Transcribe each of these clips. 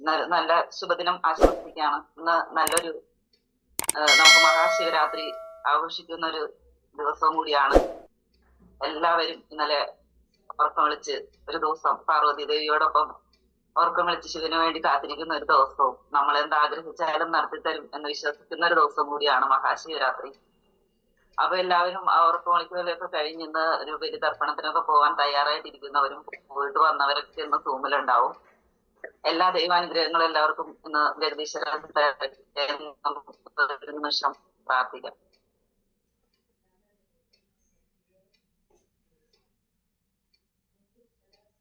നല്ല ശുഭദിനം ആശംസിക്കുകയാണ്. ഇന്ന് നല്ലൊരു നമുക്ക് മഹാശിവരാത്രി ആഘോഷിക്കുന്ന ഒരു ദിവസവും കൂടിയാണ്. എല്ലാവരും ഇന്നലെ ഉറക്കം വിളിച്ച് ഒരു ദിവസം പാർവതി ദേവിയോടൊപ്പം ഉറക്കം വിളിച്ച് ശിവന് വേണ്ടി കാത്തിരിക്കുന്ന ഒരു ദിവസവും നമ്മൾ എന്ത് ആഗ്രഹിച്ചാലും നടത്തിത്തരും എന്ന് വിശ്വസിക്കുന്ന ഒരു ദിവസം കൂടിയാണ് മഹാശിവരാത്രി. അപ്പൊ എല്ലാവരും ആ ഉറക്കം വിളിക്കലൊക്കെ കഴിഞ്ഞ് ഇന്ന് ഒരു ബലിതർപ്പണത്തിനൊക്കെ പോകാൻ തയ്യാറായിട്ടിരിക്കുന്നവരും പോയിട്ട് വന്നവരൊക്കെ ഇന്ന് സൂമിലുണ്ടാവും. എല്ലാ ദൈവാനുഗ്രഹങ്ങളും എല്ലാവർക്കും ഇന്ന് ജഗദീശ്വര ഒരു നിമിഷം പ്രാർത്ഥിക്കാം.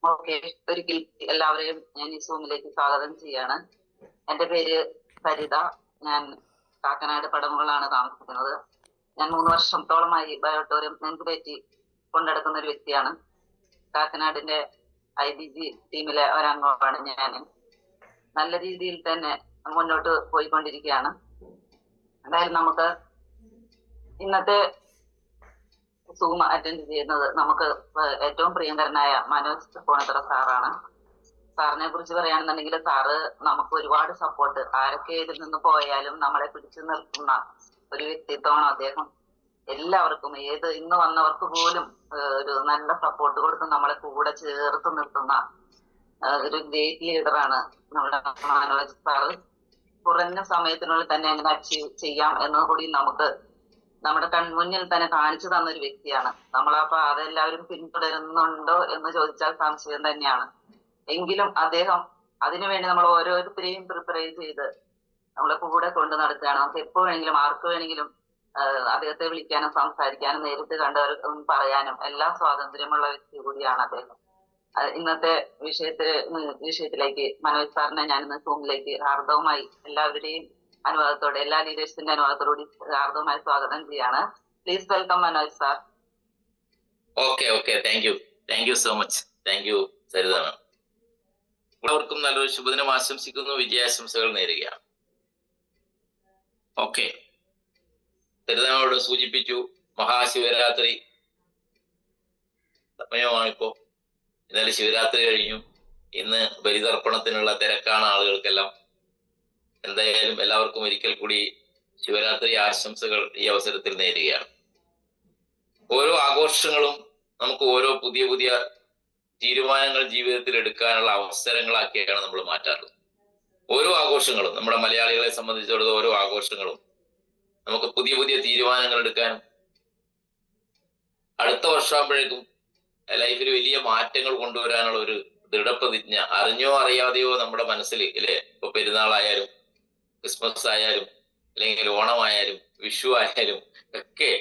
ഓക്കെ, ഒരിക്കൽ എല്ലാവരെയും ഞാൻ ഈ സൂമിലേക്ക് സ്വാഗതം ചെയ്യാണ്. എന്റെ പേര് സരിത. ഞാൻ കാക്കനാട് പടമുകളാണ് താമസിക്കുന്നത്. ഞാൻ 3 വർഷത്തോളമായി ബയോട്ടോറിയം നെഞ്ചുകയറ്റി കൊണ്ടെടുക്കുന്ന ഒരു വ്യക്തിയാണ്. കാക്കനാടിന്റെ IBG ടീമിലെ ഒരംഗമാണ് ഞാൻ. നല്ല രീതിയിൽ തന്നെ മുന്നോട്ട് പോയിക്കൊണ്ടിരിക്കുകയാണ്. എന്തായാലും നമുക്ക് ഇന്നത്തെ സൂം അറ്റൻഡ് ചെയ്യുന്നത് നമുക്ക് ഏറ്റവും പ്രിയങ്കരനായ മനോജ് തൃപ്പൂണിത്തുറ സാറാണ്. സാറിനെ കുറിച്ച് പറയുകയാണെന്നുണ്ടെങ്കിൽ സാറ് നമുക്ക് ഒരുപാട് സപ്പോർട്ട്, ആരൊക്കെ ഇതിൽ നിന്ന് പോയാലും നമ്മളെ പിടിച്ചു നിർത്തുന്ന ഒരു വ്യക്തിത്വമാണ് അദ്ദേഹം. എല്ലാവർക്കും ഇന്ന് വന്നവർക്ക് പോലും ഒരു നല്ല സപ്പോർട്ട് കൊടുത്ത് നമ്മളെ കൂടെ ചേർത്ത് നിർത്തുന്ന ഒരു ഗ്രേറ്റ് ലീഡറാണ് നമ്മുടെ മനോജ് സാറ്. കുറഞ്ഞ സമയത്തിനുള്ളിൽ തന്നെ എങ്ങനെ അച്ചീവ് ചെയ്യാം എന്നത് കൂടി നമുക്ക് നമ്മുടെ കൺമുന്നിൽ തന്നെ കാണിച്ചു തന്ന ഒരു വ്യക്തിയാണ്. നമ്മളപ്പോ അതെല്ലാവരും പിന്തുടരുന്നുണ്ടോ എന്ന് ചോദിച്ചാൽ സംശയം തന്നെയാണ്. എങ്കിലും അദ്ദേഹം അതിനുവേണ്ടി നമ്മൾ ഓരോരുത്തരെയും പ്രിപ്പയർ ചെയ്ത് നമ്മളെ കൂടെ കൊണ്ട് നടക്കുകയാണ്. നമുക്ക് എപ്പോ വേണമെങ്കിലും ആർക്ക് വേണമെങ്കിലും അദ്ദേഹത്തെ വിളിക്കാനും സംസാരിക്കാനും നേരിട്ട് കണ്ടവർ പറയാനും എല്ലാ സ്വാതന്ത്ര്യമുള്ള വ്യക്തി കൂടിയാണ് അദ്ദേഹം. ഇന്നത്തെ വിഷയത്തിലേക്ക് മനോജ് സാറിനെ ഞാൻ ഇന്ന് സൂമിലേക്ക് ഹാർദവുമായി എല്ലാവരുടെയും അനുവാദത്തോടെ, എല്ലാ ലീഡേഴ്സിന്റെ അനുവാദത്തോടുകൂടി ഹാർദവുമായി സ്വാഗതം ചെയ്യാണ്. Please welcome Manoj sir. Okay thank you so much. Thank you Saritha. എല്ലാവർക്കും നല്ലൊരു ശുഭദിനം ആശംസിക്കുന്നു, വിജയാശംസകൾ നേരുകയാണ്. ഓക്കെ, സരിതയോട് സൂചിപ്പിച്ചു, മഹാശിവരാത്രി സമയമാണിപ്പോ. ഇന്നലെ ശിവരാത്രി കഴിഞ്ഞു, ഇന്ന് ബലിതർപ്പണത്തിനുള്ള തിരക്കാണ് ആളുകൾക്കെല്ലാം. എന്തായാലും എല്ലാവർക്കും ഒരിക്കൽ കൂടി ശിവരാത്രി ആശംസകൾ ഈ അവസരത്തിൽ നേരുകയാണ്. ഓരോ ആഘോഷങ്ങളും നമുക്ക് ഓരോ പുതിയ പുതിയ തീരുമാനങ്ങൾ ജീവിതത്തിൽ എടുക്കാനുള്ള അവസരങ്ങളാക്കിയാണ് നമ്മൾ മാറ്റാറുള്ളത്. ഓരോ ആഘോഷങ്ങളും നമ്മുടെ മലയാളികളെ സംബന്ധിച്ചിടത്തോളം ഓരോ ആഘോഷങ്ങളും നമുക്ക് പുതിയ പുതിയ തീരുമാനങ്ങൾ എടുക്കാനും അടുത്ത വർഷമാകുമ്പോഴേക്കും ലൈഫിൽ വലിയ മാറ്റങ്ങൾ കൊണ്ടുവരാനുള്ള ഒരു ദൃഢപ്രതിജ്ഞ അറിഞ്ഞോ അറിയാതെയോ നമ്മുടെ മനസ്സിൽ ഇല്ലേ. ഇപ്പൊ പെരുന്നാളായാലും ക്രിസ്മസ് ആയാലും അല്ലെങ്കിൽ ഓണമായാലും വിഷു ആയാലും ഒക്കെ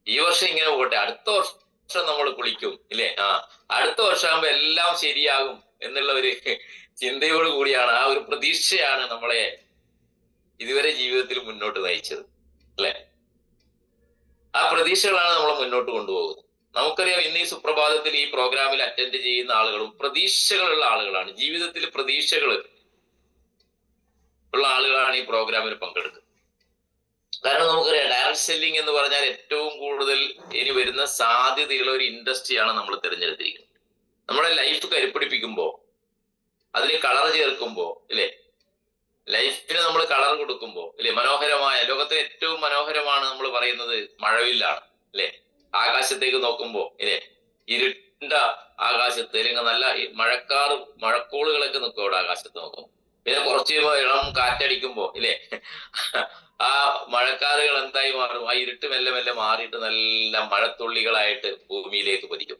ഈ വർഷം ഇങ്ങനെ പോട്ടെ, അടുത്ത വർഷം നമ്മൾ കുളിക്കും ഇല്ലേ, അടുത്ത വർഷമാകുമ്പോ എല്ലാം ശരിയാകും എന്നുള്ള ഒരു ചിന്തയോട് കൂടിയാണ്, ആ ഒരു പ്രതീക്ഷയാണ് നമ്മളെ ഇതുവരെ ജീവിതത്തിൽ മുന്നോട്ട് നയിച്ചത് അല്ലെ. ആ പ്രതീക്ഷകളാണ് നമ്മളെ മുന്നോട്ട് കൊണ്ടുപോകുന്നത്. നമുക്കറിയാം, ഇന്ന് ഈ സുപ്രഭാതത്തിൽ ഈ പ്രോഗ്രാമിൽ അറ്റൻഡ് ചെയ്യുന്ന ആളുകളും പ്രതീക്ഷകളുള്ള ആളുകളാണ്. ജീവിതത്തിൽ പ്രതീക്ഷകൾ ഉള്ള ആളുകളാണ് ഈ പ്രോഗ്രാമിൽ പങ്കെടുക്കുന്നത്. കാരണം നമുക്കറിയാം, ഡയറക്ട് സെല്ലിംഗ് എന്ന് പറഞ്ഞാൽ ഏറ്റവും കൂടുതൽ ഇനി വരുന്ന സാധ്യതയുള്ള ഒരു ഇൻഡസ്ട്രിയാണ് നമ്മൾ തിരഞ്ഞെടുത്തിരിക്കുന്നത്. നമ്മുടെ ലൈഫ് കരുപ്പിടിപ്പിക്കുമ്പോ, അതിന് കളർ ചേർക്കുമ്പോ ഇല്ലേ, ലൈഫിന് നമ്മൾ കളർ കൊടുക്കുമ്പോ ഇല്ലേ, മനോഹരമായ, ലോകത്തിലെ ഏറ്റവും മനോഹരമാണ് നമ്മൾ പറയുന്നത് മഴവില്ലാണ് അല്ലെ. ആകാശത്തേക്ക് നോക്കുമ്പോ ഇല്ലേ, ഇരുണ്ട ആകാശത്ത് അല്ലെങ്കിൽ നല്ല മഴക്കോളുകളൊക്കെ നിൽക്കും അവിടെ ആകാശത്ത് നോക്കുമ്പോ. പിന്നെ കുറച്ച് ഇളം കാറ്റടിക്കുമ്പോ ഇല്ലേ, ആ മഴക്കാറുകൾ എന്തായി മാറും, ആ ഇരുട്ട് മെല്ലെ മെല്ലെ മാറിയിട്ട് നല്ല മഴത്തുള്ളികളായിട്ട് ഭൂമിയിലേക്ക് പതിക്കും.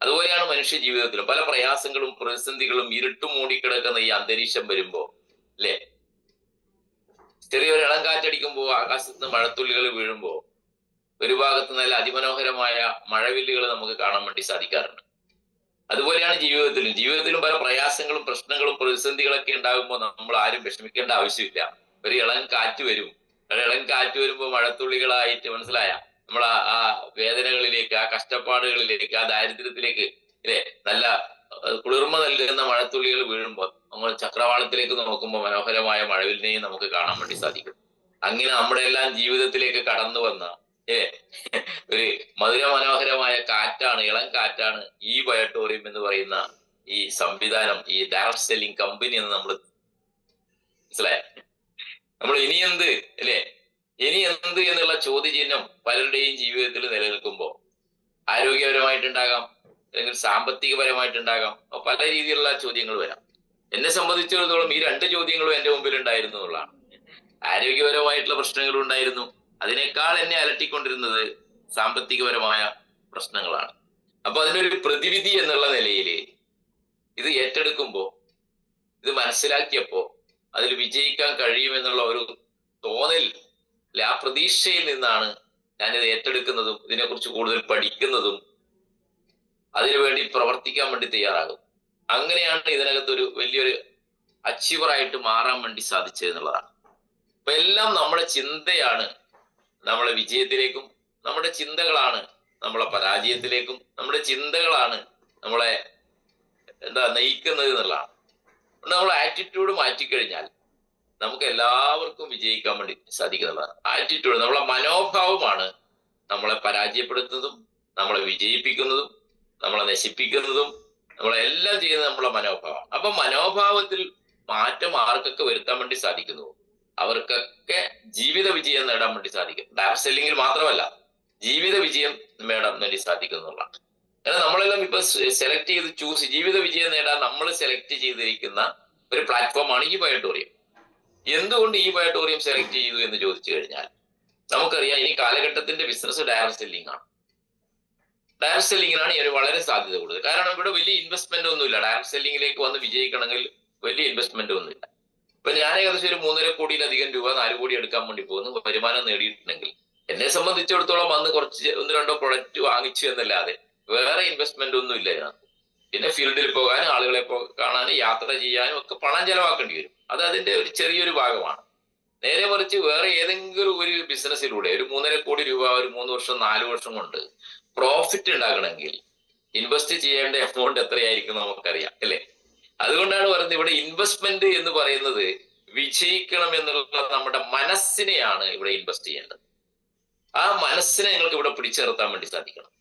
അതുപോലെയാണ് മനുഷ്യ ജീവിതത്തിലും പല പ്രയാസങ്ങളും പ്രതിസന്ധികളും ഇരുട്ടും മൂടിക്കിടക്കുന്ന ഈ അന്തരീക്ഷം വരുമ്പോ അല്ലെ, ചെറിയൊരു ഇളം കാറ്റടിക്കുമ്പോ ആകാശത്ത് നിന്ന് മഴത്തുള്ളികൾ വീഴുമ്പോ ഒരു ഭാഗത്ത് നല്ല അതിമനോഹരമായ മഴവില്ലുകൾ നമുക്ക് കാണാൻ വേണ്ടി സാധിക്കാറുണ്ട്. അതുപോലെയാണ് ജീവിതത്തിലും പല പ്രയാസങ്ങളും പ്രശ്നങ്ങളും പ്രതിസന്ധികളൊക്കെ ഉണ്ടാകുമ്പോൾ നമ്മൾ ആരും വിഷമിക്കേണ്ട ആവശ്യമില്ല. ഒരു ഇളം കാറ്റ് വരും, ഇളം കാറ്റ് വരുമ്പോ മഴത്തുള്ളികളായിട്ട് മനസ്സിലായ നമ്മൾ ആ വേദനകളിലേക്ക്, ആ കഷ്ടപ്പാടുകളിലേക്ക്, ആ ദാരിദ്ര്യത്തിലേക്ക് ഇല്ലേ, നല്ല കുളിർമ നൽകുന്ന മഴത്തുള്ളികൾ വീഴുമ്പോൾ നമ്മൾ ചക്രവാളത്തിലേക്ക് നോക്കുമ്പോൾ മനോഹരമായ മഴവിലിനെയും നമുക്ക് കാണാൻ വേണ്ടി സാധിക്കും. അങ്ങനെ നമ്മുടെ എല്ലാം ജീവിതത്തിലേക്ക് കടന്നു വന്ന ഒരു മധുരമനോഹരമായ കാറ്റാണ്, ഇളം കാറ്റാണ് ഈ ബയോട്ടോറിയം എന്ന് പറയുന്ന ഈ സംവിധാനം, ഈ ഡയറക്ട് സെല്ലിംഗ് കമ്പനി എന്ന് നമ്മൾ മനസ്സിലായ? നമ്മൾ ഇനി എന്ത് അല്ലെ, ഇനി എന്ത് എന്നുള്ള ചോദ്യചിഹ്നം പലരുടെയും ജീവിതത്തിൽ നിലനിൽക്കുമ്പോൾ ആരോഗ്യപരമായിട്ടുണ്ടാകാം, അല്ലെങ്കിൽ സാമ്പത്തികപരമായിട്ടുണ്ടാകാം, പല രീതിയിലുള്ള ചോദ്യങ്ങൾ വരാം. എന്നെ സംബന്ധിച്ചിടത്തോളം ഈ രണ്ട് ചോദ്യങ്ങളും എന്റെ മുമ്പിൽ ഉണ്ടായിരുന്നു എന്നുള്ളതാണ്. ആരോഗ്യപരമായിട്ടുള്ള പ്രശ്നങ്ങളും ഉണ്ടായിരുന്നു, അതിനേക്കാൾ എന്നെ അലട്ടിക്കൊണ്ടിരുന്നത് സാമ്പത്തികപരമായ പ്രശ്നങ്ങളാണ്. അപ്പൊ അതിനൊരു പ്രതിവിധി എന്നുള്ള നിലയിൽ ഇത് ഏറ്റെടുക്കുമ്പോ, ഇത് മനസ്സിലാക്കിയപ്പോ അതിൽ വിജയിക്കാൻ കഴിയുമെന്നുള്ള ഒരു തോന്നൽ, ആ പ്രതീക്ഷയിൽ നിന്നാണ് ഞാനിത് ഏറ്റെടുക്കുന്നതും ഇതിനെക്കുറിച്ച് കൂടുതൽ പഠിക്കുന്നതും അതിനുവേണ്ടി പ്രവർത്തിക്കാൻ വേണ്ടി തയ്യാറാകും. അങ്ങനെയാണ് ഇതിനകത്തൊരു വലിയൊരു അച്ചീവറായിട്ട് മാറാൻ വേണ്ടി സാധിച്ചത് എന്നുള്ളതാണ്. അപ്പൊ എല്ലാം നമ്മുടെ ചിന്തയാണ് നമ്മളെ വിജയത്തിലേക്കും, നമ്മുടെ ചിന്തകളാണ് നമ്മളെ പരാജയത്തിലേക്കും, നമ്മുടെ ചിന്തകളാണ് നമ്മളെ നയിക്കുന്നത് എന്നുള്ളതാണ്. നമ്മൾ ആറ്റിറ്റ്യൂഡ് മാറ്റിക്കഴിഞ്ഞാൽ നമുക്ക് എല്ലാവർക്കും വിജയിക്കാൻ വേണ്ടി സാധിക്കുന്നതാണ്. ആറ്റിറ്റ്യൂഡ്, നമ്മളെ മനോഭാവമാണ് നമ്മളെ പരാജയപ്പെടുത്തുന്നതും നമ്മളെ വിജയിപ്പിക്കുന്നതും നമ്മളെ നശിപ്പിക്കുന്നതും നമ്മളെല്ലാം ചെയ്യുന്നത് നമ്മളെ മനോഭാവം. അപ്പൊ മനോഭാവത്തിൽ മാറ്റം ആർക്കൊക്കെ വരുത്താൻ വേണ്ടി സാധിക്കുന്നു അവർക്കൊക്കെ ജീവിത വിജയം നേടാൻ വേണ്ടി സാധിക്കും. ഡയറക്ട് സെല്ലിങ്ങിൽ മാത്രമല്ല, ജീവിത വിജയം നേടാൻ വേണ്ടി സാധിക്കുന്നുള്ളതാണ്. കാരണം നമ്മളെല്ലാം ഇപ്പൊ സെലക്ട് ചെയ്ത് ജീവിത വിജയം നേടാൻ നമ്മൾ സെലക്ട് ചെയ്തിരിക്കുന്ന ഒരു പ്ലാറ്റ്ഫോമാണ് ഈ ബയോട്ടോറിയം. എന്തുകൊണ്ട് ഈ ബയോട്ടോറിയം സെലക്ട് ചെയ്തു എന്ന് ചോദിച്ചു കഴിഞ്ഞാൽ, നമുക്കറിയാം ഇനി കാലഘട്ടത്തിന്റെ ബിസിനസ് ഡയറക്ട് സെല്ലിംഗ് ആണ്. ഡയറക്ട് സെല്ലിങ്ങിനാണ് ഇതിന് വളരെ സാധ്യത കൂടുതൽ. കാരണം ഇവിടെ വലിയ ഇൻവെസ്റ്റ്മെന്റ് ഒന്നുമില്ല. ഡയറക്ട് സെല്ലിങ്ങിലേക്ക് വന്ന് വിജയിക്കണമെങ്കിൽ വലിയ ഇൻവെസ്റ്റ്മെന്റ് ഒന്നുമില്ല. ഇപ്പൊ ഞാൻ ഏകദേശം ഒരു 3.5 കോടിയിലധികം രൂപ 4 കോടി എടുക്കാൻ വേണ്ടി പോകുന്നു, വരുമാനം നേടിയിട്ടുണ്ടെങ്കിൽ എന്നെ സംബന്ധിച്ചിടത്തോളം അന്ന് കുറച്ച് 1-2 പ്രൊഡക്റ്റ് വാങ്ങിച്ചു എന്നല്ലാതെ വേറെ ഇൻവെസ്റ്റ്മെന്റ് ഒന്നും ഇല്ല ഇതിനകത്ത്. പിന്നെ ഫീൽഡിൽ പോകാനും ആളുകളെ കാണാനും യാത്ര ചെയ്യാനും ഒക്കെ പണം ചെലവാക്കേണ്ടി വരും. അത് അതിന്റെ ഒരു ചെറിയൊരു ഭാഗമാണ്. നേരെ മറിച്ച് വേറെ ഏതെങ്കിലും ഒരു ബിസിനസ്സിലൂടെ ഒരു 3.5 കോടി രൂപ ഒരു 3 വർഷം 4 വർഷം കൊണ്ട് പ്രോഫിറ്റ് ഉണ്ടാകണമെങ്കിൽ ഇൻവെസ്റ്റ് ചെയ്യേണ്ട എമൗണ്ട് എത്രയായിരിക്കും നമുക്കറിയാം അല്ലെ? അതുകൊണ്ടാണ് പറയുന്നത് ഇവിടെ ഇൻവെസ്റ്റ്മെന്റ് എന്ന് പറയുന്നത് വിജയിക്കണം എന്നുള്ള നമ്മുടെ മനസ്സിനെയാണ് ഇവിടെ ഇൻവെസ്റ്റ് ചെയ്യേണ്ടത്. ആ മനസ്സിനെ നിങ്ങൾക്ക് ഇവിടെ പിടിച്ചു നിർത്താൻ വേണ്ടി സാധിക്കണം.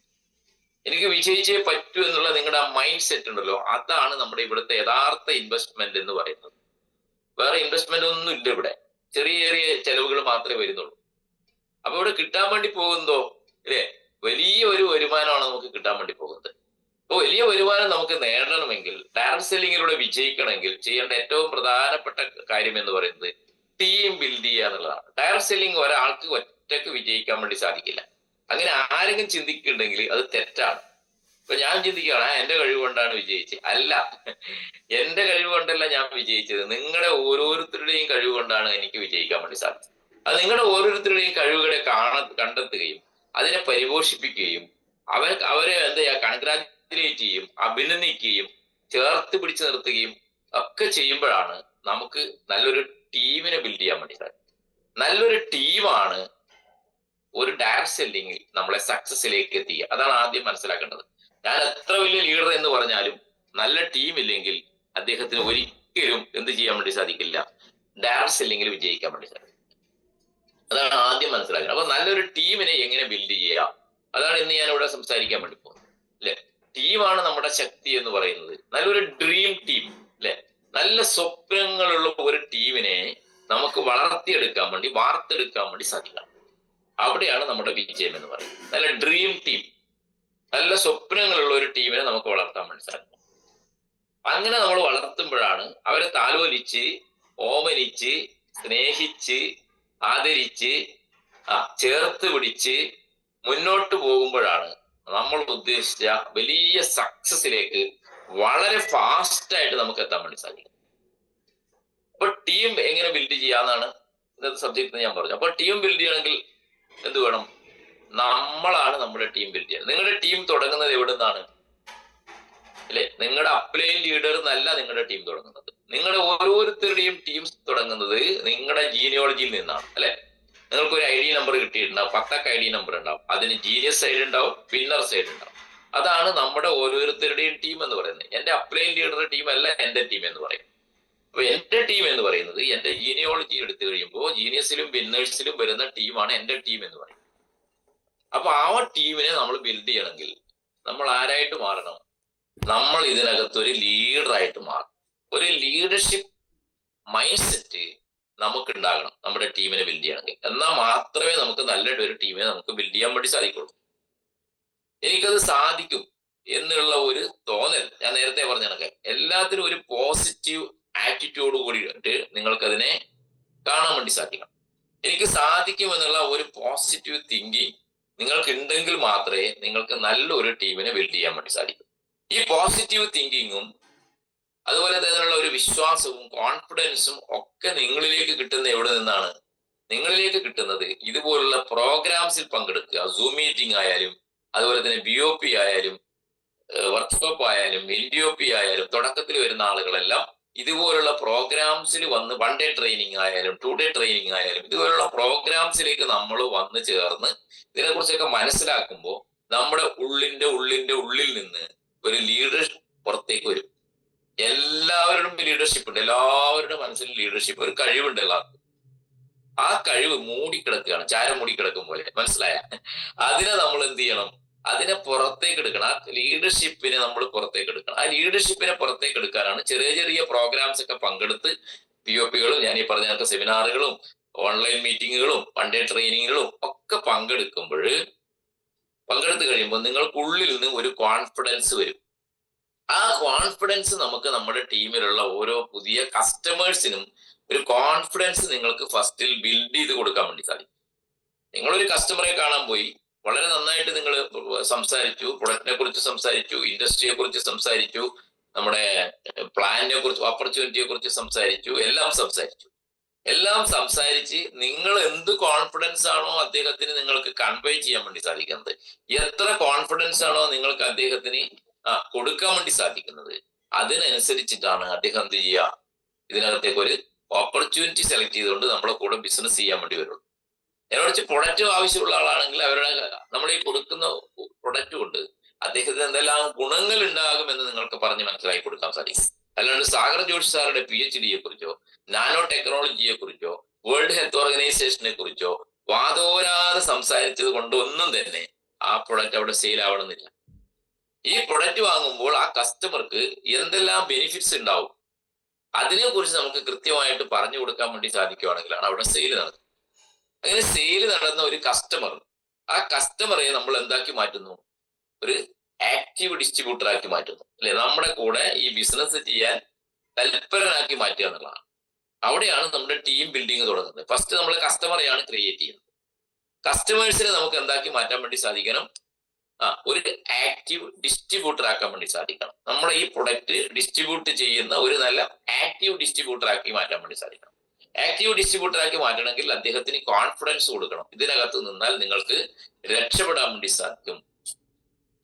എനിക്ക് വിജയിച്ചേ പറ്റൂ എന്നുള്ള നിങ്ങളുടെ ആ മൈൻഡ് സെറ്റ് ഉണ്ടല്ലോ, അതാണ് നമ്മുടെ ഇവിടുത്തെ യഥാർത്ഥ ഇൻവെസ്റ്റ്മെന്റ് എന്ന് പറയുന്നത്. വേറെ ഇൻവെസ്റ്റ്മെന്റ് ഒന്നും ഇല്ല ഇവിടെ, ചെറിയ ചെറിയ ചെലവുകൾ മാത്രമേ വരുന്നുള്ളൂ. അപ്പൊ ഇവിടെ കിട്ടാൻ വേണ്ടി പോകുന്നതോ അല്ലേ, വലിയ ഒരു വരുമാനമാണ് നമുക്ക് കിട്ടാൻ വേണ്ടി പോകുന്നത്. അപ്പോൾ വലിയ വരുമാനം നമുക്ക് നേടണമെങ്കിൽ, ഡയറക്ട് സെല്ലിങ്ങിലൂടെ വിജയിക്കണമെങ്കിൽ ചെയ്യേണ്ട ഏറ്റവും പ്രധാനപ്പെട്ട കാര്യം എന്ന് പറയുന്നത് ടീം ബിൽഡ് ചെയ്യുക എന്നുള്ളതാണ്. ഡയറക്ട് സെല്ലിംഗ് ഒരാൾക്ക് ഒറ്റയ്ക്ക് വിജയിക്കാൻ വേണ്ടി സാധിക്കില്ല. അങ്ങനെ ആരെങ്കിലും ചിന്തിക്കുന്നുണ്ടെങ്കിൽ അത് തെറ്റാണ്. ഇപ്പൊ ഞാൻ ചിന്തിക്കുകയാണ് എന്റെ കഴിവ് കൊണ്ടാണ് വിജയിച്ചത്. അല്ല, എന്റെ കഴിവ് കൊണ്ടല്ല ഞാൻ വിജയിച്ചത്, നിങ്ങളുടെ ഓരോരുത്തരുടെയും കഴിവ് കൊണ്ടാണ് എനിക്ക് വിജയിക്കാൻ വേണ്ടി സാധിച്ചത്. അത് നിങ്ങളുടെ ഓരോരുത്തരുടെയും കഴിവുകളെ കണ്ടെത്തുകയും അതിനെ പരിപോഷിപ്പിക്കുകയും അവരെ എന്താ കൺഗ്രാജുലേറ്റ് ചെയ്യും, അഭിനന്ദിക്കുകയും ചേർത്ത് പിടിച്ചു നിർത്തുകയും ഒക്കെ ചെയ്യുമ്പോഴാണ് നമുക്ക് നല്ലൊരു ടീമിനെ ബിൽഡ് ചെയ്യാൻ വേണ്ടി സാധിക്കും. നല്ലൊരു ടീമാണ് ഒരു ഡയറക്ട് സെല്ലിങ്ങിൽ നമ്മളെ സക്സസിലേക്ക് എത്തിക്കുക. അതാണ് ആദ്യം മനസ്സിലാക്കേണ്ടത്. ഞാൻ എത്ര വലിയ ലീഡർ എന്ന് പറഞ്ഞാലും നല്ല ടീം ഇല്ലെങ്കിൽ അദ്ദേഹത്തിന് ഒരിക്കലും എന്ത് ചെയ്യാൻ വേണ്ടി സാധിക്കില്ല, ഡയറക്ട് സെല്ലിങ്ങിൽ വിജയിക്കാൻ വേണ്ടി സാധിക്കും. അതാണ് ആദ്യം മനസ്സിലാക്കുന്നത്. അപ്പൊ നല്ലൊരു ടീമിനെ എങ്ങനെ ബിൽഡ് ചെയ്യാം, അതാണ് ഇന്ന് ഞാൻ ഇവിടെ സംസാരിക്കാൻ വേണ്ടി പോകുന്നത് അല്ലെ. ടീമാണ് നമ്മുടെ ശക്തി എന്ന് പറയുന്നത്. നല്ലൊരു ഡ്രീം ടീം അല്ലെ, നല്ല സ്വപ്നങ്ങളുള്ള ഒരു ടീമിനെ നമുക്ക് വളർത്തിയെടുക്കാൻ വേണ്ടി, വാർത്തെടുക്കാൻ വേണ്ടി സാധിക്കണം. അവിടെയാണ് നമ്മുടെ വിജയം എന്ന് പറയുന്നത്. നല്ല ഡ്രീം ടീം, നല്ല സ്വപ്നങ്ങളുള്ള ഒരു ടീമിനെ നമുക്ക് വളർത്താൻ വേണ്ടി സാധിക്കും. അങ്ങനെ നമ്മൾ വളർത്തുമ്പോഴാണ് അവരെ താലോലിച്ച് ഓമനിച്ച് സ്നേഹിച്ച് ആദരിച്ച് ചേർത്ത് പിടിച്ച് മുന്നോട്ട് പോകുമ്പോഴാണ് നമ്മൾ ഉദ്ദേശിച്ച വലിയ സക്സസിലേക്ക് വളരെ ഫാസ്റ്റ് ആയിട്ട് നമുക്ക് എത്താൻ വേണ്ടി സാധിക്കും. അപ്പൊ ടീം എങ്ങനെ ബിൽഡ് ചെയ്യാന്നാണ് ഇന്നത്തെ സബ്ജക്ട് ഞാൻ പറഞ്ഞു. അപ്പൊ ടീം ബിൽഡ് ചെയ്യണമെങ്കിൽ എന്ത് വേണം? നമ്മളാണ് നമ്മുടെ ടീം ബിൽഡ് ചെയ്യുന്നത്. നിങ്ങളുടെ ടീം തുടങ്ങുന്നത് എവിടെ നിന്നാണ് അല്ലെ? നിങ്ങളുടെ അപ്ലൈൻ ലീഡർ എന്നല്ല നിങ്ങളുടെ ടീം തുടങ്ങുന്നത്. നിങ്ങളുടെ ഓരോരുത്തരുടെയും ടീം തുടങ്ങുന്നത് നിങ്ങളുടെ ജീനിയോളജിയിൽ നിന്നാണ് അല്ലെ. നിങ്ങൾക്ക് ഒരു ID നമ്പർ കിട്ടിയിട്ടുണ്ടാവും, 10 ID നമ്പർ ഉണ്ടാവും. അതിന് ജീനിയസ് സൈഡ് ഉണ്ടാവും, വിന്നർ സൈഡ് ഉണ്ടാവും. അതാണ് നമ്മുടെ ഓരോരുത്തരുടെയും ടീം എന്ന് പറയുന്നത്. എന്റെ അപ്ലൈൻ ലീഡറുടെ ടീം അല്ല എന്റെ ടീം എന്ന് പറയും. അപ്പൊ എന്റെ ടീം എന്ന് പറയുന്നത് എന്റെ ജീനിയോളജി എടുത്തു കഴിയുമ്പോൾ ജീനിയസിലും വിന്നേഴ്സിലും വരുന്ന ടീമാണ് എന്റെ ടീം എന്ന് പറയുന്നത്. അപ്പൊ ആ ടീമിനെ നമ്മൾ ബിൽഡ് ചെയ്യണമെങ്കിൽ നമ്മൾ ആരായിട്ട് മാറണം? നമ്മൾ ഇതിനകത്ത് ഒരു ലീഡറായിട്ട് മാറും. ഒരു ലീഡർഷിപ്പ് മൈൻഡ് സെറ്റ് നമുക്ക് ഉണ്ടാകണം നമ്മുടെ ടീമിനെ ബിൽഡ് ചെയ്യണമെങ്കിൽ. എന്നാൽ മാത്രമേ നമുക്ക് നല്ലൊരു ടീമിനെ നമുക്ക് ബിൽഡ് ചെയ്യാൻ വേണ്ടി സാധിക്കുള്ളൂ. എനിക്കത് സാധിക്കും എന്നുള്ള ഒരു തോന്നൽ, ഞാൻ നേരത്തെ പറഞ്ഞ കണക്ക് എല്ലാത്തിനും ഒരു പോസിറ്റീവ് ആറ്റിറ്റ്യൂഡ് കൂടിയിട്ട് നിങ്ങൾക്കതിനെ കാണാൻ വേണ്ടി സാധിക്കണം. എനിക്ക് സാധിക്കും എന്നുള്ള ഒരു പോസിറ്റീവ് തിങ്കിങ് നിങ്ങൾക്ക് ഉണ്ടെങ്കിൽ മാത്രമേ നിങ്ങൾക്ക് നല്ലൊരു ടീമിനെ ബിൽഡ് ചെയ്യാൻ വേണ്ടി സാധിക്കൂ. ഈ പോസിറ്റീവ് തിങ്കിങ്ങും അതുപോലെ തന്നെയുള്ള ഒരു വിശ്വാസവും കോൺഫിഡൻസും ഒക്കെ നിങ്ങളിലേക്ക് കിട്ടുന്ന എവിടെ നിന്നാണ്? നിങ്ങളിലേക്ക് കിട്ടുന്നത് ഇതുപോലുള്ള പ്രോഗ്രാംസിൽ പങ്കെടുക്കുക. സൂം മീറ്റിംഗ് ആയാലും അതുപോലെ തന്നെ BOP ആയാലും വർക്ക്ഷോപ്പ് ആയാലും LDOP ആയാലും തുടക്കത്തിൽ വരുന്ന ആളുകളെല്ലാം ഇതുപോലുള്ള പ്രോഗ്രാംസിൽ വന്ന് 1 ഡേ ട്രെയിനിങ് ആയാലും 2 ഡേ ട്രെയിനിങ് ആയാലും ഇതുപോലുള്ള പ്രോഗ്രാംസിലേക്ക് നമ്മൾ വന്ന് ചേർന്ന് ഇതിനെക്കുറിച്ചൊക്കെ മനസ്സിലാക്കുമ്പോൾ നമ്മുടെ ഉള്ളിൽ നിന്ന് ഒരു ലീഡർ പുറത്തേക്ക് വരും. എല്ലാവരുടെയും ലീഡർഷിപ്പ് ഉണ്ട്, എല്ലാവരുടെ മനസ്സിൽ ലീഡർഷിപ്പ്, ഒരു കഴിവുണ്ട് എല്ലാവർക്കും. ആ കഴിവ് മൂടിക്കിടക്കുകയാണ്, ചാരം മൂടിക്കിടക്കും പോലെ, മനസ്സിലായ? അതിനെ നമ്മൾ എന്ത് ചെയ്യണം? അതിനെ പുറത്തേക്ക് എടുക്കണം. ആ ലീഡർഷിപ്പിനെ നമ്മൾ പുറത്തേക്ക് എടുക്കണം. ആ ലീഡർഷിപ്പിനെ പുറത്തേക്ക് എടുക്കാനാണ് ചെറിയ ചെറിയ പ്രോഗ്രാംസ് ഒക്കെ പങ്കെടുത്ത് POPകളും ഞാൻ ഈ പറഞ്ഞ സെമിനാറുകളും ഓൺലൈൻ മീറ്റിങ്ങുകളും 1 ഡേ ട്രെയിനിങ്ങുകളും ഒക്കെ പങ്കെടുത്ത് കഴിയുമ്പോൾ നിങ്ങൾക്കുള്ളിൽ നിന്ന് ഒരു കോൺഫിഡൻസ് വരും. ആ കോൺഫിഡൻസ് നമുക്ക് നമ്മുടെ ടീമിലുള്ള ഓരോ പുതിയ കസ്റ്റമേഴ്സിനും ഒരു കോൺഫിഡൻസ് നിങ്ങൾക്ക് ഫസ്റ്റിൽ ബിൽഡ് ചെയ്ത് കൊടുക്കാൻ വേണ്ടി സാധിക്കും. നിങ്ങളൊരു കസ്റ്റമറെ കാണാൻ പോയി, വളരെ നന്നായിട്ട് നിങ്ങൾ സംസാരിച്ചു, പ്രൊഡക്റ്റിനെ കുറിച്ച് സംസാരിച്ചു, ഇൻഡസ്ട്രിയെ കുറിച്ച് സംസാരിച്ചു, നമ്മുടെ പ്ലാനിനെ കുറിച്ച്, ഓപ്പർച്യൂണിറ്റിയെ കുറിച്ച് സംസാരിച്ചു, എല്ലാം സംസാരിച്ച് നിങ്ങൾ എന്ത് കോൺഫിഡൻസ് ആണോ അദ്ദേഹത്തിന് നിങ്ങൾക്ക് കൺവേ ചെയ്യാൻ വേണ്ടി സാധിക്കുന്നത്, എത്ര കോൺഫിഡൻസ് ആണോ നിങ്ങൾക്ക് അദ്ദേഹത്തിന് കൊടുക്കാൻ വേണ്ടി സാധിക്കുന്നത്, അതിനനുസരിച്ചിട്ടാണ് അദ്ദേഹം എന്ത് ചെയ്യുക, ഇതിനകത്തേക്ക് ഒരു ഓപ്പർച്യൂണിറ്റി സെലക്ട് ചെയ്തുകൊണ്ട് നമ്മളെ കൂടെ ബിസിനസ് ചെയ്യാൻ വേണ്ടി വരുള്ളൂ. അതിനോട് പ്രൊഡക്റ്റ് ആവശ്യമുള്ള ആളാണെങ്കിൽ അവരുടെ നമ്മൾ ഈ കൊടുക്കുന്ന പ്രൊഡക്റ്റ് കൊണ്ട് അദ്ദേഹത്തിന് എന്തെല്ലാം ഗുണങ്ങൾ ഉണ്ടാകുമെന്ന് നിങ്ങൾക്ക് പറഞ്ഞ് മനസ്സിലാക്കി കൊടുക്കാൻ സാധിക്കും. അല്ലാണ്ട് സാഗർ ജോഷി സാറുടെ PhD-യെ കുറിച്ചോ നാനോ ടെക്നോളജിയെ കുറിച്ചോ വേൾഡ് ഹെൽത്ത് ഓർഗനൈസേഷനെ കുറിച്ചോ വാദോരാതെ സംസാരിച്ചത് കൊണ്ട് ഒന്നും തന്നെ ആ പ്രൊഡക്റ്റ് അവിടെ സെയിൽ ആവണമെന്നില്ല. ഈ പ്രൊഡക്റ്റ് വാങ്ങുമ്പോൾ ആ കസ്റ്റമർക്ക് എന്തെല്ലാം ബെനിഫിറ്റ്സ് ഉണ്ടാവും അതിനെക്കുറിച്ച് നമുക്ക് കൃത്യമായിട്ട് പറഞ്ഞു കൊടുക്കാൻ വേണ്ടി സാധിക്കുകയാണെങ്കിലാണ് അവിടെ സെയിൽ നടക്കുന്നത്. അങ്ങനെ സെയിൽ നടന്ന ഒരു കസ്റ്റമർ, ആ കസ്റ്റമറെ നമ്മൾ എന്താക്കി മാറ്റുന്നു? ഒരു ആക്റ്റീവ് ഡിസ്ട്രിബ്യൂട്ടർ ആക്കി മാറ്റുന്നു, അല്ലെ? നമ്മുടെ കൂടെ ഈ ബിസിനസ് ചെയ്യാൻ തൽപരനാക്കി മാറ്റുക എന്നുള്ളതാണ്. അവിടെയാണ് നമ്മുടെ ടീം ബിൽഡിങ് തുടങ്ങുന്നത്. ഫസ്റ്റ് നമ്മൾ കസ്റ്റമറെയാണ് ക്രിയേറ്റ് ചെയ്യുന്നത്. കസ്റ്റമേഴ്സിനെ നമുക്ക് എന്താക്കി മാറ്റാൻ വേണ്ടി സാധിക്കണം? ഒരു ആക്റ്റീവ് ഡിസ്ട്രിബ്യൂട്ടർ ആക്കാൻ വേണ്ടി സാധിക്കണം. നമ്മുടെ ഈ പ്രൊഡക്റ്റ് ഡിസ്ട്രിബ്യൂട്ട് ചെയ്യുന്ന ഒരു നല്ല ആക്റ്റീവ് ഡിസ്ട്രിബ്യൂട്ടർ ആക്കി മാറ്റാൻ വേണ്ടി സാധിക്കണം. ആക്റ്റീവ് ഡിസ്ട്രിബ്യൂട്ടർ ആക്കി മാറ്റണമെങ്കിൽ അദ്ദേഹത്തിന് കോൺഫിഡൻസ് കൊടുക്കണം. ഇതിനകത്ത് നിന്നാൽ നിങ്ങൾക്ക് രക്ഷപ്പെടാൻ വേണ്ടി സാധിക്കും.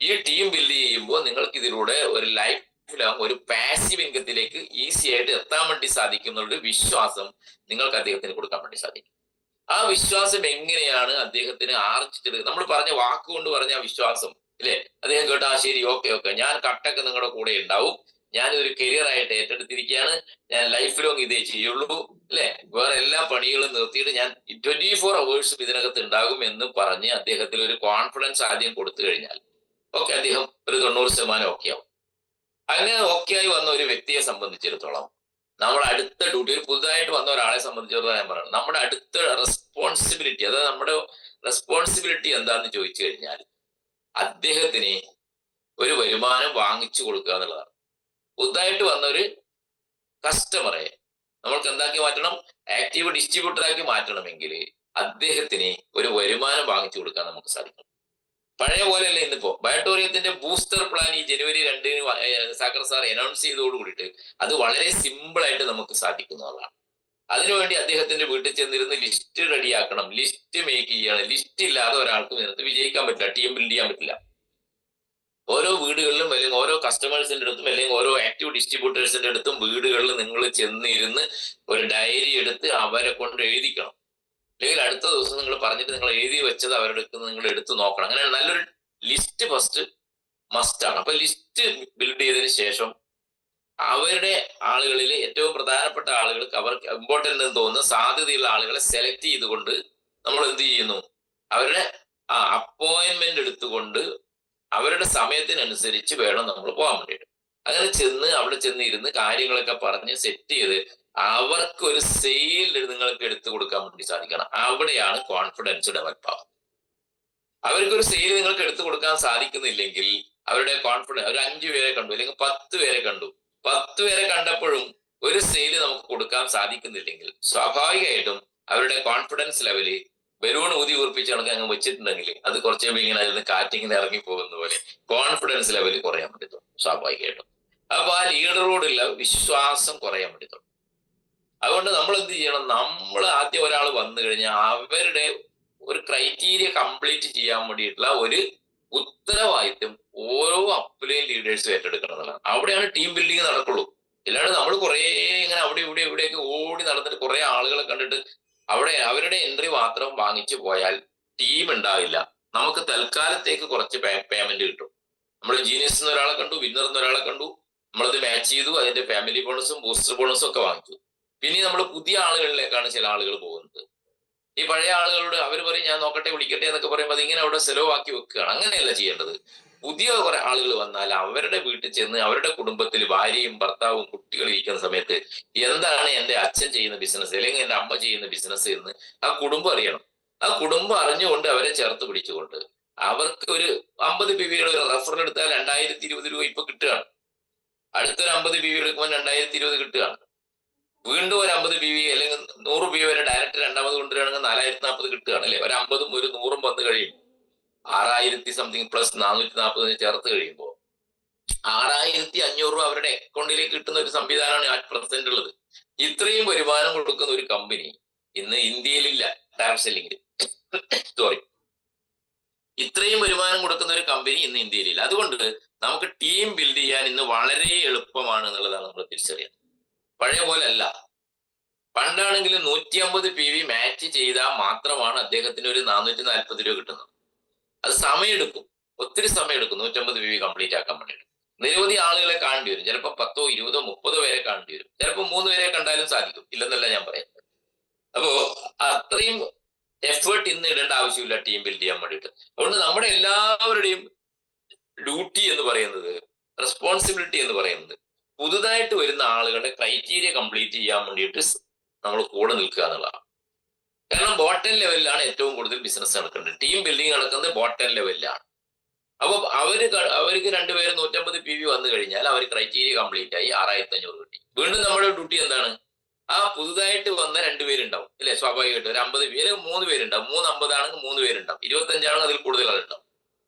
ഈ ടീം ബിൽഡ് ചെയ്യുമ്പോൾ നിങ്ങൾക്ക് ഇതിലൂടെ ഒരു ലൈഫ് ലോങ് ഒരു പാസീവ് ഇൻകത്തിലേക്ക് ഈസി ആയിട്ട് എത്താൻ വേണ്ടി സാധിക്കും എന്നുള്ള വിശ്വാസം നിങ്ങൾക്ക് അദ്ദേഹത്തിന് കൊടുക്കാൻ വേണ്ടി സാധിക്കും. ആ വിശ്വാസം എങ്ങനെയാണ് അദ്ദേഹത്തിന് ആർജിച്ചെടുക്കുക? നമ്മൾ പറഞ്ഞ വാക്കുകൊണ്ട് പറഞ്ഞ ആ വിശ്വാസം, അല്ലെ? അദ്ദേഹം കേട്ടോ, ശരി, ഓക്കെ, ഞാൻ കട്ടൊക്കെ നിങ്ങളുടെ കൂടെ ഉണ്ടാവും, ഞാനിതൊരു കരിയർ ആയിട്ട് ഏറ്റെടുത്തിരിക്കുകയാണ്, ഞാൻ ലൈഫ് ലോങ് ഇതേ ചെയ്യുള്ളൂ, അല്ലെ? വേറെ എല്ലാ പണികളും നിർത്തിയിട്ട് ഞാൻ 24 hours ഇതിനകത്ത് ഉണ്ടാകും എന്ന് പറഞ്ഞ് അദ്ദേഹത്തിൽ ഒരു കോൺഫിഡൻസ് ആദ്യം കൊടുത്തു കഴിഞ്ഞാൽ അദ്ദേഹം ഒരു 90% ഓക്കെ ആവും. അങ്ങനെ ഓക്കെ ആയി വന്ന ഒരു വ്യക്തിയെ സംബന്ധിച്ചിടത്തോളം നമ്മുടെ അടുത്ത ഡ്യൂട്ടി, ഒരു പുതുതായിട്ട് വന്ന ഒരാളെ സംബന്ധിച്ചിടത്തോളം ഞാൻ പറയുന്നത്, നമ്മുടെ അടുത്ത റെസ്പോൺസിബിലിറ്റി, അതായത് നമ്മുടെ റെസ്പോൺസിബിലിറ്റി എന്താന്ന് ചോദിച്ചു കഴിഞ്ഞാൽ അദ്ദേഹത്തിന് ഒരു വരുമാനം വാങ്ങിച്ചു കൊടുക്കുക എന്നുള്ളതാണ്. പുതുതായിട്ട് വന്ന ഒരു കസ്റ്റമറെ നമ്മൾക്ക് എന്താക്കി മാറ്റണം? ആക്റ്റീവ് ഡിസ്ട്രിബ്യൂട്ടർ ആക്കി മാറ്റണമെങ്കിൽ അദ്ദേഹത്തിന് ഒരു വരുമാനം വാങ്ങിച്ചു കൊടുക്കാൻ നമുക്ക് സാധിക്കും. പഴയ പോലെയല്ല ഇന്നിപ്പോ. ബയോട്ടോറിയത്തിന്റെ ബൂസ്റ്റർ പ്ലാൻ ഈ January 2 സാഗർ സാർ അനൗൺസ് ചെയ്തോട് കൂടിയിട്ട് അത് വളരെ സിമ്പിൾ ആയിട്ട് നമുക്ക് സാധിക്കുന്നതാണ്. അതിനുവേണ്ടി അദ്ദേഹത്തിന്റെ വീട്ടിൽ ചെന്നിരുന്ന് ലിസ്റ്റ് റെഡിയാക്കണം, ലിസ്റ്റ് മേക്ക് ചെയ്യണം. ലിസ്റ്റ് ഇല്ലാതെ ഒരാൾക്കും ഇതിനകത്ത് വിജയിക്കാൻ പറ്റില്ല, ടീം ബിൽഡ് ചെയ്യാൻ പറ്റില്ല. ഓരോ വീടുകളിലും അല്ലെങ്കിൽ ഓരോ കസ്റ്റമേഴ്സിന്റെ അടുത്തും അല്ലെങ്കിൽ ഓരോ ആക്റ്റീവ് ഡിസ്ട്രിബ്യൂട്ടേഴ്സിന്റെ അടുത്തും വീടുകളിൽ നിങ്ങൾ ചെന്നിരുന്ന് ഒരു ഡയറി എടുത്ത് അവരെ കൊണ്ട് എഴുതിക്കണം. അല്ലെങ്കിൽ അടുത്ത ദിവസം നിങ്ങൾ പറഞ്ഞിട്ട് നിങ്ങൾ എഴുതി വെച്ചത് അവരുടെ നിങ്ങൾ എടുത്ത് നോക്കണം. അങ്ങനെ നല്ലൊരു ലിസ്റ്റ് ഫസ്റ്റ് മസ്റ്റാണ്. അപ്പൊ ലിസ്റ്റ് ബിൽഡ് ചെയ്തതിന് ശേഷം അവരുടെ ആളുകളിൽ ഏറ്റവും പ്രധാനപ്പെട്ട ആളുകൾക്ക് അവർക്ക് ഇമ്പോർട്ടൻ്റ് എന്ന് തോന്നുന്ന സാധ്യതയുള്ള ആളുകളെ സെലക്ട് ചെയ്തുകൊണ്ട് നമ്മൾ എന്ത് ചെയ്യുന്നു? അവരുടെ അപ്പോയിന്റ്മെന്റ് എടുത്തുകൊണ്ട് അവരുടെ സമയത്തിനനുസരിച്ച് വേണം നമ്മൾ പോകാൻ വേണ്ടിയിട്ട്. അങ്ങനെ അവിടെ ചെന്നിരുന്ന് കാര്യങ്ങളൊക്കെ പറഞ്ഞ് സെറ്റ് ചെയ്ത് അവർക്ക് ഒരു സെയിൽ നിങ്ങൾക്ക് എടുത്തു കൊടുക്കാൻ വേണ്ടി സാധിക്കണം. അവിടെയാണ് കോൺഫിഡൻസ് ഡെവലപ്പ് ആവുക. അവർക്കൊരു സെയിൽ നിങ്ങൾക്ക് എടുത്തു കൊടുക്കാൻ സാധിക്കുന്നില്ലെങ്കിൽ അവരുടെ കോൺഫിഡൻസ്, ഒരു 5 പേരെ കണ്ടു അല്ലെങ്കിൽ 10 പേരെ കണ്ടു, 10 പേരെ കണ്ടപ്പോഴും ഒരു സെയിൽ നമുക്ക് കൊടുക്കാൻ സാധിക്കുന്നില്ലെങ്കിൽ സ്വാഭാവികമായിട്ടും അവരുടെ കോൺഫിഡൻസ് ലെവല് ബലൂൺ ഊതി ഉറപ്പിച്ച് കണക്ക് അങ്ങ് വെച്ചിട്ടുണ്ടെങ്കിൽ അത് കുറച്ച് കഴിയുമ്പോൾ ഇങ്ങനെ അതിന് കാറ്റിങ്ങനെ ഇറങ്ങി പോകുന്ന പോലെ കോൺഫിഡൻസ് ലെവൽ കുറയാൻ പറ്റും സ്വാഭാവികമായിട്ടും. അപ്പൊ ആ ലീഡറോടുള്ള വിശ്വാസം കുറയാൻ പറ്റും. അതുകൊണ്ട് നമ്മൾ എന്ത് ചെയ്യണം, നമ്മൾ ആദ്യം ഒരാൾ വന്നു കഴിഞ്ഞാൽ അവരുടെ ഒരു ക്രൈറ്റീരിയ കംപ്ലീറ്റ് ചെയ്യാൻ വേണ്ടിയിട്ടുള്ള ഒരു ഉത്തരവാദിത്വം ഓരോ അപ്ലൈൻ ലീഡേഴ്സും ഏറ്റെടുക്കണം എന്നുള്ളതാണ്. അവിടെയാണ് ടീം ബിൽഡിങ് നടക്കുള്ളൂ. അല്ലാണ്ട് നമ്മൾ കുറേ ഇങ്ങനെ അവിടെ ഇവിടെയൊക്കെ ഓടി നടന്നിട്ട് കുറെ ആളുകളെ കണ്ടിട്ട് അവിടെ അവരുടെ എൻട്രി മാത്രം വാങ്ങിച്ചു പോയാൽ ടീം ഉണ്ടാവില്ല. നമുക്ക് തൽക്കാലത്തേക്ക് കുറച്ച് പേയ്മെന്റ് കിട്ടും. നമ്മൾ ജീനിയസ് എന്ന ഒരാളെ കണ്ടു, വിന്നർ എന്ന ഒരാളെ കണ്ടു, നമ്മളത് മാച്ച് ചെയ്തു, അതിന്റെ ഫാമിലി ബോണസും ബൂസ്റ്റർ ബോണസും ഒക്കെ വാങ്ങിച്ചു. പിന്നെ നമ്മൾ പുതിയ ആളുകളിലേക്കാണ് ചില ആളുകൾ പോകുന്നത്. ഈ പഴയ ആളുകളോട് അവർ പറയും ഞാൻ നോക്കട്ടെ വിളിക്കട്ടെ എന്നൊക്കെ പറയുമ്പോൾ അതിങ്ങനെ അവിടെ സെലവാക്കി വെക്കുകയാണ്. അങ്ങനെയല്ല ചെയ്യേണ്ടത്. പുതിയ കുറെ ആളുകൾ വന്നാൽ അവരുടെ വീട്ടിൽ ചെന്ന് അവരുടെ കുടുംബത്തിൽ ഭാര്യയും ഭർത്താവും കുട്ടികളും ഇരിക്കുന്ന സമയത്ത് എന്താണ് എന്റെ അച്ഛൻ ചെയ്യുന്ന ബിസിനസ് അല്ലെങ്കിൽ എന്റെ അമ്മ ചെയ്യുന്ന ബിസിനസ് എന്ന് ആ കുടുംബം അറിയണം. ആ കുടുംബം അറിഞ്ഞുകൊണ്ട് അവരെ ചേർത്ത് പിടിച്ചുകൊണ്ട് അവർക്ക് ഒരു 50 PV ഒരു റെഫറൽ എടുത്താൽ 2020 രൂപ ഇപ്പൊ കിട്ടുകയാണ്. അടുത്തൊരു 50 PV എടുക്കുമ്പോൾ 2020 കിട്ടുകയാണ്. വീണ്ടും ഒരു 50 PV അല്ലെങ്കിൽ 100 PV വരെ ഡയറക്റ്റ് രണ്ടാമത് കൊണ്ടുവരികയാണെങ്കിൽ 4040 കിട്ടുകയാണ് അല്ലെ. ഒരു 50ഉം ഒരു 100ഉം വന്നു കഴിയും 6000 സംതിങ് പ്ലസ് 440 ചേർത്ത് കഴിയുമ്പോൾ 6500 രൂപ അവരുടെ അക്കൗണ്ടിലേക്ക് കിട്ടുന്ന ഒരു സംവിധാനമാണ് ആ പ്രസന്റ് ഉള്ളത്. ഇത്രയും വരുമാനം കൊടുക്കുന്ന ഒരു കമ്പനി ഇന്ന് ഇന്ത്യയിലില്ല. ഡയറക്ട് സെല്ലിംഗ് സോറി, ഇത്രയും വരുമാനം കൊടുക്കുന്ന ഒരു കമ്പനി ഇന്ന് ഇന്ത്യയിലില്ല. അതുകൊണ്ട് നമുക്ക് ടീം ബിൽഡ് ചെയ്യാൻ ഇന്ന് വളരെ എളുപ്പമാണ് എന്നുള്ളതാണ് നമ്മൾ തിരിച്ചറിയുന്നത്. പഴയ പോലെ അല്ല. പണ്ടാണെങ്കിൽ 150 PV മാച്ച് ചെയ്താൽ മാത്രമാണ് അദ്ദേഹത്തിന് ഒരു 440 രൂപ കിട്ടുന്നത്. അത് സമയമെടുക്കും, ഒത്തിരി സമയമെടുക്കും 150 PV കംപ്ലീറ്റ് ആക്കാൻ വേണ്ടിയിട്ട്. നിരവധി ആളുകളെ കാണേണ്ടി വരും. ചിലപ്പോൾ 10, 20, 30 പേരെ കാണേണ്ടി വരും. ചിലപ്പോൾ 3 പേരെ കണ്ടാലും സാധിക്കും, ഇല്ലെന്നല്ല ഞാൻ പറയുന്നത്. അപ്പോ അത്രയും എഫേർട്ട് ഇന്ന് ഇടേണ്ട ആവശ്യമില്ല ടീം ബിൽഡ് ചെയ്യാൻ വേണ്ടിയിട്ട്. അതുകൊണ്ട് നമ്മുടെ എല്ലാവരുടെയും ഡ്യൂട്ടി എന്ന് പറയുന്നത്, റെസ്പോൺസിബിലിറ്റി എന്ന് പറയുന്നത് പുതുതായിട്ട് വരുന്ന ആളുകളുടെ ക്രൈറ്റീരിയ കംപ്ലീറ്റ് ചെയ്യാൻ വേണ്ടിയിട്ട് നമ്മൾ കൂടെ നിൽക്കുക എന്നുള്ളതാണ്. കാരണം ബോട്ടം ലെവലിലാണ് ഏറ്റവും കൂടുതൽ ബിസിനസ് നടക്കേണ്ടത്. ടീം ബിൽഡിംഗ് നടക്കുന്നത് ബോട്ടം ലെവലിലാണ്. അപ്പൊ അവർക്ക് 2 പേര് 150 PV വന്നു കഴിഞ്ഞാൽ അവർ ക്രൈറ്റീരിയ കംപ്ലീറ്റ് ആയി 6500 കിട്ടി. വീണ്ടും നമ്മുടെ ഡ്യൂട്ടി എന്താണ്, ആ പുതുതായിട്ട് വന്ന 2 പേരുണ്ടാവും അല്ലെ. സ്വാഭാവികമായിട്ട് ഒരു 50 പേര് 3 പേരുണ്ടാവും. 350 ആണെങ്കിൽ 3 പേരുണ്ടാവും. 25 ആണെങ്കിൽ അതിൽ കൂടുതൽ ആളുണ്ടാവും.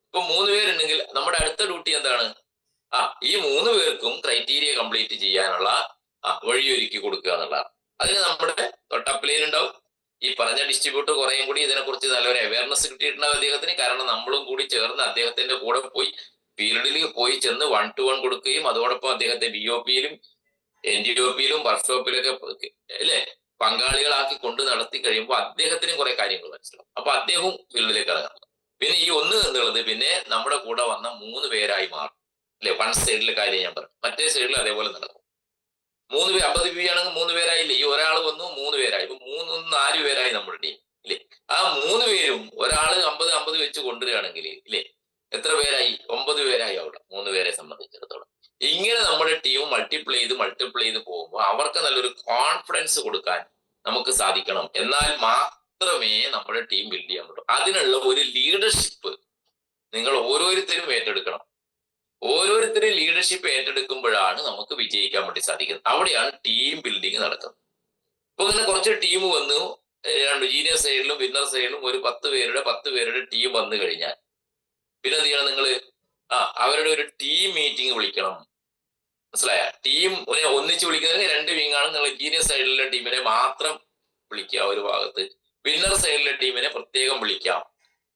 ഇപ്പൊ 3 പേരുണ്ടെങ്കിൽ നമ്മുടെ അടുത്ത ഡ്യൂട്ടി എന്താണ്, ഈ 3 പേർക്കും ക്രൈറ്റീരിയ കംപ്ലീറ്റ് ചെയ്യാനുള്ള വഴിയൊരുക്കി കൊടുക്കുക എന്നുള്ളതാണ്. അതിന് നമ്മുടെ തൊട്ടപ്ലൈൻ ഉണ്ടാവും. ഈ പറഞ്ഞ ഡിസ്ട്രിബ്യൂട്ടർ കുറേയും കൂടി ഇതിനെക്കുറിച്ച് നല്ലൊരു അവയർനെസ് കിട്ടിയിട്ടുണ്ടാവും അദ്ദേഹത്തിന്. കാരണം നമ്മളും കൂടി ചേർന്ന് അദ്ദേഹത്തിന്റെ കൂടെ പോയി ഫീൽഡിൽ പോയി ചെന്ന് 1-to-1 കൊടുക്കുകയും അതോടൊപ്പം അദ്ദേഹത്തെ BOPയിലും NGOPയിലും വർക്ക്ഷോപ്പിലൊക്കെ അല്ലെ പങ്കാളികളാക്കി കൊണ്ട് നടത്തി കഴിയുമ്പോൾ അദ്ദേഹത്തിനും കുറെ കാര്യങ്ങൾ മനസ്സിലാവും. അപ്പൊ അദ്ദേഹവും ഫീൽഡിലേക്ക് ഇറങ്ങണം. പിന്നെ ഈ 1 എന്നുള്ളത് പിന്നെ നമ്മുടെ കൂടെ വന്ന 3 പേരായി മാറും അല്ലെ. വൺ സൈഡിലെ കാര്യം ഞാൻ പറഞ്ഞു, മറ്റേ സൈഡിൽ അതേപോലെ നടക്കും. 3 പേര് 50 PV ആണെങ്കിൽ 3 പേരായില്ലേ. ഈ ഒരാൾ വന്നു 3 പേരായി. ഇപ്പൊ 3 4 പേരായി നമ്മുടെ ടീം ഇല്ലേ. ആ 3 പേരും ഒരാള് 50 വെച്ച് കൊണ്ടുവരികയാണെങ്കിൽ ഇല്ലേ എത്ര പേരായി, 9 പേരായി അവിടെ 3 പേരെ സംബന്ധിച്ചിടത്തോളം. ഇങ്ങനെ നമ്മുടെ ടീം മൾട്ടിപ്ലൈ ചെയ്ത് പോകുമ്പോൾ അവർക്ക് നല്ലൊരു കോൺഫിഡൻസ് കൊടുക്കാൻ നമുക്ക് സാധിക്കണം. എന്നാൽ മാത്രമേ നമ്മുടെ ടീം ബിൽഡ് ചെയ്യാൻ പറ്റൂ. അതിനുള്ള ഒരു ലീഡർഷിപ്പ് നിങ്ങൾ ഓരോരുത്തരും ഏറ്റെടുക്കണം. ഓരോരുത്തരും ലീഡർഷിപ്പ് ഏറ്റെടുക്കുമ്പോഴാണ് നമുക്ക് വിജയിക്കാൻ വേണ്ടി സാധിക്കുന്നത്. അവിടെയാണ് ടീം ബിൽഡിങ് നടക്കുന്നത്. അപ്പൊ ഇങ്ങനെ കുറച്ച് ടീം വന്നു, ജീനിയർ സൈഡിലും വിന്നർ സൈഡിലും ഒരു 10 പേരുടെ ടീം വന്നു കഴിഞ്ഞാൽ പിന്നെ എന്ത് ചെയ്യണം, നിങ്ങൾ അവരുടെ ഒരു ടീം മീറ്റിംഗ് വിളിക്കണം. മനസ്സിലായ? ടീം ഒന്നിച്ച് വിളിക്കുന്നത് 2 വിങ്ങാണ്. നിങ്ങൾ ജീനിയർ സൈഡിലെ ടീമിനെ മാത്രം വിളിക്കുക ഒരു ഭാഗത്ത്, വിന്നർ സൈഡിലെ ടീമിനെ പ്രത്യേകം വിളിക്കാം.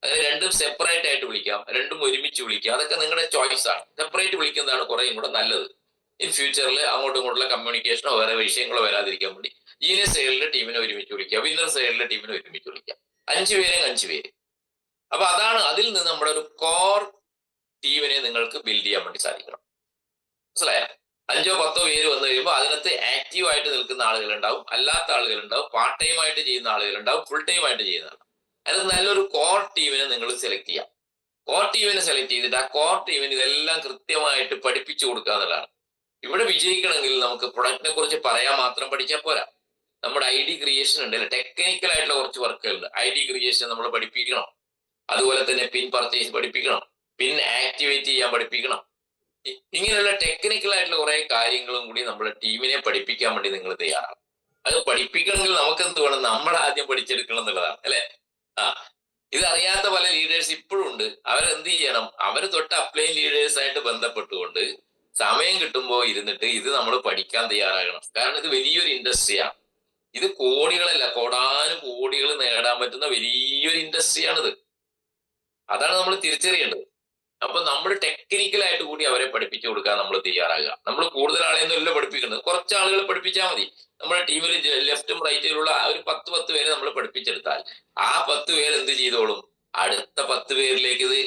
അങ്ങനെ രണ്ടും സെപ്പറേറ്റ് ആയിട്ട് വിളിക്കാം, രണ്ടും ഒരുമിച്ച് വിളിക്കാം. അതൊക്കെ നിങ്ങളുടെ ചോയ്സ് ആണ്. സെപ്പറേറ്റ് വിളിക്കുന്നതാണ് കുറേയും കൂടെ നല്ലത്. ഇൻ ഫ്യൂച്ചറിൽ അങ്ങോട്ടും ഇങ്ങോട്ടുള്ള കമ്മ്യൂണിക്കേഷനോ വേറെ വിഷയങ്ങളോ വരാതിരിക്കാൻ വേണ്ടി ജീനിയർ സൈഡിലെ ടീമിനെ ഒരുമിച്ച് വിളിക്കാം, വിന്നർ സൈഡിലെ ടീമിനെ ഒരുമിച്ച് വിളിക്കാം. 5 പേരെ 5 പേര്. അപ്പൊ അതാണ് അതിൽ നിന്ന് നമ്മുടെ ഒരു കോർ ടീമിനെ നിങ്ങൾക്ക് ബിൽഡ് ചെയ്യാൻ വേണ്ടി സാധിക്കണം. മനസ്സിലായ? 5 or 10 പേര് വന്നു കഴിയുമ്പോൾ അതിനകത്ത് ആക്റ്റീവ് ആയിട്ട് നിൽക്കുന്ന ആളുകളുണ്ടാവും, അല്ലാത്ത ആളുകളുണ്ടാവും, പാർട്ട് ടൈം ആയിട്ട് ചെയ്യുന്ന ആളുകളുണ്ടാവും, ഫുൾ ടൈം ആയിട്ട് ചെയ്യുന്ന ആളുകൾ. അതിനകത്ത് നല്ലൊരു കോർ ടീമിനെ നിങ്ങൾ സെലക്ട് ചെയ്യാം. കോർ ടീമിനെ സെലക്ട് ചെയ്തിട്ട് ആ കോർ ടീമിന് ഇതെല്ലാം കൃത്യമായിട്ട് പഠിപ്പിച്ചു കൊടുക്കുക എന്നുള്ളതാണ്. ഇവിടെ വിജയിക്കണമെങ്കിൽ നമുക്ക് പ്രൊഡക്റ്റിനെ കുറിച്ച് പറയാൻ മാത്രം പഠിച്ചാൽ പോരാ. നമ്മുടെ ഐ ഡി ക്രിയേഷൻ ഉണ്ട് അല്ലെ, ടെക്നിക്കൽ ആയിട്ടുള്ള കുറച്ച് വർക്കുകളുണ്ട്. ഐ ഡി ക്രിയേഷൻ നമ്മൾ പഠിപ്പിക്കണം. അതുപോലെ തന്നെ പിൻ പർച്ചേസ് പഠിപ്പിക്കണം, പിൻ ആക്ടിവേറ്റ് ചെയ്യാൻ പഠിപ്പിക്കണം. ഇങ്ങനെയുള്ള ടെക്നിക്കൽ ആയിട്ടുള്ള കുറെ കാര്യങ്ങളും കൂടി നമ്മുടെ ടീമിനെ പഠിപ്പിക്കാൻ വേണ്ടി നിങ്ങൾ തയ്യാറാണ്. അത് പഠിപ്പിക്കണമെങ്കിൽ നമുക്ക് എന്ത് വേണം, നമ്മൾ ആദ്യം പഠിച്ചെടുക്കണം എന്നുള്ളതാണ് അല്ലെ. ഇത് അറിയാത്ത പല ലീഡേഴ്സ് ഇപ്പോഴും ഉണ്ട്. അവരെന്ത് ചെയ്യണം, അവർ തൊട്ട് അപ്ലൈൻ ലീഡേഴ്സ് ആയിട്ട് ബന്ധപ്പെട്ടുകൊണ്ട് സമയം കിട്ടുമ്പോൾ ഇരുന്നിട്ട് ഇത് നമ്മൾ പഠിക്കാൻ തയ്യാറാകണം. കാരണം ഇത് വലിയൊരു ഇൻഡസ്ട്രിയാണ്. ഇത് കോടികളല്ല, കോടാനുകോടികൾ നേടാൻ പറ്റുന്ന വലിയൊരു ഇൻഡസ്ട്രിയാണിത്. അതാണ് നമ്മൾ തിരിച്ചറിയേണ്ടത്. അപ്പൊ നമ്മൾ ടെക്നിക്കലായിട്ട് കൂടി അവരെ പഠിപ്പിച്ചു കൊടുക്കാൻ നമ്മൾ തയ്യാറാകുക. നമ്മൾ കൂടുതൽ ആളെയൊന്നുമല്ല പഠിപ്പിക്കുന്നത്, കുറച്ച് ആളുകൾ പഠിപ്പിച്ചാൽ മതി. നമ്മുടെ ടീമിൽ ലെഫ്റ്റും റൈറ്റിലുള്ള ഒരു 10 പേരെ നമ്മൾ പഠിപ്പിച്ചെടുത്താൽ ആ 10 പേര് എന്ത് ചെയ്തോളും, അടുത്ത 10 പേരിലേക്ക് ഇത്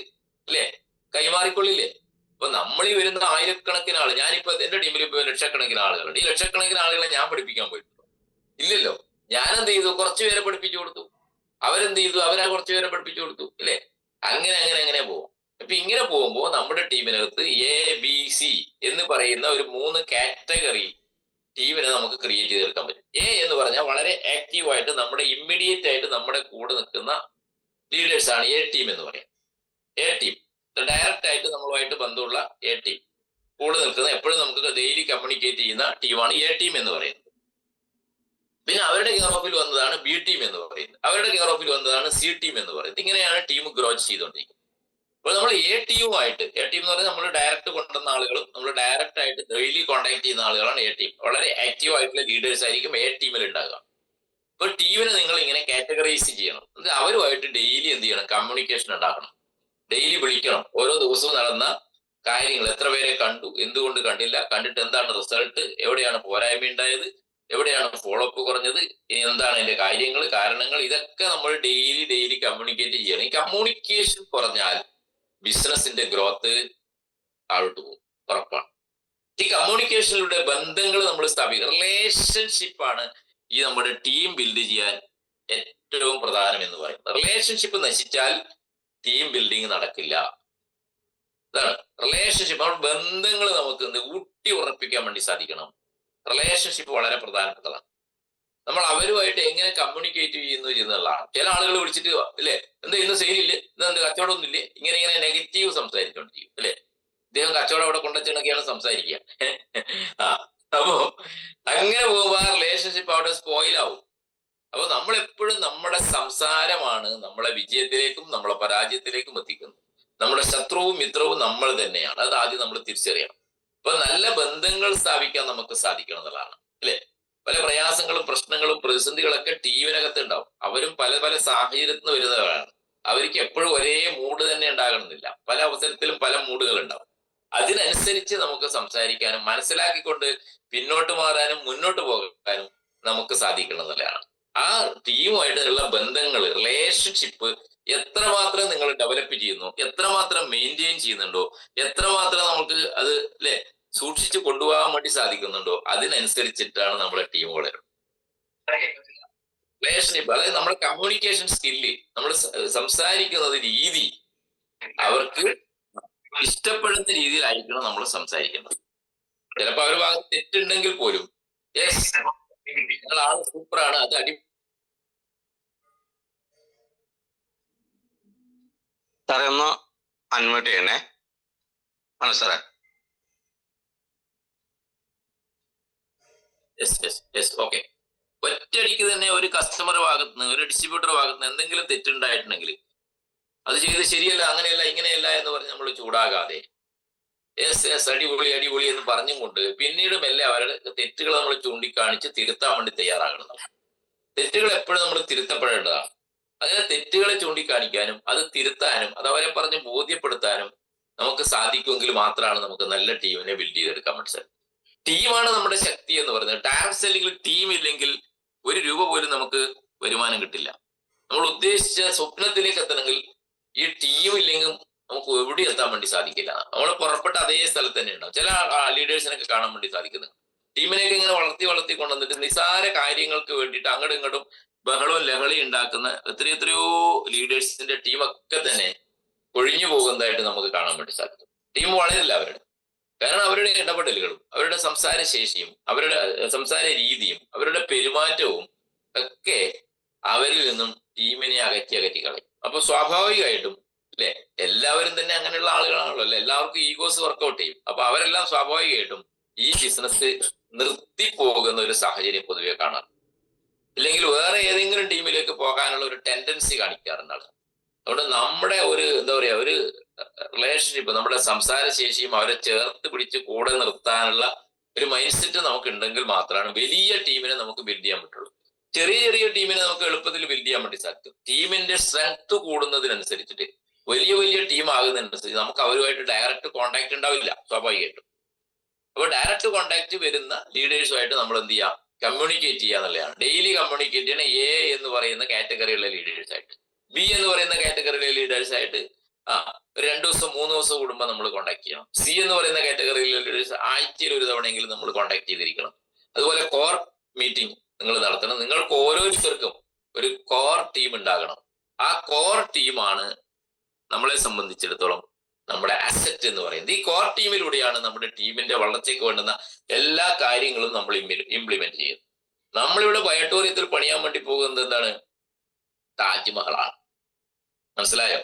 അല്ലേ കൈമാറിക്കൊള്ളില്ലേ. അപ്പൊ നമ്മൾ ഈ വരുന്ന ആയിരക്കണക്കിന് ആള്, ഞാനിപ്പോ എന്റെ ടീമിൽ ഇപ്പൊ ലക്ഷക്കണക്കിന് ആളുകളുണ്ട്. ഈ ലക്ഷക്കണക്കിന് ആളുകളെ ഞാൻ പഠിപ്പിക്കാൻ പോയിട്ടുണ്ടോ? ഇല്ലല്ലോ. ഞാൻ എന്ത് ചെയ്തു, കുറച്ചു പേരെ പഠിപ്പിച്ചു കൊടുത്തു. അവരെന്ത് ചെയ്തു, അവരാ കുറച്ചു പേരെ പഠിപ്പിച്ചു കൊടുത്തു ഇല്ലേ. അങ്ങനെ അങ്ങനെ അങ്ങനെ പോകും. അപ്പൊ ഇങ്ങനെ പോകുമ്പോൾ നമ്മുടെ ടീമിനകത്ത് ABC എന്ന് പറയുന്ന ഒരു 3 കാറ്റഗറി ടീമിനെ നമുക്ക് ക്രിയേറ്റ് ചെയ്തെടുക്കാൻ പറ്റും. എന്ന് പറഞ്ഞാൽ വളരെ ആക്റ്റീവായിട്ട് നമ്മുടെ ഇമ്മീഡിയറ്റ് ആയിട്ട് നമ്മുടെ കൂടെ നിൽക്കുന്ന ലീഡേഴ്സ് ആണ് ടീം എന്ന് പറയാം. ടീം ഡയറക്റ്റ് ആയിട്ട് നമ്മളുമായിട്ട് ബന്ധമുള്ള ടീം, കൂടെ നിൽക്കുന്ന, എപ്പോഴും നമുക്ക് ഡെയിലി കമ്മ്യൂണിക്കേറ്റ് ചെയ്യുന്ന ടീമാണ് ടീം എന്ന് പറയുന്നത്. പിന്നെ അവരുടെ കെയർ ഓഫിൽ വന്നതാണ് B ടീം എന്ന് പറയുന്നത്. അവരുടെ കെയർ ഓഫിൽ വന്നതാണ് C ടീം എന്ന് പറയുന്നത്. ഇങ്ങനെയാണ് ടീം ഗ്രോ ചെയ്തുകൊണ്ടിരിക്കുന്നത്. അപ്പോൾ നമ്മൾ ടീമുമായിട്ട്, ടീം എന്ന് പറഞ്ഞാൽ നമ്മൾ ഡയറക്റ്റ് കൊണ്ടുവന്ന ആളുകളും നമ്മൾ ഡയറക്റ്റ് ആയിട്ട് ഡെയിലി കോൺടാക്ട് ചെയ്യുന്ന ആളുകളാണ് ടീം. വളരെ ആക്റ്റീവ് ആയിട്ടുള്ള ലീഡേഴ്സ് ആയിരിക്കും ടീമിൽ ഉണ്ടാകുക. അപ്പോൾ ടീമിനെ നിങ്ങൾ ഇങ്ങനെ കാറ്റഗറൈസ് ചെയ്യണം. അവരുമായിട്ട് ഡെയിലി എന്ത് ചെയ്യണം, കമ്മ്യൂണിക്കേഷൻ ഉണ്ടാക്കണം. ഡെയിലി വിളിക്കണം. ഓരോ ദിവസവും നടന്ന കാര്യങ്ങൾ, എത്ര പേരെ കണ്ടു, എന്തുകൊണ്ട് കണ്ടില്ല, കണ്ടിട്ട് എന്താണ് റിസൾട്ട്, എവിടെയാണ് പോരായ്മ ഉണ്ടായത്, എവിടെയാണ് ഫോളോ അപ്പ് കുറഞ്ഞത്, എന്താണ് അതിന്റെ കാര്യങ്ങൾ, കാരണങ്ങൾ, ഇതൊക്കെ നമ്മൾ ഡെയിലി കമ്മ്യൂണിക്കേറ്റ് ചെയ്യണം. ഈ കമ്മ്യൂണിക്കേഷൻ കുറഞ്ഞാൽ ബിസിനസിന്റെ ഗ്രോത്ത് താഴോട്ട് പോകും, ഉറപ്പാണ്. ഈ കമ്മ്യൂണിക്കേഷനിലൂടെ ബന്ധങ്ങൾ നമ്മൾ സ്ഥാപിക്കുക. റിലേഷൻഷിപ്പാണ് ഈ നമ്മുടെ ടീം ബിൽഡ് ചെയ്യാൻ ഏറ്റവും പ്രധാനം എന്ന് പറയുന്നത്. റിലേഷൻഷിപ്പ് നശിച്ചാൽ ടീം ബിൽഡിങ് നടക്കില്ല. അതാണ് റിലേഷൻഷിപ്പ്. നമ്മൾ ബന്ധങ്ങൾ നമുക്ക് ഊട്ടി ഉറപ്പിക്കാൻ വേണ്ടി സാധിക്കണം. റിലേഷൻഷിപ്പ് വളരെ പ്രധാനപ്പെട്ടതാണ്. നമ്മൾ അവരുമായിട്ട് എങ്ങനെ കമ്മ്യൂണിക്കേറ്റ് ചെയ്യുന്നു എന്നുള്ളതാണ്. ചില ആളുകൾ വിളിച്ചിട്ട് അല്ലേ, എന്താ ഇന്ന് സെയിലില്ലേ, എന്താ കച്ചവടം ഒന്നുമില്ലേ, ഇങ്ങനെ നെഗറ്റീവ് സംസാരിച്ചോണ്ടിരിക്കും അല്ലെ. ഇദ്ദേഹം കച്ചവടം അവിടെ കൊണ്ടുവച്ചൊക്കെയാണ് സംസാരിക്കുക. അപ്പോ അങ്ങനെ പോകുമ്പോൾ ആ റിലേഷൻഷിപ്പ് അവിടെ സ്പോയിൽ ആവും. അപ്പൊ നമ്മളെപ്പോഴും നമ്മുടെ സംസാരമാണ് നമ്മളെ വിജയത്തിലേക്കും നമ്മളെ പരാജയത്തിലേക്കും എത്തിക്കുന്നത്. നമ്മുടെ ശത്രുവും മിത്രവും നമ്മൾ തന്നെയാണ്. അത് ആദ്യം നമ്മൾ തിരിച്ചറിയണം. അപ്പൊ നല്ല ബന്ധങ്ങൾ സ്ഥാപിക്കാൻ നമുക്ക് സാധിക്കണം എന്നുള്ളതാണ് അല്ലെ. പല പ്രയാസങ്ങളും പ്രശ്നങ്ങളും പ്രതിസന്ധികളൊക്കെ ടീമിനകത്ത് ഉണ്ടാവും. അവരും പല പല സാഹചര്യത്തിൽ നിന്ന് വരുന്നവരാണ്. അവർക്ക് എപ്പോഴും ഒരേ മൂഡ് തന്നെ ഉണ്ടാകണമെന്നില്ല. പല അവസരത്തിലും പല മൂഡുകൾ ഉണ്ടാവും. അതിനനുസരിച്ച് നമുക്ക് സംസാരിക്കാനും മനസ്സിലാക്കിക്കൊണ്ട് പിന്നോട്ട് മാറാനും മുന്നോട്ട് പോകാനും നമുക്ക് സാധിക്കണം എന്നുള്ളതാണ്. ആ ടീമുമായിട്ടുള്ള ബന്ധങ്ങൾ, റിലേഷൻഷിപ്പ് എത്രമാത്രം നിങ്ങൾ ഡെവലപ്പ് ചെയ്യുന്നു, എത്രമാത്രം മെയിൻറ്റെയിൻ ചെയ്യുന്നുണ്ടോ, എത്രമാത്രം നമുക്ക് അത് അല്ലെ സൂക്ഷിച്ചു കൊണ്ടുപോകാൻ വേണ്ടി സാധിക്കുന്നുണ്ടോ, അതിനനുസരിച്ചിട്ടാണ് നമ്മുടെ ടീം വളരുന്നത്. റിലേഷൻഷിപ്പ്, അതായത് നമ്മുടെ കമ്മ്യൂണിക്കേഷൻ സ്കില്ല്, നമ്മൾ സംസാരിക്കുന്നത് രീതി അവർക്ക് ഇഷ്ടപ്പെടുന്ന രീതിയിലായിരിക്കണം നമ്മൾ സംസാരിക്കുന്നത്. ചിലപ്പോ അവരുടെ ഭാഗത്ത് തെറ്റുണ്ടെങ്കിൽ പോലും യെസ് നിങ്ങൾ ആള് സൂപ്പറാണ്, അത് സാറേ ഒന്ന് അൺമ്യൂട്ട് ചെയ്യണേ. ആണ് സാറേ. ഓക്കെ. ഒറ്റയടിക്ക് തന്നെ ഒരു കസ്റ്റമർ ഭാഗത്ത് നിന്ന്, ഒരു ഡിസ്ട്രിബ്യൂട്ടർ ഭാഗത്ത് നിന്ന് എന്തെങ്കിലും തെറ്റുണ്ടായിട്ടുണ്ടെങ്കിൽ അത് ചെയ്ത് ശരിയല്ല, അങ്ങനെയല്ല, ഇങ്ങനെയല്ല എന്ന് പറഞ്ഞ് നമ്മൾ ചൂടാകാതെ അടിപൊളി അടിപൊളി എന്ന് പറഞ്ഞും കൊണ്ട് പിന്നീട് മെല്ലെ അവരുടെ തെറ്റുകൾ നമ്മൾ ചൂണ്ടിക്കാണിച്ച് തിരുത്താൻ വേണ്ടി തയ്യാറാകണം. തെറ്റുകൾ എപ്പോഴും നമ്മൾ തിരുത്തപ്പെടേണ്ടതാണ്. അങ്ങനെ തെറ്റുകളെ ചൂണ്ടിക്കാണിക്കാനും അത് തിരുത്താനും അത് അവരെ പറഞ്ഞ് ബോധ്യപ്പെടുത്താനും നമുക്ക് സാധിക്കുമെങ്കിൽ മാത്രമാണ് നമുക്ക് നല്ല ടീമിനെ ബിൽഡ് ചെയ്തെടുക്കാൻ വേണ്ടി സാധിക്കും. ടീമാണ് നമ്മുടെ ശക്തി എന്ന് പറയുന്നത്. ഡയറക്ട് സെല്ലിംഗിൽ ടീം ഇല്ലെങ്കിൽ ഒരു രൂപ പോലും നമുക്ക് വരുമാനം കിട്ടില്ല. നമ്മൾ ഉദ്ദേശിച്ച സ്വപ്നത്തിലേക്ക് എത്തണമെങ്കിൽ ഈ ടീം ഇല്ലെങ്കിൽ നമുക്ക് എവിടെ എത്താൻ വേണ്ടി സാധിക്കില്ല. നമ്മൾ പുറപ്പെട്ട അതേ സ്ഥലത്ത് തന്നെ ഉണ്ടാവും. ചില ലീഡേഴ്സിനൊക്കെ കാണാൻ വേണ്ടി സാധിക്കുന്നത് ടീമിനെയൊക്കെ ഇങ്ങനെ വളർത്തി കൊണ്ടുവന്നിട്ട് നിസ്സാര കാര്യങ്ങൾക്ക് വേണ്ടിയിട്ട് അങ്ങോട്ടും ഇങ്ങോട്ടും ബഹളവും ലഹളയും ഉണ്ടാക്കുന്ന എത്രയോ ലീഡേഴ്സിന്റെ ടീമൊക്കെ തന്നെ ഒഴിഞ്ഞു പോകുന്നതായിട്ട് നമുക്ക് കാണാൻ വേണ്ടി സാധിക്കും. ടീം വളരില്ല അവരുടെ. കാരണം അവരുടെ ഇടപെടലുകളും അവരുടെ സംസാര ശേഷിയും അവരുടെ സംസാര രീതിയും അവരുടെ പെരുമാറ്റവും ഒക്കെ അവരിൽ നിന്നും ടീമിനെ അകറ്റി കളയും. അപ്പൊ സ്വാഭാവികമായിട്ടും അല്ലെ, എല്ലാവരും തന്നെ അങ്ങനെയുള്ള ആളുകളാണല്ലോ അല്ലെ, എല്ലാവർക്കും ഈഗോസ് വർക്കൗട്ട് ചെയ്യും. അപ്പൊ അവരെല്ലാം സ്വാഭാവികമായിട്ടും ഈ ബിസിനസ് നിർത്തിപ്പോകുന്ന ഒരു സാഹചര്യം പൊതുവെ കാണാറ്, ഇല്ലെങ്കിൽ വേറെ ഏതെങ്കിലും ടീമിലേക്ക് പോകാനുള്ള ഒരു ടെൻഡൻസി കാണിക്കാറുണ്ട് ആളുകൾ. അതുകൊണ്ട് നമ്മുടെ ഒരു എന്താ പറയാ ഒരു റിലേഷൻഷിപ്പ്, നമ്മുടെ സംസാര ശേഷിയും അവരെ ചേർത്ത് പിടിച്ച് കൂടെ നിർത്താനുള്ള ഒരു മൈൻഡ് സെറ്റ് നമുക്ക് ഉണ്ടെങ്കിൽ മാത്രമാണ് വലിയ ടീമിനെ നമുക്ക് ബിൽഡ് ചെയ്യാൻ പറ്റുള്ളൂ. ചെറിയ ചെറിയ ടീമിനെ നമുക്ക് എളുപ്പത്തിൽ ബിൽഡ് ചെയ്യാൻ വേണ്ടി സാധിക്കും. ടീമിന്റെ സ്ട്രെങ്ത് കൂടുന്നതിനനുസരിച്ചിട്ട് വലിയ ടീം ആകുന്നതിനനുസരിച്ച് നമുക്ക് അവരുമായിട്ട് ഡയറക്റ്റ് കോണ്ടാക്ട് ഉണ്ടാവില്ല സ്വാഭാവികമായിട്ടും. അപ്പൊ ഡയറക്റ്റ് കോണ്ടാക്ട് വരുന്ന ലീഡേഴ്സുമായിട്ട് നമ്മൾ എന്ത് ചെയ്യാം, കമ്മ്യൂണിക്കേറ്റ് ചെയ്യുക എന്നുള്ളതാണ്. ഡെയിലി കമ്മ്യൂണിക്കേറ്റ് ചെയ്യണ എ എന്ന് പറയുന്ന കാറ്റഗറിയുള്ള ലീഡേഴ്സായിട്ട്, ബി എന്ന് പറയുന്ന കാറ്റഗറിയിലെ ലീഡേഴ്സായിട്ട് ഒരു 2 ദിവസം 3 ദിവസം കൂടുമ്പോൾ നമ്മൾ കോണ്ടാക്ട് ചെയ്യണം. സി എന്ന് പറയുന്ന കാറ്റഗറിയിലെ ലീഡേഴ്സ് ആഴ്ചയിൽ ഒരു തവണയെങ്കിലും നമ്മൾ കോണ്ടാക്ട് ചെയ്തിരിക്കണം. അതുപോലെ കോർ മീറ്റിംഗ് നിങ്ങൾ നടത്തണം. നിങ്ങൾക്ക് ഓരോരുത്തർക്കും ഒരു കോർ ടീം ഉണ്ടാകണം. ആ കോർ ടീമാണ് നമ്മളെ സംബന്ധിച്ചിടത്തോളം നമ്മുടെ അസറ്റ് എന്ന് പറയുന്നത്. ഈ കോർ ടീമിലൂടെയാണ് നമ്മുടെ ടീമിന്റെ വളർച്ചയ്ക്ക് വേണ്ടുന്ന എല്ലാ കാര്യങ്ങളും നമ്മൾ ഇംപ്ലിമെന്റ് ചെയ്യുന്നത്. നമ്മളിവിടെ ബയോട്ടോറിയത്തിൽ പണിയാൻ വേണ്ടി പോകുന്നത് എന്താണ്? താജ്മഹലാണ്. മനസ്സിലായോ?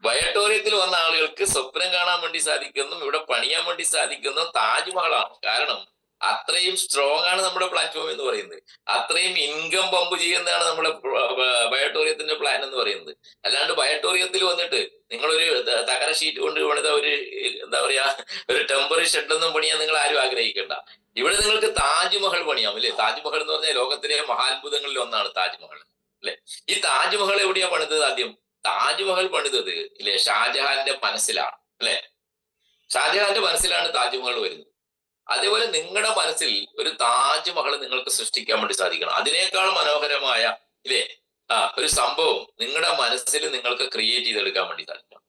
ബയോട്ടോറിയത്തിൽ വന്ന ആളുകൾക്ക് സ്വപ്നം കാണാൻ വേണ്ടി സാധിക്കുന്നതും ഇവിടെ പണിയാൻ വേണ്ടി സാധിക്കുന്നതും താജ്മഹലാണ്. കാരണം അത്രയും സ്ട്രോങ് ആണ് നമ്മുടെ പ്ലാറ്റ്ഫോം എന്ന് പറയുന്നത്. അത്രയും ഇൻകം പമ്പ് ചെയ്യുന്നതാണ് നമ്മുടെ ബയോട്ടോറിയത്തിന്റെ പ്ലാൻ എന്ന് പറയുന്നത്. അല്ലാണ്ട് ബയോട്ടോറിയത്തിൽ വന്നിട്ട് നിങ്ങളൊരു തകര ഷീറ്റ് കൊണ്ട് പണിത ഒരു എന്താ പറയാ ഒരു ടെമ്പററി ഷെഡൊന്നും പണിയാൻ നിങ്ങൾ ആരും ആഗ്രഹിക്കേണ്ട. ഇവിടെ നിങ്ങൾക്ക് താജ്മഹൽ പണിയാം അല്ലെ. താജ്മഹൽ എന്ന് പറഞ്ഞാൽ ലോകത്തിലെ മഹാത്ഭുതങ്ങളിൽ ഒന്നാണ് താജ്മഹൽ അല്ലെ. ഈ താജ്മഹൽ എവിടെയാ പണിതത്? ആദ്യം താജ്മഹൽ പണിതത് ഇല്ലേ ഷാജഹാന്റെ മനസ്സിലാണ് അല്ലെ. ഷാജഹാന്റെ മനസ്സിലാണ് താജ്മഹൽ വരുന്നത്. അതേപോലെ നിങ്ങളുടെ മനസ്സിൽ ഒരു താജ്മഹൽ നിങ്ങൾക്ക് സൃഷ്ടിക്കാൻ വേണ്ടി സാധിക്കണം. അതിനേക്കാൾ മനോഹരമായ ഇല്ലേ ഒരു സംഭവം നിങ്ങളുടെ മനസ്സിൽ നിങ്ങൾക്ക് ക്രിയേറ്റ് ചെയ്തെടുക്കാൻ വേണ്ടി സാധിക്കണം.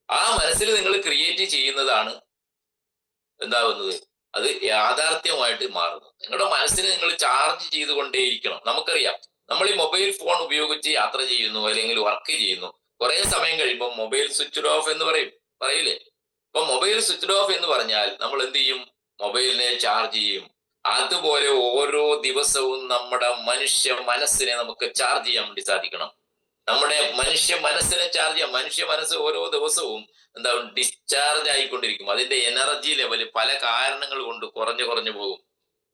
ആ മനസ്സിൽ നിങ്ങൾ ക്രിയേറ്റ് ചെയ്യുന്നതാണ് എന്താവുന്നത്, അത് യാഥാർത്ഥ്യമായിട്ട് മാറുന്നു. നിങ്ങളുടെ മനസ്സിനെ നിങ്ങൾ ചാർജ് ചെയ്തുകൊണ്ടേയിരിക്കണം. നമുക്കറിയാം, നമ്മൾ ഈ മൊബൈൽ ഫോൺ ഉപയോഗിച്ച് യാത്ര ചെയ്യുന്നു അല്ലെങ്കിൽ വർക്ക് ചെയ്യുന്നു, കുറെ സമയം കഴിയുമ്പോൾ മൊബൈൽ സ്വിച്ച് ഓഫ് എന്ന് പറയില്ലേ. അപ്പൊ മൊബൈൽ സ്വിച്ച് ഓഫ് എന്ന് പറഞ്ഞാൽ നമ്മൾ എന്ത് ചെയ്യും? മൊബൈലിനെ ചാർജ് ചെയ്യും. അതുപോലെ ഓരോ ദിവസവും നമ്മുടെ മനുഷ്യ മനസ്സിനെ നമുക്ക് ചാർജ് ചെയ്യാൻ വേണ്ടി സാധിക്കണം. നമ്മുടെ മനുഷ്യ മനസ്സിനെ ചാർജ് ചെയ്യാം. മനുഷ്യ മനസ്സ് ഓരോ ദിവസവും എന്താവും ഡിസ്ചാർജ് ആയിക്കൊണ്ടിരിക്കും. അതിന്റെ എനർജി ലെവല് പല കാരണങ്ങൾ കൊണ്ട് കുറഞ്ഞു പോകും.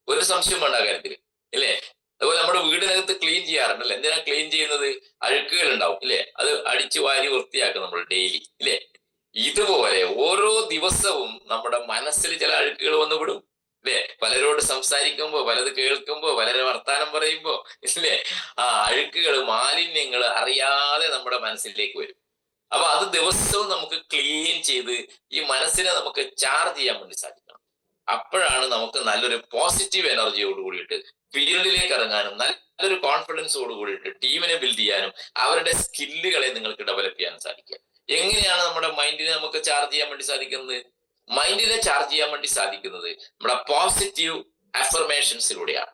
ഒരു സംശയം വേണ്ട കാര്യത്തിൽ ഇല്ലേ. അതുപോലെ നമ്മുടെ വീടിനകത്ത് ക്ലീൻ ചെയ്യാറുണ്ടല്ലേ. എന്തിനാ ക്ലീൻ ചെയ്യുന്നത്? അഴുക്കുകൾ ഉണ്ടാവും ഇല്ലേ, അത് അടിച്ചു വാരി വൃത്തിയാക്കും നമ്മൾ ഡെയിലി ഇല്ലേ. ഇതുപോലെ ഓരോ ദിവസവും നമ്മുടെ മനസ്സിൽ ചില അഴുക്കുകൾ വന്നു വിടും ഇല്ലേ. പലരോട് സംസാരിക്കുമ്പോ, പലത് കേൾക്കുമ്പോ, പലരെ വർത്താനം പറയുമ്പോ ഇല്ലേ, ആ അഴുക്കുകൾ മാലിന്യങ്ങൾ അറിയാതെ നമ്മുടെ മനസ്സിലേക്ക് വരും. അപ്പൊ അത് ദിവസവും നമുക്ക് ക്ലീൻ ചെയ്ത് ഈ മനസ്സിനെ നമുക്ക് ചാർജ് ചെയ്യാൻ വേണ്ടി സാധിക്കണം. അപ്പോഴാണ് നമുക്ക് നല്ലൊരു പോസിറ്റീവ് എനർജിയോട് കൂടിയിട്ട് ഫീൽഡിലേക്ക് ഇറങ്ങാനും നല്ലൊരു കോൺഫിഡൻസോട് കൂടിയിട്ട് ടീമിനെ ബിൽഡ് ചെയ്യാനും അവരുടെ സ്കില്ലുകളെ നിങ്ങൾക്ക് ഡെവലപ്പ് ചെയ്യാനും സാധിക്കുക. എങ്ങനെയാണ് നമ്മുടെ മൈൻഡിനെ നമുക്ക് ചാർജ് ചെയ്യാൻ വേണ്ടി സാധിക്കുന്നത്? മൈൻഡിനെ ചാർജ് ചെയ്യാൻ വേണ്ടി സാധിക്കുന്നത് നമ്മുടെ പോസിറ്റീവ് അഫർമേഷൻസിലൂടെയാണ്.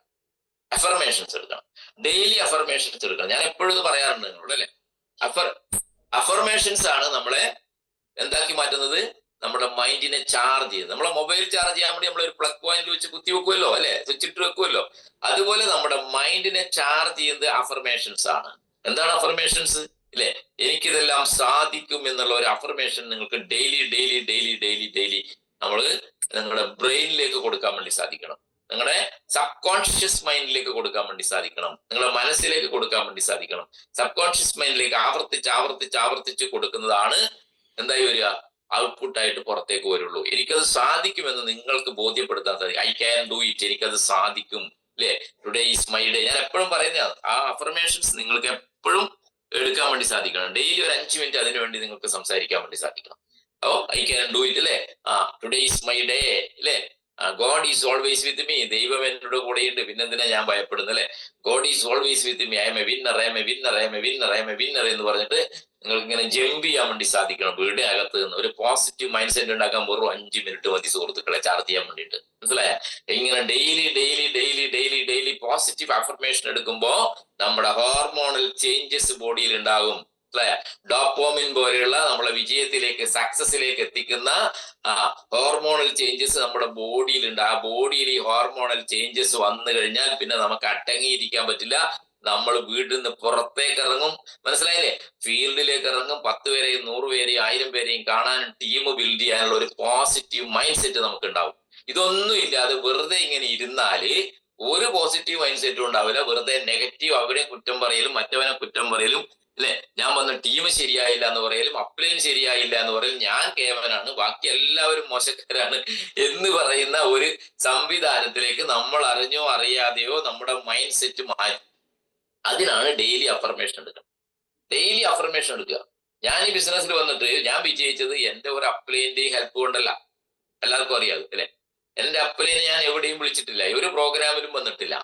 അഫർമേഷൻസ് എടുക്കണം, ഡെയിലി അഫർമേഷൻസ് എടുക്കണം. ഞാൻ എപ്പോഴും പറയാറുണ്ട് നിങ്ങളോട് അല്ലെ. അഫർമേഷൻസ് ആണ് നമ്മളെ എന്താക്കി മാറ്റുന്നത്? നമ്മുടെ മൈൻഡിനെ ചാർജ് ചെയ്ത്. നമ്മളെ മൊബൈൽ ചാർജ് ചെയ്യാൻ വേണ്ടി നമ്മളൊരു പ്ലഗ് പോയിന്റ് വെച്ച് കുത്തി വെക്കുമല്ലോ അല്ലെ, സ്വിച്ച് ഇട്ട് വെക്കുമല്ലോ. അതുപോലെ നമ്മുടെ മൈൻഡിനെ ചാർജ് ചെയ്യുന്നത് അഫർമേഷൻസ് ആണ്. എന്താണ് അഫർമേഷൻസ് ഇല്ലേ? എനിക്കിതെല്ലാം സാധിക്കും എന്നുള്ള ഒരു അഫർമേഷൻ നിങ്ങൾക്ക് ഡെയിലി നമ്മൾ നിങ്ങളുടെ ബ്രെയിനിലേക്ക് കൊടുക്കാൻ വേണ്ടി സാധിക്കണം. നിങ്ങളുടെ സബ് കോൺഷ്യസ് മൈൻഡിലേക്ക് കൊടുക്കാൻ വേണ്ടി സാധിക്കണം. നിങ്ങളുടെ മനസ്സിലേക്ക് കൊടുക്കാൻ വേണ്ടി സാധിക്കണം. സബ് കോൺഷ്യസ് മൈൻഡിലേക്ക് ആവർത്തിച്ച് കൊടുക്കുന്നതാണ് എന്തായി വരിക? ഔട്ട്പുട്ടായിട്ട് പുറത്തേക്ക് വരുള്ളൂ. എനിക്കത് സാധിക്കുമെന്ന് നിങ്ങൾക്ക് ബോധ്യപ്പെടുത്താൻ സാധിക്കും. ഐ ക്യാൻ ഡു ഇറ്റ്, എനിക്കത് സാധിക്കും അല്ലെ. Today is my day. ഞാൻ എപ്പോഴും പറയുന്നതാണ്, ആ അഫർമേഷൻസ് നിങ്ങൾക്ക് എപ്പോഴും എടുക്കാൻ വേണ്ടി സാധിക്കണം. ഡെയിലി ഒരു 5 മിനിറ്റ് അതിനു വേണ്ടി നിങ്ങൾക്ക് സംസാരിക്കാൻ വേണ്ടി സാധിക്കണം. ഓ ഐ ക്യാൻ ഡു ഇറ്റ് അല്ലെ. ടുഡേ ഈസ് മൈ ഡേ അല്ലെ. God is always with me. ദൈവം എന്നോട് കൂടെയുണ്ട്, പിന്നെന്തിനാ ഞാൻ ഭയപ്പെടുന്നത് അല്ലെ. God is always with me. I M A winner എന്ന് പറഞ്ഞിട്ട് നിങ്ങൾക്ക് ഇങ്ങനെ ജമ്പ് ചെയ്യാൻ വേണ്ടി സാധിക്കണം. വീടിന്റെ അകത്ത് നിന്ന് ഒരു പോസിറ്റീവ് മൈൻഡ് സെറ്റ് ഉണ്ടാക്കാൻ വെറും 5 മിനിറ്റ് മതി സുഹൃത്തുക്കളെ, ചാർജ് ചെയ്യാൻ വേണ്ടിയിട്ട്. മനസ്സിലായ? ഇങ്ങനെ ഡെയിലി പോസിറ്റീവ് അഫർമേഷൻ എടുക്കുമ്പോ നമ്മുടെ ഹോർമോണൽ ചേഞ്ചസ് ബോഡിയിൽ ഉണ്ടാകും. ഡോപ്പോമിൻ പോലെയുള്ള നമ്മളെ വിജയത്തിലേക്ക് സക്സസിലേക്ക് എത്തിക്കുന്ന ഹോർമോണൽ ചേഞ്ചസ് നമ്മുടെ ബോഡിയിലുണ്ട്. ആ ബോഡിയിൽ ഈ ഹോർമോണൽ ചേഞ്ചസ് വന്നു കഴിഞ്ഞാൽ പിന്നെ നമുക്ക് അടങ്ങിയിരിക്കാൻ പറ്റില്ല. നമ്മൾ വീട്ടിൽ നിന്ന് പുറത്തേക്ക് ഇറങ്ങും. മനസ്സിലായില്ലേ? ഫീൽഡിലേക്ക് ഇറങ്ങും. 10 പേരെയും 100 പേരെയും 1000 പേരെയും കാണാൻ ടീം ബിൽഡ് ചെയ്യാനുള്ള ഒരു പോസിറ്റീവ് മൈൻഡ് സെറ്റ് നമുക്ക് ഉണ്ടാവും. ഇതൊന്നും ഇല്ലാതെ വെറുതെ ഇങ്ങനെ ഇരുന്നാല് ഒരു പോസിറ്റീവ് മൈൻഡ് സെറ്റും ഉണ്ടാവില്ല. വെറുതെ നെഗറ്റീവ്, അവരെ കുറ്റം പറയലും മറ്റവനെ കുറ്റം പറയലും, അല്ലെ, ഞാൻ വന്ന ടീം ശരിയായില്ല എന്ന് പറയലും, അപ്ലൈൻ ശരിയായില്ല എന്ന് പറയലും, ഞാൻ കേവനാണ്, ബാക്കി എല്ലാവരും മോശക്കാരാണ് എന്ന് പറയുന്ന ഒരു സംവിധാനത്തിലേക്ക് നമ്മൾ അറിഞ്ഞോ അറിയാതെയോ നമ്മുടെ മൈൻഡ് സെറ്റ് മാറ്റി. അതിനാണ് ഡെയിലി അഫർമേഷൻ എടുക്കുക. ഡെയിലി അഫർമേഷൻ എടുക്കുക. ഞാൻ ഈ ബിസിനസ്സിൽ വന്നിട്ട് ഞാൻ വിജയിച്ചത് എന്റെ ഒരു അപ്ലൈന്റെയും ഹെൽപ്പ് കൊണ്ടല്ല. എല്ലാവർക്കും അറിയാതെ അല്ലെ? എന്റെ അപ്ലൈനെ ഞാൻ എവിടെയും വിളിച്ചിട്ടില്ല, ഒരു പ്രോഗ്രാമിലും വന്നിട്ടില്ല.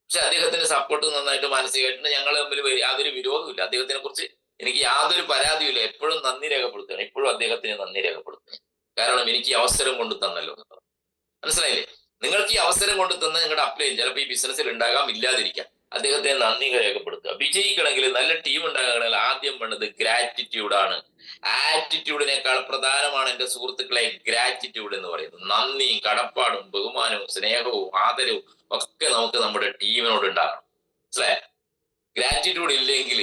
പക്ഷെ അദ്ദേഹത്തിന്റെ സപ്പോർട്ട് നന്നായിട്ട് മാനസികമായിട്ട് ഞങ്ങൾ തമ്മിൽ യാതൊരു വിരോധമില്ല. അദ്ദേഹത്തിനെ കുറിച്ച് എനിക്ക് യാതൊരു പരാതിയില്ല. എപ്പോഴും നന്ദി രേഖപ്പെടുത്തുകയാണ്. ഇപ്പോഴും അദ്ദേഹത്തിന് നന്ദി രേഖപ്പെടുത്തുകയാണ്. കാരണം എനിക്ക് ഈ അവസരം കൊണ്ട് തന്നല്ലോ. മനസ്സിലായില്ലേ? നിങ്ങൾക്ക് ഈ അവസരം കൊണ്ട് തന്ന നിങ്ങളുടെ അപ്ലൈൻ ചിലപ്പോൾ ഈ ബിസിനസ്സിൽ ഉണ്ടാകാം, ഇല്ലാതിരിക്കാം. അദ്ദേഹത്തെ നന്ദി രേഖപ്പെടുത്തുക. വിജയിക്കണമെങ്കിൽ, നല്ല ടീം ഉണ്ടാകണമെങ്കിൽ ആദ്യം വേണ്ടത് ഗ്രാറ്റിറ്റ്യൂഡാണ്. ആറ്റിറ്റ്യൂഡിനേക്കാൾ പ്രധാനമാണ് എന്റെ സുഹൃത്തുക്കളെ ഗ്രാറ്റിറ്റ്യൂഡ് എന്ന് പറയുന്നത്. നന്ദിയും കടപ്പാടും ബഹുമാനവും സ്നേഹവും ആദരവും ഒക്കെ നമുക്ക് നമ്മുടെ ടീമിനോട് ഉണ്ടാകണം. മനസ്സിലായ? ഗ്രാറ്റിറ്റ്യൂഡ് ഇല്ലെങ്കിൽ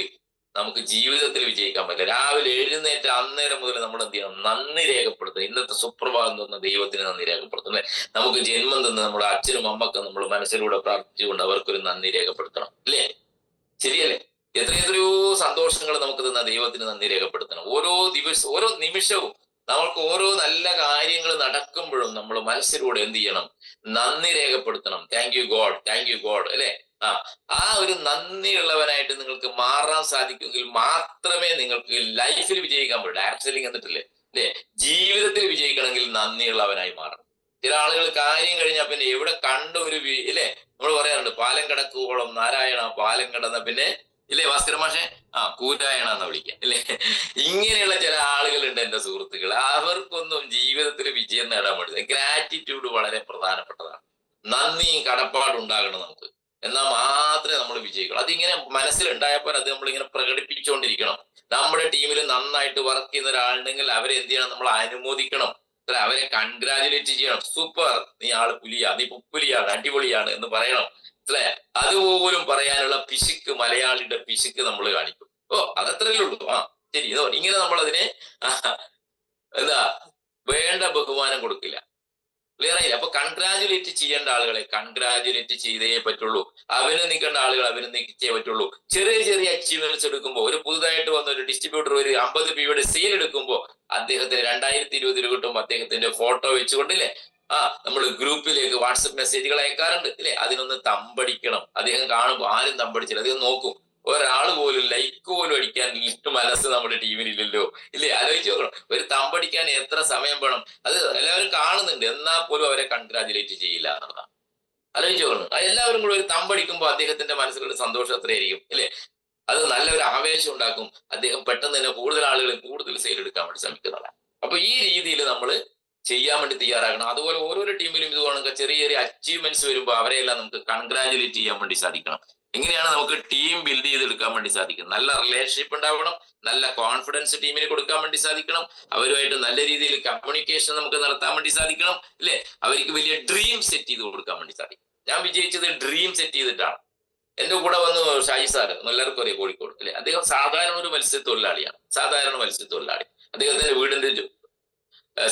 നമുക്ക് ജീവിതത്തിൽ വിജയിക്കാൻ പറ്റില്ല. രാവിലെ എഴുന്നേറ്റ് അന്നേരം മുതൽ നമ്മൾ എന്ത് ചെയ്യണം? നന്ദി രേഖപ്പെടുത്തുക. ഇന്നത്തെ സുപ്രഭാതം തന്ന ദൈവത്തിന് നന്ദി രേഖപ്പെടുത്തും. അല്ലെ? നമുക്ക് ജന്മം തന്ന നമ്മുടെ അച്ഛനും അമ്മക്കും നമ്മൾ മനസ്സിലൂടെ പ്രാർത്ഥിച്ചുകൊണ്ട് അവർക്കൊരു നന്ദി രേഖപ്പെടുത്തണം. അല്ലേ? ശരിയല്ലേ? എത്രയോ സന്തോഷങ്ങൾ നമുക്ക് തന്ന ദൈവത്തിന് നന്ദി രേഖപ്പെടുത്തണം. ഓരോ നിമിഷവും നമ്മൾക്ക് ഓരോ നല്ല കാര്യങ്ങൾ നടക്കുമ്പോഴും നമ്മൾ മനസ്സിലൂടെ എന്ത് ചെയ്യണം? നന്ദി രേഖപ്പെടുത്തണം. Thank you God, thank you God. അല്ലെ? ആ ഒരു നന്ദിയുള്ളവനായിട്ട് നിങ്ങൾക്ക് മാറാൻ സാധിക്കുമെങ്കിൽ മാത്രമേ നിങ്ങൾക്ക് ലൈഫിൽ വിജയിക്കാൻ പറ്റൂ. ഡയറക്ട് സെല്ലിംഗ് എന്നിട്ടില്ലേ? അല്ലെ? ജീവിതത്തിൽ വിജയിക്കണമെങ്കിൽ നന്ദിയുള്ളവനായി മാറണം. ചില ആളുകൾ കാര്യം കഴിഞ്ഞാൽ പിന്നെ എവിടെ കണ്ട ഒരു ഇല്ലേ, നമ്മൾ പറയാറുണ്ട്, പാലം കടക്കുവോളം നാരായണ, പാലം കടന്ന പിന്നെ ഇല്ലേ ഭാസ്കര മാഷെ, കൂരായണ എന്ന് വിളിക്കാം. അല്ലെ? ഇങ്ങനെയുള്ള ചില ആളുകളുണ്ട് എന്റെ സുഹൃത്തുക്കൾ. അവർക്കൊന്നും ജീവിതത്തിൽ വിജയം നേടാൻ പറ്റില്ല. ഗ്രാറ്റിറ്റ്യൂഡ് വളരെ പ്രധാനപ്പെട്ടതാണ്. നന്ദിയും കടപ്പാടും ഉണ്ടാകണം നമുക്ക്. എന്നാൽ മാത്രമേ നമ്മൾ വിജയിക്കുള്ളൂ. അതിങ്ങനെ മനസ്സിലുണ്ടായപ്പോൾ അത് നമ്മളിങ്ങനെ പ്രകടിപ്പിച്ചുകൊണ്ടിരിക്കണം. നമ്മുടെ ടീമിൽ നന്നായിട്ട് വർക്ക് ചെയ്യുന്ന ഒരാളുണ്ടെങ്കിൽ അവരെ എന്ത് ചെയ്യണം? നമ്മൾ അനുമോദിക്കണം. അവരെ കൺഗ്രാജുലേറ്റ് ചെയ്യണം. സൂപ്പർ, നീ ആള് പുലിയാ, നീ പുലിയാണ്, അടിപൊളിയാണ് എന്ന് പറയണം. അല്ലെ? അതുപോലും പറയാനുള്ള പിശുക്ക്, മലയാളിയുടെ പിശുക്ക് നമ്മൾ കാണിക്കും. അതത്രയേ ഉള്ളൂ. ശരി, ഇങ്ങനെ നമ്മൾ അതിനെ എന്താ വേണ്ട ബഹുമാനം കൊടുക്കില്ല. ക്ലിയർ ആയില്ല? അപ്പൊ കൺഗ്രാജുലേറ്റ് ചെയ്യേണ്ട ആളുകളെ കൺഗ്രാജുലേറ്റ് ചെയ്തേ പറ്റുള്ളൂ. അഭിനന്ദിക്കേണ്ട ആളുകൾ അഭിനന്ദിച്ചേ പറ്റുള്ളൂ. ചെറിയ ചെറിയ അച്ചീവ്മെന്റ്സ് എടുക്കുമ്പോൾ, ഒരു പുതുതായിട്ട് വന്ന ഒരു ഡിസ്ട്രിബ്യൂട്ടർ ഒരു 50 രൂപയുടെ സെയിൽ എടുക്കുമ്പോൾ അദ്ദേഹത്തിന് 2020 കിട്ടുമ്പോൾ അദ്ദേഹത്തിന്റെ ഫോട്ടോ വെച്ചുകൊണ്ടില്ലേ നമ്മൾ ഗ്രൂപ്പിലേക്ക് വാട്സപ്പ് മെസ്സേജുകൾ അയക്കാറുണ്ട്. ഇല്ലേ? അതിനൊന്ന് തമ്പടിക്കണം. അദ്ദേഹം കാണുമ്പോൾ ആരും തമ്പടിച്ചില്ല. അദ്ദേഹം നോക്കും, ഒരാൾ പോലും ലൈക്ക് പോലും അടിക്കാൻ മനസ്സ് നമ്മുടെ ടീമിലില്ലല്ലോ. ഇല്ലേ? ആലോചിച്ച് നോക്കണം. ഒരു തമ്പടിക്കാൻ എത്ര സമയം വേണം? അത് എല്ലാവരും കാണുന്നുണ്ട്, എന്നാൽ പോലും അവരെ കൺഗ്രാജുലേറ്റ് ചെയ്യില്ല എന്നുള്ളതാണ്. ആലോചിച്ച് നോക്കണം. എല്ലാവരും കൂടെ ഒരു തമ്പടിക്കുമ്പോൾ അദ്ദേഹത്തിന്റെ മനസ്സിലൊരു സന്തോഷം എത്രയായിരിക്കും? ഇല്ലേ? അത് നല്ലൊരു ആവേശം ഉണ്ടാക്കും. അദ്ദേഹം പെട്ടെന്ന് തന്നെ കൂടുതൽ ആളുകളും കൂടുതൽ സെയിൽ എടുക്കാൻ വേണ്ടി ശ്രമിക്കുന്നതാണ്. അപ്പൊ ഈ രീതിയിൽ നമ്മൾ ചെയ്യാൻ വേണ്ടി തയ്യാറാകണം. അതുപോലെ ഓരോരോ ടീമിലും ഇതുവാണെങ്കിൽ ചെറിയ ചെറിയ അച്ചീവ്മെന്റ്സ് വരുമ്പോൾ അവരെല്ലാം നമുക്ക് കൺഗ്രാജുലേറ്റ് ചെയ്യാൻ വേണ്ടി സാധിക്കണം. എങ്ങനെയാണ് നമുക്ക് ടീം ബിൽഡ് ചെയ്തെടുക്കാൻ വേണ്ടി സാധിക്കും? നല്ല റിലേഷൻഷിപ്പ് ഉണ്ടാവണം, നല്ല കോൺഫിഡൻസ് ടീമിന് കൊടുക്കാൻ വേണ്ടി സാധിക്കണം, അവരുമായിട്ട് നല്ല രീതിയിൽ കമ്മ്യൂണിക്കേഷൻ നമുക്ക് നടത്താൻ വേണ്ടി സാധിക്കണം. അല്ലെ? അവർക്ക് വലിയ ഡ്രീം സെറ്റ് ചെയ്ത് കൊടുക്കാൻ വേണ്ടി സാധിക്കും. ഞാൻ വിജയിച്ചത് ഡ്രീം സെറ്റ് ചെയ്തിട്ടാണ്. എന്റെ കൂടെ വന്ന് ഷാജി സാറ്, എല്ലാവർക്കും അറിയാം, കോഴിക്കോട്. അല്ലെ? അദ്ദേഹം സാധാരണ ഒരു മത്സ്യത്തൊഴിലാളിയാണ്. സാധാരണ മത്സ്യത്തൊഴിലാളി. അദ്ദേഹത്തിന്റെ വീടിന്റെ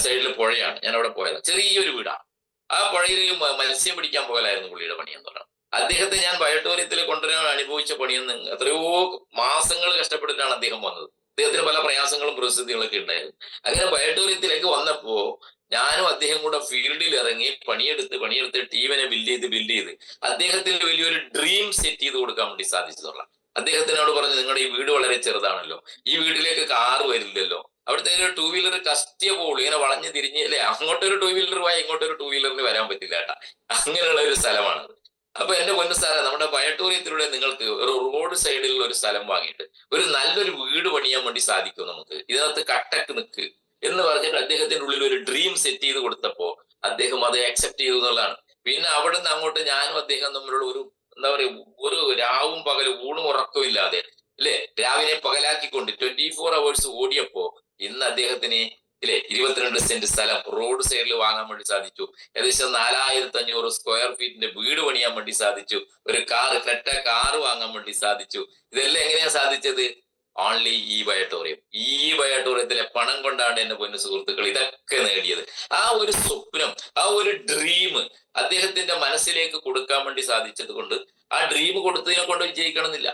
സൈഡിൽ പുഴയാണ്. ഞാൻ അവിടെ പോയത് ചെറിയൊരു വീടാണ്. ആ പുഴയിൽ മത്സ്യം പിടിക്കാൻ പോകലായിരുന്നു പുള്ളിയുടെ പണിയെന്ന് പറയുന്നത്. അദ്ദേഹത്തെ ഞാൻ ബയോട്ടോറിയത്തിൽ കൊണ്ടുവരാൻ അനുഭവിച്ച പണിയെന്ന് എത്രയോ മാസങ്ങൾ കഷ്ടപ്പെട്ടിട്ടാണ് അദ്ദേഹം വന്നത്. അദ്ദേഹത്തിന് പല പ്രയാസങ്ങളും പ്രതിസന്ധികളൊക്കെ ഉണ്ടായിരുന്നു. അങ്ങനെ ബയോട്ടോറിയത്തിലേക്ക് വന്നപ്പോ ഞാനും അദ്ദേഹം കൂടെ ഫീൽഡിൽ ഇറങ്ങി പണിയെടുത്ത് ടീമിനെ ബിൽഡ് ചെയ്ത് അദ്ദേഹത്തിന് വലിയൊരു ഡ്രീം സെറ്റ് ചെയ്ത് കൊടുക്കാൻ വേണ്ടി സാധിച്ചതുള്ള. അദ്ദേഹത്തിനോട് പറഞ്ഞു, നിങ്ങളുടെ ഈ വീട് വളരെ ചെറുതാണല്ലോ, ഈ വീട്ടിലേക്ക് കാറ് വരില്ലല്ലോ, അവിടുത്തെ ഒരു 2 വീലർ കഷ്ടിയ പോകുള്ളൂ, ഇങ്ങനെ വളഞ്ഞു തിരിഞ്ഞ് അല്ലെ, അങ്ങോട്ടൊരു 2 വീലർ പോയാൽ ഇങ്ങോട്ടൊരു 2 വീലറിന് വരാൻ പറ്റില്ല കേട്ടാ. അങ്ങനെയുള്ള ഒരു സ്ഥലമാണത്. അപ്പൊ എന്റെ പൊന്നു സാറേ, നമ്മുടെ ബയോട്ടോറിയത്തിലൂടെ നിങ്ങൾക്ക് ഒരു റോഡ് സൈഡിൽ ഒരു സ്ഥലം വാങ്ങിയിട്ട് ഒരു നല്ലൊരു വീട് പണിയാൻ വേണ്ടി സാധിക്കും നമുക്ക്, ഇതിനകത്ത് കട്ടക്ക് നിൽക്ക് എന്ന് പറഞ്ഞിട്ട് അദ്ദേഹത്തിന്റെ ഉള്ളിൽ ഒരു ഡ്രീം സെറ്റ് ചെയ്ത് കൊടുത്തപ്പോ അദ്ദേഹം അത് അക്സെപ്റ്റ് ചെയ്തു എന്നുള്ളതാണ്. പിന്നെ അവിടെ നിന്ന് അങ്ങോട്ട് ഞാനും അദ്ദേഹം തമ്മിലുള്ള ഒരു എന്താ പറയുക, ഒരു രാവും പകലും ഊണും ഉറക്കവും ഇല്ലാതെ ഇല്ലേ? രാവിലെ പകലാക്കിക്കൊണ്ട് 24 hours ഓടിയപ്പോ ഇന്ന് അദ്ദേഹത്തിന് ഇല്ലേ 22 സെന്റ് സ്ഥലം റോഡ് സൈഡിൽ വാങ്ങാൻ വേണ്ടി സാധിച്ചു. ഏകദേശം 4500 സ്ക്വയർ ഫീറ്റിന്റെ വീട് പണിയാൻ വേണ്ടി സാധിച്ചു. ഒരു ക്രെറ്റ കാറ് വാങ്ങാൻ വേണ്ടി സാധിച്ചു. ഇതെല്ലാം എങ്ങനെയാ സാധിച്ചത്? ഓൺലി ഈ ബയോട്ടോറിയം. ഈ ബയോട്ടോറിയത്തിലെ പണം കൊണ്ടാണ് എന്റെ പൊന്നു സുഹൃത്തുക്കൾ ഇതൊക്കെ നേടിയത്. ആ ഒരു സ്വപ്നം, ആ ഒരു ഡ്രീം അദ്ദേഹത്തിന്റെ മനസ്സിലേക്ക് കൊടുക്കാൻ വേണ്ടി സാധിച്ചത് കൊണ്ട് ആ ഡ്രീം കൊടുത്തതിനെ കൊണ്ട് വിജയിക്കണമെന്നില്ല.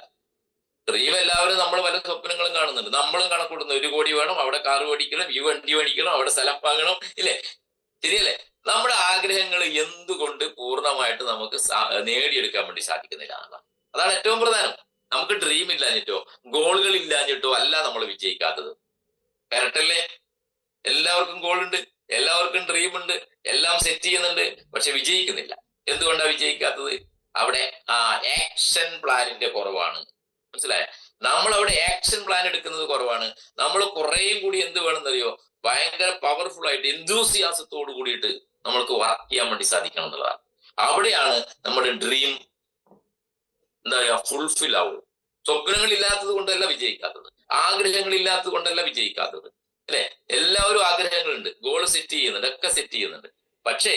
ഡ്രീം എല്ലാവരും നമ്മൾ പല സ്വപ്നങ്ങളും കാണുന്നുണ്ട്. നമ്മളും കണക്കൂടുന്നു. 1 കോടി വേണം, അവിടെ കാർ മേടിക്കണം, ഈ വണ്ടി മേടിക്കണം, അവിടെ സ്ഥലം വാങ്ങണം, ഇല്ലേ? ശരിയല്ലേ? നമ്മുടെ ആഗ്രഹങ്ങൾ എന്തുകൊണ്ട് പൂർണ്ണമായിട്ട് നമുക്ക് നേടിയെടുക്കാൻ വേണ്ടി സാധിക്കുന്നില്ല എന്നതാണ്. അതാണ് ഏറ്റവും പ്രധാനം. നമുക്ക് ഡ്രീം ഇല്ലാഞ്ഞിട്ടോ ഗോളുകൾ ഇല്ലാഞ്ഞിട്ടോ അല്ല നമ്മൾ വിജയിക്കാത്തത്. കറക്റ്റ് അല്ലേ? എല്ലാവർക്കും ഗോൾ ഉണ്ട്, എല്ലാവർക്കും ഡ്രീം ഉണ്ട്, എല്ലാം സെറ്റ് ചെയ്യുന്നുണ്ട്, പക്ഷെ വിജയിക്കുന്നില്ല. എന്തുകൊണ്ടാണ് വിജയിക്കാത്തത്? അവിടെ ആക്ഷൻ പ്ലാനിന്റെ കുറവാണ്. മനസ്സിലായ? നമ്മൾ അവിടെ ആക്ഷൻ പ്ലാൻ എടുക്കുന്നത് കുറവാണ്. നമ്മൾ കുറേയും കൂടി എന്ത് വേണമെന്നറിയോ? ഭയങ്കര പവർഫുൾ ആയിട്ട് എന്തൂസിയാസത്തോട് കൂടിയിട്ട് നമ്മൾക്ക് വർക്ക് ചെയ്യാൻ വേണ്ടി സാധിക്കണം എന്നുള്ളതാണ്. അവിടെയാണ് നമ്മുടെ ഡ്രീം എന്താ പറയുക ഫുൾഫിൽ ആവുള്ളൂ. സ്വപ്നങ്ങൾ ഇല്ലാത്തത് കൊണ്ടല്ല വിജയിക്കാത്തത്, ആഗ്രഹങ്ങൾ ഇല്ലാത്തത് കൊണ്ടല്ല വിജയിക്കാത്തത്, അല്ലെ? എല്ലാവരും ആഗ്രഹങ്ങളുണ്ട്, ഗോൾ സെറ്റ് ചെയ്യുന്നുണ്ട്, ഒക്കെ സെറ്റ് ചെയ്യുന്നുണ്ട്. പക്ഷേ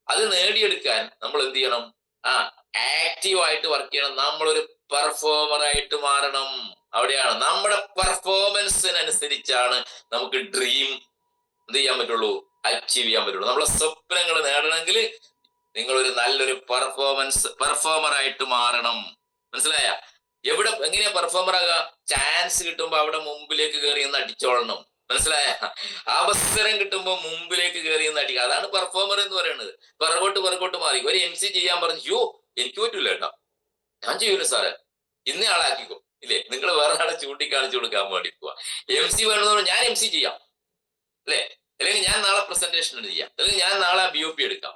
അത് നേടിയെടുക്കാൻ നമ്മൾ എന്ത് ചെയ്യണം? ആക്റ്റീവായിട്ട് വർക്ക് ചെയ്യണം. നമ്മളൊരു പെർഫോമറായിട്ട് മാറണം. അവിടെയാണ് നമ്മുടെ പെർഫോമൻസിനനുസരിച്ചാണ് നമുക്ക് ഡ്രീം എന്ത് ചെയ്യാൻ പറ്റുള്ളൂ, അച്ചീവ് ചെയ്യാൻ പറ്റുള്ളൂ. നമ്മളെ സ്വപ്നങ്ങൾ നേടണമെങ്കിൽ നിങ്ങളൊരു നല്ലൊരു പെർഫോമറായിട്ട് മാറണം. മനസ്സിലായ? എങ്ങനെയാ പെർഫോമർ ആകുക? ചാൻസ് കിട്ടുമ്പോ അവിടെ മുമ്പിലേക്ക് കയറി ഒന്ന് അടിച്ചോളണം. മനസ്സിലായ? അവസരം കിട്ടുമ്പോ മുമ്പിലേക്ക് കയറി ഒന്ന് അടിക്കുക. അതാണ് പെർഫോമർ എന്ന് പറയുന്നത്. പിറകോട്ട് മാറി. ഒരു MC ചെയ്യാൻ പറഞ്ഞു, എനിക്ക് പറ്റൂല കേട്ടോ, ഞാൻ ചെയ്യൂല സാറേ, ഇന്ന ആളാക്കിക്കോ, ഇല്ലേ? നിങ്ങൾ വേറെ ആളെ ചൂണ്ടിക്കാണിച്ചു കൊടുക്കാൻ വേണ്ടി പോവാ. MC വേണമെന്ന് ഞാൻ MC ചെയ്യാം, അല്ലെ? അല്ലെങ്കിൽ ഞാൻ നാളെ പ്രസന്റേഷൻ ചെയ്യാം, അല്ലെങ്കിൽ ഞാൻ നാളെ BOP എടുക്കാം.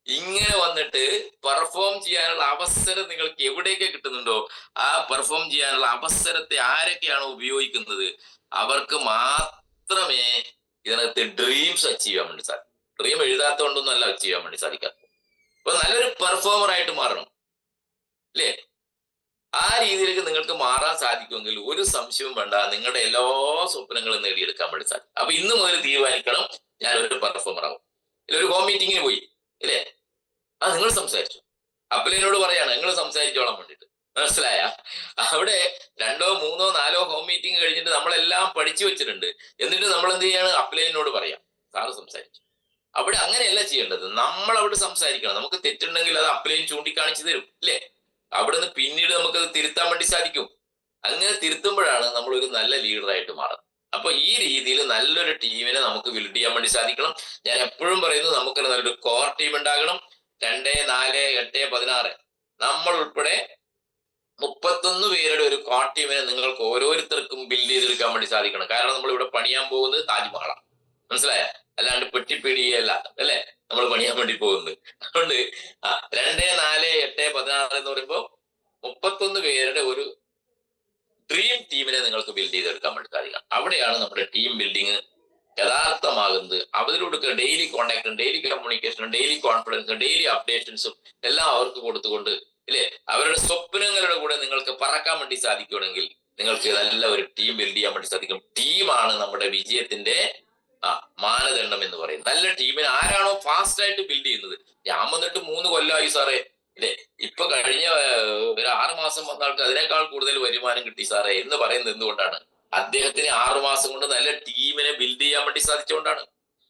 ഇങ്ങനെ വന്നിട്ട് പെർഫോം ചെയ്യാനുള്ള അവസരം നിങ്ങൾക്ക് എവിടെയൊക്കെ കിട്ടുന്നുണ്ടോ ആ പെർഫോം ചെയ്യാനുള്ള അവസരത്തെ ആരൊക്കെയാണോ ഉപയോഗിക്കുന്നത് അവർക്ക് മാത്രമേ ഇതിനകത്ത് ഡ്രീംസ് അച്ചീവ് ചെയ്യാൻ വേണ്ടി സാധിക്കും. ഡ്രീം എഴുതാത്തോണ്ടൊന്നും അല്ല അച്ചീവ് ചെയ്യാൻ വേണ്ടി സാധിക്കാത്ത. അപ്പൊ നല്ലൊരു പെർഫോമർ ആയിട്ട് മാറണം, അല്ലേ? ആ രീതിയിലേക്ക് നിങ്ങൾക്ക് മാറാൻ സാധിക്കുമെങ്കിൽ ഒരു സംശയവും വേണ്ട, നിങ്ങളുടെ എല്ലാ സ്വപ്നങ്ങളും നേടിയെടുക്കാൻ വേണ്ടി സാധിക്കും. അപ്പൊ ഇന്ന് മുതൽ തീരുമാനിക്കണം, ഞാൻ ഒരു പെർഫോമർ ആവും. ഒരു ഹോം മീറ്റിങ്ങിന് പോയി, ഇല്ലേ? നിങ്ങൾ സംസാരിച്ചു, അപ്പലേനോട് പറയാണ് നിങ്ങൾ സംസാരിച്ചോളാൻ വേണ്ടിട്ട്. മനസ്സിലായ? അവിടെ 2, 3, 4 ഹോം മീറ്റിംഗ് കഴിഞ്ഞിട്ട് നമ്മളെല്ലാം പഠിച്ചു വെച്ചിട്ടുണ്ട്. എന്നിട്ട് നമ്മൾ എന്ത് ചെയ്യാണ്? അപ്പലേനോട് പറയാം സാറ് സംസാരിച്ചു. അവിടെ അങ്ങനെയല്ല ചെയ്യേണ്ടത്. നമ്മൾ അവിടെ സംസാരിക്കണം. നമുക്ക് തെറ്റുണ്ടെങ്കിൽ അത് അപ്പലേൻ ചൂണ്ടിക്കാണിച്ചു തരും, ഇല്ലേ? അവിടെ നിന്ന് പിന്നീട് നമുക്കത് തിരുത്താൻ വേണ്ടി സാധിക്കും. അങ്ങനെ തിരുത്തുമ്പോഴാണ് നമ്മൾ ഒരു നല്ല ലീഡറായിട്ട് മാറുന്നത്. അപ്പൊ ഈ രീതിയിൽ നല്ലൊരു ടീമിനെ നമുക്ക് ബിൽഡ് ചെയ്യാൻ വേണ്ടി സാധിക്കണം. ഞാൻ എപ്പോഴും പറയുന്നു, നമുക്ക് നല്ലൊരു കോർ ടീം ഉണ്ടാകണം. 2, 4, 8, 16 നമ്മൾ ഉൾപ്പെടെ 31 പേരുടെ ഒരു കോർ ടീമിനെ നിങ്ങൾക്ക് ഓരോരുത്തർക്കും ബിൽഡ് ചെയ്തെടുക്കാൻ വേണ്ടി സാധിക്കണം. കാരണം നമ്മൾ ഇവിടെ പണിയാൻ പോകുന്നത് താജ്മഹലാണ്. മനസ്സിലായ? അല്ലാണ്ട് പെട്ടിപ്പിടിയല്ല, അല്ലെ? നമ്മൾ പണിയാൻ വേണ്ടി പോകുന്നത്. അതുകൊണ്ട് 2, 4, 8, 16 എന്ന് പറയുമ്പോൾ 31 പേരുടെ ഒരു ഡ്രീം ടീമിനെ നിങ്ങൾക്ക് ബിൽഡ് ചെയ്തെടുക്കാൻ വേണ്ടി സാധിക്കണം. അവിടെയാണ് നമ്മുടെ ടീം ബിൽഡിങ് യഥാർത്ഥമാകുന്നത്. അവരിലൂടെ ഡെയിലി കോണ്ടാക്ടും ഡെയിലി കമ്മ്യൂണിക്കേഷനും ഡെയിലി കോൺഫിഡൻസും ഡെയിലി അപ്ഡേഷൻസും എല്ലാം അവർക്ക് കൊടുത്തുകൊണ്ട്, ഇല്ലേ, അവരുടെ സ്വപ്നങ്ങളുടെ കൂടെ നിങ്ങൾക്ക് പറക്കാൻ വേണ്ടി സാധിക്കുകയാണെങ്കിൽ നിങ്ങൾക്ക് നല്ല ഒരു ടീം ബിൽഡ് ചെയ്യാൻ വേണ്ടി സാധിക്കും. ടീമാണ് നമ്മുടെ വിജയത്തിന്റെ മാനദണ്ഡം എന്ന് പറയുന്നത്. നല്ല ടീമിനെ ആരാണോ ഫാസ്റ്റ് ആയിട്ട് ബിൽഡ് ചെയ്യുന്നത്. ഞാൻ വന്നിട്ട് 3 കൊല്ലമായി സാറേ, ഇല്ലേ, ഇപ്പൊ കഴിഞ്ഞ ഒരു 6 മാസം വന്ന ആൾക്ക് അതിനേക്കാൾ കൂടുതൽ വരുമാനം കിട്ടി സാറേ എന്ന് പറയുന്നത് എന്തുകൊണ്ടാണ്? അദ്ദേഹത്തിന് 6 മാസം കൊണ്ട് നല്ല ടീമിനെ ബിൽഡ് ചെയ്യാൻ വേണ്ടി സാധിച്ചുകൊണ്ടാണ്.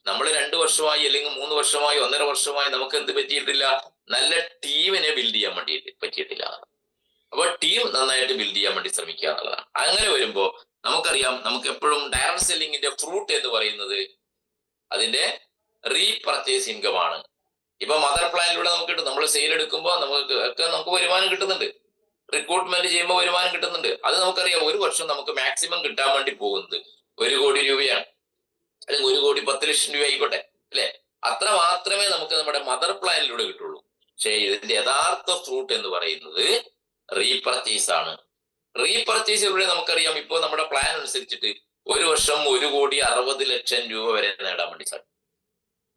നമ്മൾ 2 വർഷമായി അല്ലെങ്കിൽ 3 വർഷമായി 1.5 വർഷമായി നമുക്ക് എന്ത് പറ്റിയിട്ടില്ല? നല്ല ടീമിനെ ബിൽഡ് ചെയ്യാൻ വേണ്ടി പറ്റിയിട്ടില്ല. അപ്പൊ ടീം നന്നായിട്ട് ബിൽഡ് ചെയ്യാൻ വേണ്ടി ശ്രമിക്കുക എന്നുള്ളതാണ്. അങ്ങനെ വരുമ്പോ നമുക്കറിയാം, നമുക്ക് എപ്പോഴും ഡയറക്ട് സെല്ലിങ്ങിന്റെ ഫ്രൂട്ട് എന്ന് പറയുന്നത് അതിന്റെ റീപർച്ചേസ് ഇൻകം ആണ്. ഇപ്പൊ മദർ പ്ലാനിലൂടെ നമുക്ക് കിട്ടും. നമ്മൾ സെയിൽ എടുക്കുമ്പോൾ നമുക്ക് വരുമാനം കിട്ടുന്നുണ്ട്. റിക്രൂട്ട്മെന്റ് ചെയ്യുമ്പോൾ വരുമാനം കിട്ടുന്നുണ്ട്. അത് നമുക്കറിയാം. ഒരു വർഷം നമുക്ക് മാക്സിമം കിട്ടാൻ വേണ്ടി പോകുന്നത് 1 കോടി രൂപയാണ്, അല്ലെങ്കിൽ 1 കോടി 10 ലക്ഷം രൂപ ആയിക്കോട്ടെ, അല്ലെ? അത്ര മാത്രമേ നമുക്ക് നമ്മുടെ മദർ പ്ലാനിലൂടെ കിട്ടുള്ളൂ. പക്ഷേ ഇതിന്റെ യഥാർത്ഥ ഫ്രൂട്ട് എന്ന് പറയുന്നത് റീപർച്ചേസ് ആണ്. റീപർച്ചേസിലൂടെ നമുക്കറിയാം, ഇപ്പൊ നമ്മുടെ പ്ലാൻ അനുസരിച്ചിട്ട് ഒരു വർഷം 1 കോടി 60 ലക്ഷം രൂപ വരെ നേടാൻ വേണ്ടി സാധിക്കും.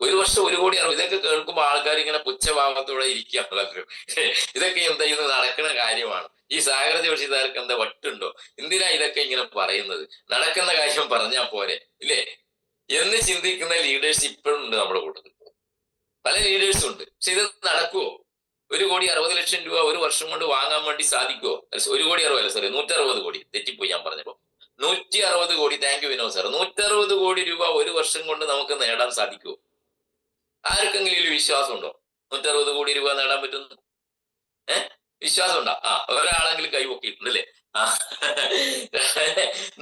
ഒരു വർഷം 1 കോടി 60. ഇതൊക്കെ കേൾക്കുമ്പോൾ ആൾക്കാർ ഇങ്ങനെ പുച്ഛഭാവത്തോടെ ഇരിക്കുകയാണല്ലോ. ഇതൊക്കെ എന്താ ഇത് നടക്കുന്ന കാര്യമാണ്. ഈ സാഗര ജോഷിദാർക്ക് എന്താ വട്ടുണ്ടോ? എന്തിനാ ഇതൊക്കെ ഇങ്ങനെ പറയുന്നത്? നടക്കുന്ന കാര്യം പറഞ്ഞാൽ പോരെ ഇല്ലേ എന്ന് ചിന്തിക്കുന്ന ലീഡേഴ്സ് ഇപ്പോഴും ഉണ്ട് നമ്മുടെ കൂട്ടത്തിൽ. പല ലീഡേഴ്സും ഉണ്ട്. പക്ഷെ ഇത് നടക്കുവോ? 1,60,00,000 രൂപ ഒരു വർഷം കൊണ്ട് വാങ്ങാൻ വേണ്ടി സാധിക്കുമോ? 1,60,000 സോറി 160 കോടി, തെറ്റിപ്പോയി ഞാൻ പറഞ്ഞപ്പോ. 160 കോടി. Thank you Vinod sir. 160 കോടി രൂപ ഒരു വർഷം കൊണ്ട് നമുക്ക് നേടാൻ സാധിക്കുമോ? ആർക്കെങ്കിലും ഇതിൽ വിശ്വാസം ഉണ്ടോ 160 കോടി രൂപ നേടാൻ പറ്റുന്നു? വിശ്വാസം ഉണ്ടോ? ഒരാളെങ്കിലും കൈപൊക്കിയിട്ടുണ്ട് അല്ലേ?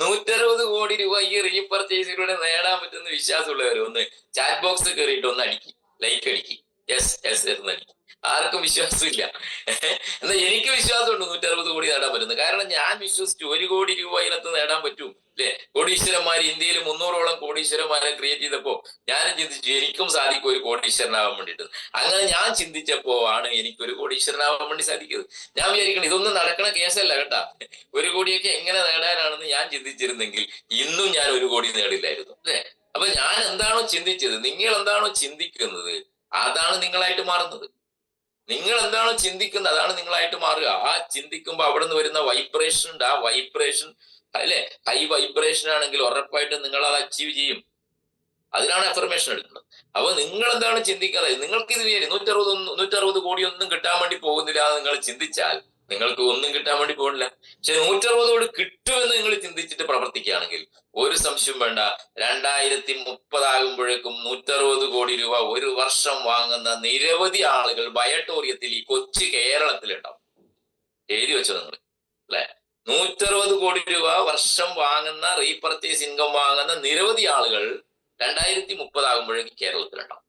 160 കോടി രൂപ ഈ റീപർച്ചേസിലൂടെ നേടാൻ പറ്റുന്ന വിശ്വാസമുള്ളവർ ഒന്ന് ചാറ്റ് ബോക്സ് കയറിയിട്ട് ഒന്ന് അടിക്കി, ലൈക്ക് അടിക്കി, യെസ് യെസ് എന്ന് അടിക്കി. ആർക്കും വിശ്വാസമില്ല. എന്നാൽ എനിക്ക് വിശ്വാസമുണ്ട് 160 കോടി നേടാൻ പറ്റുന്നത്. കാരണം ഞാൻ വിശ്വസിച്ചു 1 കോടി രൂപ ഇതിനകത്ത് നേടാൻ പറ്റും അല്ലെ. കോടീശ്വരന്മാർ ഇന്ത്യയിൽ 300ഓളം കോടീശ്വരന്മാരെ ക്രിയേറ്റ് ചെയ്തപ്പോ ഞാനും ചിന്തിച്ചു എനിക്കും സാധിക്കും ഒരു കോടീശ്വരനാവാൻ വേണ്ടിയിട്ട്. അങ്ങനെ ഞാൻ ചിന്തിച്ചപ്പോ ആണ് എനിക്കൊരു കോടീശ്വരനാവാൻ വേണ്ടി സാധിക്കുന്നത്. ഞാൻ വിചാരിക്കണം ഇതൊന്നും നടക്കണ കേസല്ല കേട്ടാ. 1 കോടിയൊക്കെ എങ്ങനെ നേടാനാണെന്ന് ഞാൻ ചിന്തിച്ചിരുന്നെങ്കിൽ ഇന്നും ഞാൻ 1 കോടി നേടില്ലായിരുന്നു അല്ലെ. അപ്പൊ ഞാൻ എന്താണോ ചിന്തിച്ചത്, നിങ്ങൾ എന്താണോ ചിന്തിക്കുന്നത് അതാണ് നിങ്ങളായിട്ട് മാറുന്നത്. നിങ്ങൾ എന്താണോ ചിന്തിക്കുന്നത് അതാണ് നിങ്ങളായിട്ട് മാറുക. ആ ചിന്തിക്കുമ്പോൾ അവിടെ നിന്ന് വരുന്ന വൈബ്രേഷൻ ഉണ്ട്. ആ വൈബ്രേഷൻ അല്ലെ ഹൈ വൈബ്രേഷൻ ആണെങ്കിൽ ഉറപ്പായിട്ടും നിങ്ങൾ അത് അച്ചീവ് ചെയ്യും. അതിനാണ് അഫർമേഷൻ എടുക്കുന്നത്. അപ്പൊ നിങ്ങൾ എന്താണ് ചിന്തിക്കുന്നത്? നിങ്ങൾക്ക് ഇത് 160 കോടി ഒന്നും കിട്ടാൻ വേണ്ടി പോകുന്നില്ല എന്ന് നിങ്ങൾ ചിന്തിച്ചാൽ നിങ്ങൾക്ക് ഒന്നും കിട്ടാൻ വേണ്ടി പോകുന്നില്ല. പക്ഷെ 160 കോടി കിട്ടുമെന്ന് നിങ്ങൾ ചിന്തിച്ചിട്ട് പ്രവർത്തിക്കുകയാണെങ്കിൽ ഒരു സംശയം വേണ്ട, 2030 ആകുമ്പോഴേക്കും 160 കോടി രൂപ ഒരു വർഷം വാങ്ങുന്ന നിരവധി ആളുകൾ ബയട്ടോറിയത്തിൽ ഈ കൊച്ചു കേരളത്തിലുണ്ടാവും. എഴുതി വെച്ചോ നിങ്ങൾ അല്ലെ. 160 കോടി രൂപ വർഷം വാങ്ങുന്ന റീപർച്ചേസ് ഇൻകം വാങ്ങുന്ന നിരവധി ആളുകൾ 2030 ആകുമ്പോഴേക്കും കേരളത്തിലുണ്ടാവും.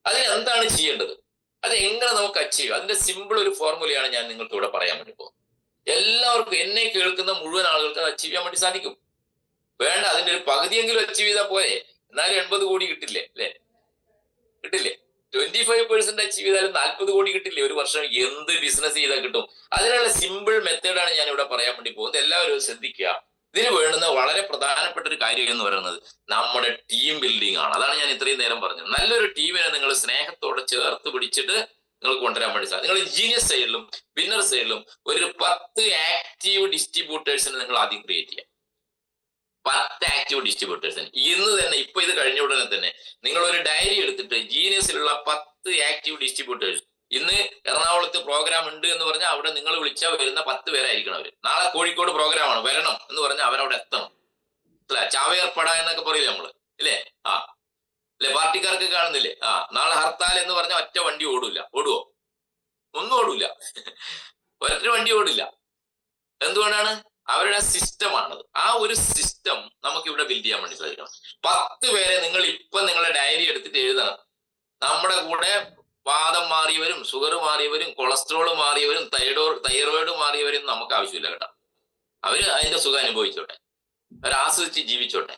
അതിന് എന്താണ് ചെയ്യേണ്ടത്? അത് എങ്ങനെ നമുക്ക് അച്ചീവ് ചെയ്യാം? അതിന്റെ സിമ്പിൾ ഒരു ഫോർമുലയാണ് ഞാൻ നിങ്ങൾക്ക് ഇവിടെ പറയാൻ വേണ്ടി പോകുന്നത്. എല്ലാവർക്കും, എന്നെ കേൾക്കുന്ന മുഴുവൻ ആളുകൾക്ക് അത് അച്ചീവ് ചെയ്യാൻ വേണ്ടി സാധിക്കും. വേണ്ട അതിന്റെ ഒരു പകുതിയെങ്കിലും അച്ചീവ് ചെയ്താൽ പോരെ. എന്നാലും 80 കോടി കിട്ടില്ലേ അല്ലെ? കിട്ടില്ലേ? 25% അച്ചീവ് ചെയ്താലും 40 കോടി കിട്ടില്ലേ ഒരു വർഷം? എന്ത് ബിസിനസ് ചെയ്താൽ കിട്ടും? അതിനുള്ള സിമ്പിൾ മെത്തേഡാണ് ഞാൻ ഇവിടെ പറയാൻ വേണ്ടി പോകുന്നത്. എല്ലാവരും ശ്രദ്ധിക്കുക. ഇതിന് വേണ്ടുന്ന വളരെ പ്രധാനപ്പെട്ട ഒരു കാര്യം എന്ന് പറയുന്നത് നമ്മുടെ ടീം ബിൽഡിംഗ് ആണ്. അതാണ് ഞാൻ ഇത്രയും നേരം പറഞ്ഞത്. നല്ലൊരു ടീമിനെ നിങ്ങൾ സ്നേഹത്തോടെ ചേർത്ത് പിടിച്ചിട്ട് നിങ്ങൾക്ക് കൊണ്ടുവരാൻ വേണ്ടി സാധിക്കും. നിങ്ങൾ ജീനിയസ് സൈഡിലും വിന്നർ സൈഡിലും ഒരു 10 ആക്റ്റീവ് ഡിസ്ട്രിബ്യൂട്ടേഴ്സിനെ നിങ്ങൾ ആദ്യം ക്രിയേറ്റ് ചെയ്യാം. 10 ആക്റ്റീവ് ഡിസ്ട്രിബ്യൂട്ടേഴ്സിന് ഇന്ന് തന്നെ, ഇപ്പൊ ഇത് കഴിഞ്ഞ ഉടനെ തന്നെ നിങ്ങൾ ഒരു ഡയറി എടുത്തിട്ട് ജീനിയസിലുള്ള 10 ആക്റ്റീവ് ഡിസ്ട്രിബ്യൂട്ടേഴ്സ്, ഇന്ന് എറണാകുളത്ത് പ്രോഗ്രാം ഉണ്ട് എന്ന് പറഞ്ഞാൽ അവിടെ നിങ്ങൾ വിളിച്ചാൽ വരുന്ന 10 പേരായിരിക്കണം അവര്. നാളെ കോഴിക്കോട് പ്രോഗ്രാമാണ് വരണം എന്ന് പറഞ്ഞാൽ അവരവിടെ എത്തണം. അല്ലെ, ചാവേർപ്പട എന്നൊക്കെ പറയില്ലേ നമ്മള് ഇല്ലേ? അല്ലെ, പാർട്ടിക്കാർക്ക് കാണുന്നില്ലേ? നാളെ ഹർത്താൽ എന്ന് പറഞ്ഞാൽ ഒറ്റ വണ്ടി ഓടൂല. ഓടുവോ? ഒന്നും ഓടൂല. ഒറ്റ വണ്ടി ഓടില്ല. എന്തുകൊണ്ടാണ്? അവരുടെ സിസ്റ്റമാണത്. ആ ഒരു സിസ്റ്റം നമുക്ക് ഇവിടെ ബിൽഡ് ചെയ്യാൻ വേണ്ടി സാധിക്കണം. 10 പേരെ നിങ്ങൾ ഇപ്പൊ നിങ്ങളുടെ ഡയറി എടുത്തിട്ട് എഴുതണം. നമ്മുടെ കൂടെ വാദം മാറിയവരും ഷുഗർ മാറിയവരും കൊളസ്ട്രോൾ മാറിയവരും തൈറോയിഡ് മാറിയവരും നമുക്ക് ആവശ്യമില്ല കേട്ടോ. അവര് അതിന്റെ സുഖം അനുഭവിച്ചോട്ടെ, അവർ ആസ്വദിച്ച് ജീവിച്ചോട്ടെ.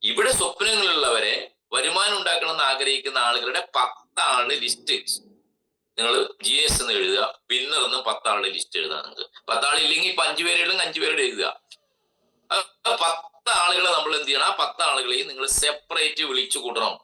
ഇവിടെ സ്വപ്നങ്ങളുള്ളവരെ, വരുമാനം ഉണ്ടാക്കണമെന്ന് ആഗ്രഹിക്കുന്ന ആളുകളുടെ 10 ആളുടെ ലിസ്റ്റ് നിങ്ങൾ GS എന്ന് എഴുതുക. വിന്നർ എന്ന് 10 ആളുടെ ലിസ്റ്റ് എഴുതുക. നിങ്ങൾക്ക് 10 ആളില്ലെങ്കിൽ ഇപ്പൊ 5 പേരെ ഉണ്ടെങ്കിൽ 5 പേരുടെ എഴുതുക. 10 ആളുകളെ നമ്മൾ എന്ത് ചെയ്യണം? ആ 10 ആളുകളെയും നിങ്ങൾ സെപ്പറേറ്റ് വിളിച്ചു കൂട്ടണം.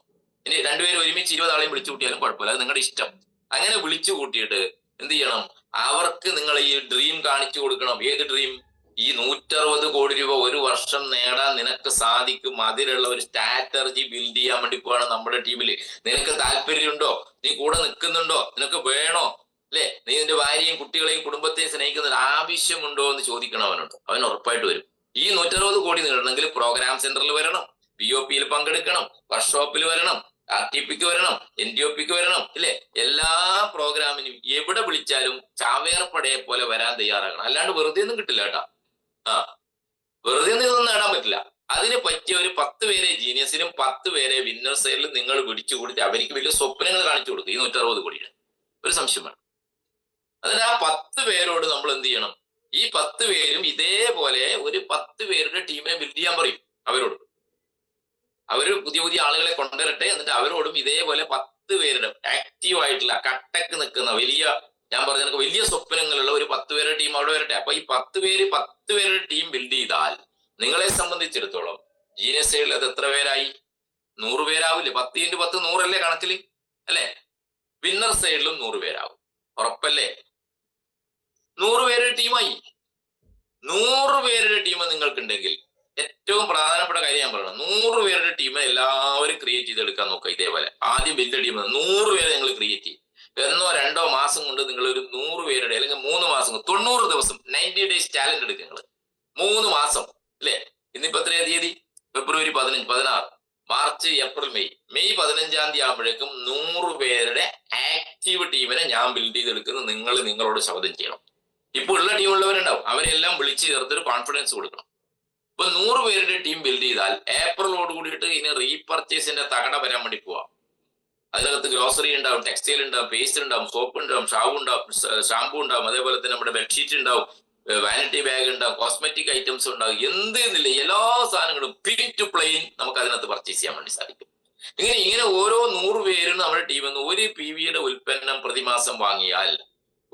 ഇനി 2 പേര് ഒരുമിച്ച് 20 ആളെയും വിളിച്ചു കൂട്ടിയാലും കുഴപ്പമില്ല, അത് നിങ്ങളുടെ ഇഷ്ടം. അങ്ങനെ വിളിച്ചു കൂട്ടിയിട്ട് എന്ത് ചെയ്യണം? അവർക്ക് നിങ്ങൾ ഈ ഡ്രീം കാണിച്ചു കൊടുക്കണം. ഏത് ഡ്രീം? ഈ 160 കോടി രൂപ ഒരു വർഷം നേടാൻ നിനക്ക് സാധിക്കും. അതിലുള്ള ഒരു സ്ട്രാറ്റജി ബിൽഡ് ചെയ്യാൻ വേണ്ടി പോവാണ് നമ്മുടെ ടീമിൽ. നിനക്ക് താല്പര്യമുണ്ടോ? നീ കൂടെ നിൽക്കുന്നുണ്ടോ? നിനക്ക് വേണോ? അല്ലെ, നീ നിന്റെ ഭാര്യയും കുട്ടികളെയും കുടുംബത്തെയും സ്നേഹിക്കുന്ന ആവശ്യമുണ്ടോ എന്ന് ചോദിക്കണം അവനോട്. അവൻ ഉറപ്പായിട്ട് വരും. ഈ 160 കോടി നേടണമെങ്കിൽ പ്രോഗ്രാം സെന്ററിൽ വരണം, POPയിൽ പങ്കെടുക്കണം, വർക്ക്ഷോപ്പിൽ വരണം, RTPക്ക് വരണം, NTOPക്ക് വരണം. ഇല്ലേ, എല്ലാ പ്രോഗ്രാമിനും എവിടെ വിളിച്ചാലും ചാവേർപ്പടയെ പോലെ വരാൻ തയ്യാറാകണം. അല്ലാണ്ട് വെറുതെ ഒന്നും കിട്ടില്ല കേട്ടാ. വെറുതെ ഒന്നും നേടാൻ പറ്റില്ല. അതിന് പറ്റിയ ഒരു 10 പേരെ ജീനിയസിലും 10 പേരെ വിന്നർ സൈഡിലും നിങ്ങൾ പിടിച്ചു കൊടുത്ത് അവർക്ക് വലിയ സ്വപ്നങ്ങൾ കാണിച്ചു കൊടുക്കുക. ഈ 160 കോടിയുടെ ഒരു സംശയം വേണം. അതിന് ആ 10 പേരോട് നമ്മൾ എന്ത് ചെയ്യണം? ഈ 10 പേരും ഇതേപോലെ ഒരു 10 പേരുടെ ടീമിനെ ബിൽഡ് ചെയ്യാൻ പറയും അവരോട്. അവര് പുതിയ പുതിയ ആളുകളെ കൊണ്ടുവരട്ടെ. എന്നിട്ട് അവരോടും ഇതേപോലെ 10 പേരുടെ ആക്റ്റീവ് ആയിട്ടുള്ള കട്ടക്ക് നിൽക്കുന്ന വലിയ, ഞാൻ പറഞ്ഞ വലിയ സ്വപ്നങ്ങളുള്ള ഒരു 10 പേരുടെ ടീം അവിടെ വരട്ടെ. അപ്പൊ ഈ 10 പേരുടെ ടീം ബിൽഡ് ചെയ്താൽ നിങ്ങളെ സംബന്ധിച്ചിടത്തോളം ജീനിയസ് സൈഡിൽ അത് എത്ര പേരായി? 100 പേരാവില്ലേ? 10 × 10 100 അല്ലേ കണക്കില്? അല്ലെ, വിന്നർ സൈഡിലും 100 പേരാവും. ഉറപ്പല്ലേ? 100 പേരുടെ ടീമായി. 100 പേരുടെ ടീം നിങ്ങൾക്കുണ്ടെങ്കിൽ ഏറ്റവും പ്രധാനപ്പെട്ട കാര്യം ഞാൻ പറയണം, 100 പേരുടെ ടീം എല്ലാവരും ക്രിയേറ്റ് ചെയ്തെടുക്കാൻ നോക്കുക. ഇതേപോലെ ആദ്യം വലിയ ടീം 100 പേരെ നിങ്ങൾ ക്രിയേറ്റ് ചെയ്യും. 1-2 മാസം കൊണ്ട് നിങ്ങൾ ഒരു 100 പേരുടെ, അല്ലെങ്കിൽ 3 മാസം, 90 ദിവസം, 90 ഡേയ്സ് ചാലഞ്ച് എടുക്കുക നിങ്ങൾ. 3 മാസം അല്ലെ? ഇന്നിപ്പോ എത്രയാ തീയതി? ഫെബ്രുവരി 15, 16, മാർച്ച്, ഏപ്രിൽ, മെയ് 15-ാം തീയതി ആകുമ്പോഴേക്കും 100 പേരുടെ ആക്റ്റീവ് ടീമിനെ ഞാൻ ബിൽഡ് ചെയ്തെടുക്കുന്നത് നിങ്ങൾ നിങ്ങളോട് ശബ്ദം ചെയ്യണം. ഇപ്പൊ ഉള്ള ടീമുള്ളവരുണ്ടാവും, അവരെല്ലാം വിളിച്ച് ചേർത്തൊരു കോൺഫിഡൻസ് കൊടുക്കണം. ഇപ്പൊ 100 പേരുടെ ടീം ബിൽഡ് ചെയ്താൽ ഏപ്രിലോട് കൂടിയിട്ട് ഇനി റീപർച്ചേസിന്റെ തകട വരാൻ വേണ്ടി പോവാം. അതിനകത്ത് ഗ്രോസറി ഉണ്ടാവും, ടെക്സ്റ്റൈൽ ഉണ്ടാവും, പേസ്റ്റ് ഉണ്ടാവും, സോപ്പ് ഉണ്ടാവും, ഷാമ്പു ഉണ്ടാവും, അതേപോലെ തന്നെ നമ്മുടെ ബെഡ്ഷീറ്റ് ഉണ്ടാവും, വാനിറ്റി ബാഗ് ഉണ്ടാവും, കോസ്മെറ്റിക് ഐറ്റംസ് ഉണ്ടാവും, എന്തെന്നില്ല എല്ലാ സാധനങ്ങളും പിൻ ടു പ്ലെയിൻ നമുക്ക് അതിനകത്ത് പർച്ചേസ് ചെയ്യാൻ വേണ്ടി സാധിക്കും. ഇങ്ങനെ ഓരോ 100 പേരും നമ്മുടെ ടീമിൽ നിന്ന് ഒരു PVയുടെ ഉൽപ്പന്നം പ്രതിമാസം വാങ്ങിയാൽ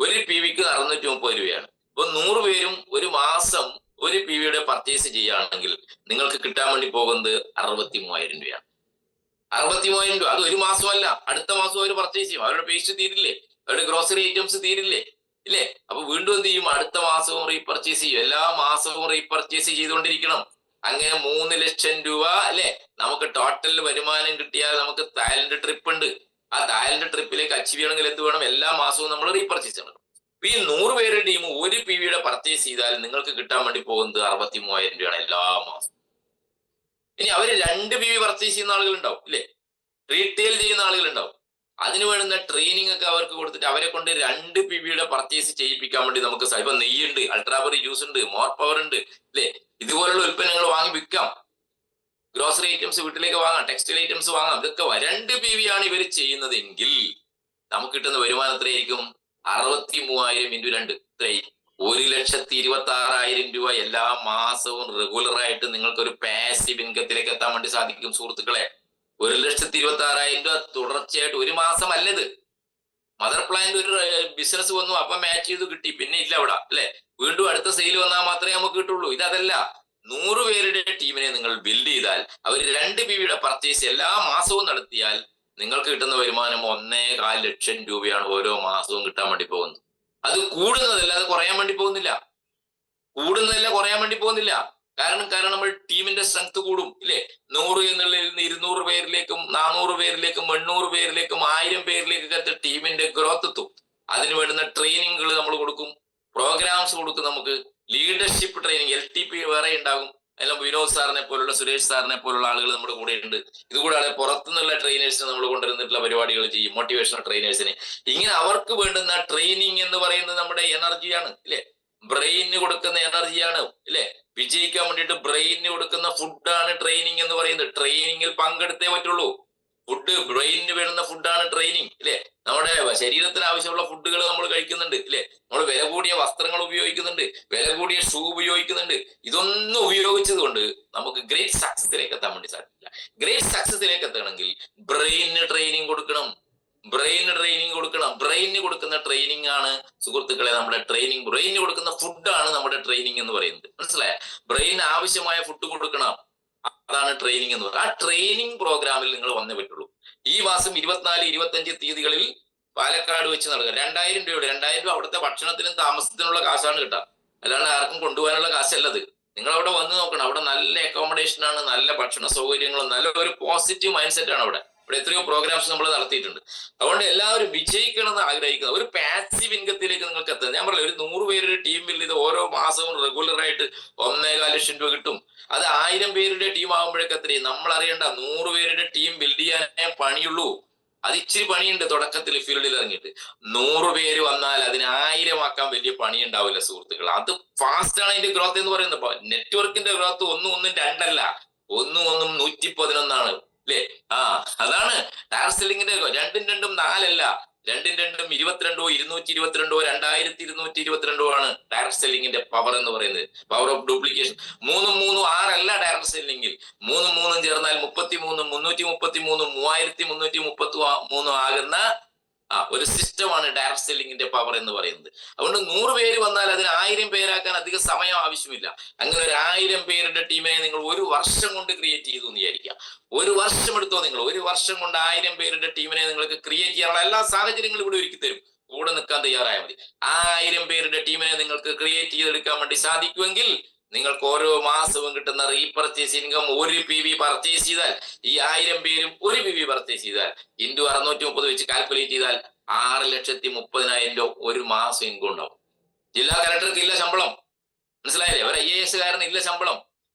ഒരു PVക്ക് 630 രൂപയാണ്. ഇപ്പൊ 100 പേരും ഒരു മാസം ഒരു PVയുടെ പർച്ചേസ് ചെയ്യുകയാണെങ്കിൽ നിങ്ങൾക്ക് കിട്ടാൻ വേണ്ടി പോകുന്നത് 63,000 രൂപയാണ്. 63,000 രൂപ. അത് ഒരു മാസമല്ല, അടുത്ത മാസം അവർ പർച്ചേസ് ചെയ്യും. അവരുടെ പേസ്റ്റ് തീരില്ലേ, അവരുടെ ഗ്രോസറി ഐറ്റംസ് തീരില്ലേ, ഇല്ലേ? അപ്പൊ വീണ്ടും എന്ത് ചെയ്യും? അടുത്ത മാസവും റീപർച്ചേസ് ചെയ്യും. എല്ലാ മാസവും റീപർച്ചേസ് ചെയ്തുകൊണ്ടിരിക്കണം. അങ്ങനെ 3 ലക്ഷം രൂപ അല്ലെ നമുക്ക് ടോട്ടൽ വരുമാനം കിട്ടിയാൽ നമുക്ക് തായ്ലൻഡ് ട്രിപ്പ് ഉണ്ട്. ആ തായ്ലൻഡ് ട്രിപ്പിലേക്ക് അച്ചീവ് ചെയ്യണമെങ്കിൽ എന്ത് വേണം? എല്ലാ മാസവും നമ്മൾ റീപർച്ചേസ് ചെയ്യണം. ഈ 100 പേരുടെ ടീം ഒരു PVയുടെ പർച്ചേസ് ചെയ്താൽ നിങ്ങൾക്ക് കിട്ടാൻ വേണ്ടി പോകുന്നത് 63,000 രൂപയാണ് എല്ലാ മാസം. ഇനി അവര് 2 PV പർച്ചേസ് ചെയ്യുന്ന ആളുകളുണ്ടാവും, ഇല്ലേ? റീറ്റെയിൽ ചെയ്യുന്ന ആളുകളുണ്ടാവും. അതിന് വേണ്ടുന്ന ട്രെയിനിങ് ഒക്കെ അവർക്ക് കൊടുത്തിട്ട് അവരെ കൊണ്ട് 2 PVയുടെ പർച്ചേസ് ചെയ്യിപ്പിക്കാൻ വേണ്ടി നമുക്ക് ഇപ്പൊ നെയ്യുണ്ട്, അൾട്രാബറി ജ്യൂസ് ഉണ്ട്, മോർ പവർ ഉണ്ട്, അല്ലെ? ഇതുപോലുള്ള ഉൽപ്പന്നങ്ങൾ വാങ്ങി വിൽക്കാം. ഗ്രോസറി ഐറ്റംസ് വീട്ടിലേക്ക് വാങ്ങാം, ടെക്സ്റ്റൈൽ ഐറ്റംസ് വാങ്ങാം. ഇതൊക്കെ 2 PV ആണ് ഇവർ ചെയ്യുന്നതെങ്കിൽ നമുക്ക് കിട്ടുന്ന വരുമാനം എത്രയായിരിക്കും? 63,000 × 2 എത്രയായി? 1,26,000 രൂപ എല്ലാ മാസവും റെഗുലർ ആയിട്ട് നിങ്ങൾക്ക് ഒരു പാസീവ് ഇൻകത്തിലേക്ക് എത്താൻ വേണ്ടി സാധിക്കും സുഹൃത്തുക്കളെ. 1,26,000 രൂപ തുടർച്ചയായിട്ട് ഒരു മാസം അല്ലത്. മദർ പ്ലാന്റ് ഒരു ബിസിനസ് വന്നു, അപ്പൊ മാച്ച് ചെയ്ത് കിട്ടി, പിന്നെ ഇല്ല അവിടെ, അല്ലെ? വീണ്ടും അടുത്ത സെയിൽ വന്നാൽ മാത്രമേ നമുക്ക് കിട്ടുള്ളൂ. ഇതല്ല. 100 പേരുടെ ടീമിനെ നിങ്ങൾ ബിൽഡ് ചെയ്താൽ അവർ 2 PVയുടെ പർച്ചേസ് എല്ലാ മാസവും നടത്തിയാൽ നിങ്ങൾക്ക് കിട്ടുന്ന വരുമാനം 1,4 ലക്ഷം രൂപയാണ് ഓരോ മാസവും കിട്ടാൻ വേണ്ടി പോകുന്നത്. അത് കൂടുന്നതല്ല, അത് കുറയാൻ വേണ്ടി പോകുന്നില്ല. കുറയാൻ വേണ്ടി പോകുന്നില്ല. കാരണം നമ്മൾ ടീമിന്റെ സ്ട്രെങ്ത് കൂടും, ഇല്ലേ? 100 എന്നുള്ളതിൽ നിന്ന് 200 പേരിലേക്കും 400 പേരിലേക്കും 800 പേരിലേക്കും 1000 പേരിലേക്കൊക്കെ ടീമിന്റെ ഗ്രോത്ത് എത്തും. അതിന് വേണ്ടുന്ന ട്രെയിനിങ്ങുകൾ നമ്മൾ കൊടുക്കും, പ്രോഗ്രാംസ് കൊടുക്കും. നമുക്ക് ലീഡർഷിപ്പ് ട്രെയിനിങ് LTP വേറെ ഉണ്ടാകും. എല്ലാം വിനോദ് സാറിനെ പോലുള്ള, സുരേഷ് സാറിനെ പോലുള്ള ആളുകൾ നമ്മുടെ കൂടെ ഉണ്ട്. ഇതുകൂടാതെ പുറത്തുനിന്നുള്ള ട്രെയിനേഴ്സിനെ നമ്മൾ കൊണ്ടുവരുന്നിട്ടുള്ള പരിപാടികൾ ചെയ്യും, മോട്ടിവേഷണൽ ട്രെയിനേഴ്സിന്. ഇങ്ങനെ അവർക്ക് വേണ്ടുന്ന ട്രെയിനിങ് എന്ന് പറയുന്നത് നമ്മുടെ എനർജിയാണ്, ഇല്ലേ? ബ്രെയിനിന് കൊടുക്കുന്ന എനർജിയാണ്, ഇല്ലേ? വിജയിക്കാൻ വേണ്ടിയിട്ട് ബ്രെയിനിന് കൊടുക്കുന്ന ഫുഡാണ് ട്രെയിനിങ് എന്ന് പറയുന്നത്. ട്രെയിനിങ്ങിൽ പങ്കെടുത്തേ പറ്റുള്ളൂ. ബ്രെയിനിന് വേണ്ടുന്ന ഫുഡാണ് ട്രെയിനിങ്, ഇല്ലേ? നമ്മുടെ ശരീരത്തിന് ആവശ്യമുള്ള ഫുഡുകൾ നമ്മൾ കഴിക്കുന്നുണ്ട്, ഇല്ലേ? നമ്മൾ വില കൂടിയ വസ്ത്രങ്ങൾ ഉപയോഗിക്കുന്നുണ്ട്, വില കൂടിയ ഷൂ ഉപയോഗിക്കുന്നുണ്ട്. ഇതൊന്നും ഉപയോഗിച്ചത് കൊണ്ട് നമുക്ക് ഗ്രേറ്റ് സക്സസിലേക്ക് എത്താൻ വേണ്ടി സാധിക്കില്ല. ഗ്രേറ്റ് സക്സസിലേക്ക് എത്തണമെങ്കിൽ ബ്രെയിനിന് ട്രെയിനിങ് കൊടുക്കണം. ബ്രെയിനിന് കൊടുക്കുന്ന ട്രെയിനിങ് ആണ് സുഹൃത്തുക്കളെ നമ്മുടെ ട്രെയിനിങ്. ബ്രെയിനിന് കൊടുക്കുന്ന ഫുഡാണ് നമ്മുടെ ട്രെയിനിങ് എന്ന് പറയുന്നത്. മനസ്സിലായ? ബ്രെയിനിന് ആവശ്യമായ ഫുഡ് കൊടുക്കണം. അതാണ് ട്രെയിനിങ് എന്ന് പറയുന്നത്. ആ ട്രെയിനിങ് പ്രോഗ്രാമിൽ നിങ്ങൾ വന്നേ പറ്റുള്ളൂ. ഈ മാസം 24, 25 തീയതികളിൽ പാലക്കാട് വെച്ച് നടക്കുക. 2,000 രൂപയുടെ 2,000 രൂപ അവിടുത്തെ ഭക്ഷണത്തിനും താമസത്തിനുള്ള കാശാണ് കിട്ടുക, അല്ലാണ്ട് ആർക്കും കൊണ്ടുപോകാനുള്ള കാശല്ലത്. നിങ്ങൾ അവിടെ വന്ന് നോക്കണം. അവിടെ നല്ല അക്കോമഡേഷൻ ആണ്, നല്ല ഭക്ഷണ സൗകര്യങ്ങളും, നല്ല ഒരു പോസിറ്റീവ് മൈൻഡ് സെറ്റ് ആണ് അവിടെ എത്രയോ പ്രോഗ്രാംസ് നമ്മൾ നടത്തിയിട്ടുണ്ട്. അതുകൊണ്ട് എല്ലാവരും വിജയിക്കണം എന്ന് ആഗ്രഹിക്കുന്ന ഒരു പാസീവ് ഇൻകത്തിലേക്ക് നിങ്ങൾക്ക് എത്തുക. ഞാൻ പറഞ്ഞില്ല, ഒരു 100 പേരുടെ ടീം ബിൽഡ് ചെയ്ത് ഓരോ മാസവും റെഗുലർ ആയിട്ട് 1,4 ലക്ഷം രൂപ കിട്ടും. അത് 1000 പേരുടെ ടീം ആകുമ്പോഴേക്ക് എത്രയും നമ്മൾ അറിയേണ്ട. 100 പേരുടെ ടീം ബിൽഡ് ചെയ്യാനേ പണിയുള്ളൂ. അത് ഇച്ചിരി പണിയുണ്ട് തുടക്കത്തിൽ ഫീൽഡിൽ ഇറങ്ങിയിട്ട്. 100 പേര് വന്നാൽ അതിന് 1000 ആക്കാൻ വലിയ പണി ഉണ്ടാവില്ല സുഹൃത്തുക്കൾ. അത് ഫാസ്റ്റ് ആണ് അതിന്റെ ഗ്രോത്ത് എന്ന് പറയുന്നത്. നെറ്റ്വർക്കിന്റെ ഗ്രോത്ത് 1 2 അല്ല, 1 111 അല്ലേ? അതാണ് ടയർ സെല്ലിങ്ങിന്റെ 2 2 4 അല്ല, 2 2 22 222 2222 ആണ് ടയർ സെല്ലിങ്ങിന്റെ പവർ എന്ന് പറയുന്നത്. Power of duplication. 3 3 6 അല്ല ടയർ സെല്ലിങ്ങിൽ. 3 3 ചേർന്നാൽ 33 333 3333 ആകുന്ന ഒരു സിസ്റ്റമാണ് ഡയറക്ട് സെല്ലിങ്ങിന്റെ പവർ എന്ന് പറയുന്നത്. അതുകൊണ്ട് 100 പേര് വന്നാൽ അതിന് 1000 പേരാക്കാൻ അധിക സമയം ആവശ്യമില്ല. അങ്ങനെ ഒരു 1000 പേരുടെ ടീമിനെ നിങ്ങൾ ഒരു വർഷം കൊണ്ട് ക്രിയേറ്റ് ചെയ്തു എന്ന് വിചാരിക്കാം. ഒരു വർഷം എടുത്തോ നിങ്ങൾ. ഒരു വർഷം കൊണ്ട് 1000 പേരുടെ ടീമിനെ നിങ്ങൾക്ക് ക്രിയേറ്റ് ചെയ്യാനുള്ള എല്ലാ സാഹചര്യങ്ങളും ഇവിടെ ഒരുക്കി തരും. കൂടെ നിൽക്കാൻ തയ്യാറായാൽ മതി. ആ 1000 പേരുടെ ടീമിനെ നിങ്ങൾക്ക് ക്രിയേറ്റ് ചെയ്തെടുക്കാൻ വേണ്ടി സാധിക്കുമെങ്കിൽ നിങ്ങൾക്ക് ഓരോ മാസവും കിട്ടുന്ന റീപർച്ചേസ് ഇൻകം 1 PV പർച്ചേസ് ചെയ്താൽ, ഈ 1000 പേരും 1 PV പർച്ചേസ് ചെയ്താൽ ഇൻറ്റു 630 വെച്ച് കാൽക്കുലേറ്റ് ചെയ്താൽ 6,30,000 രൂപ ഒരു മാസം ഇൻകം ഉണ്ടാവും. ജില്ലാ കലക്ടർക്ക് ഇല്ല ശമ്പളം, മനസ്സിലായില്ലേ? ഒരു IAS കാരന് ഇല്ല ശമ്പളം,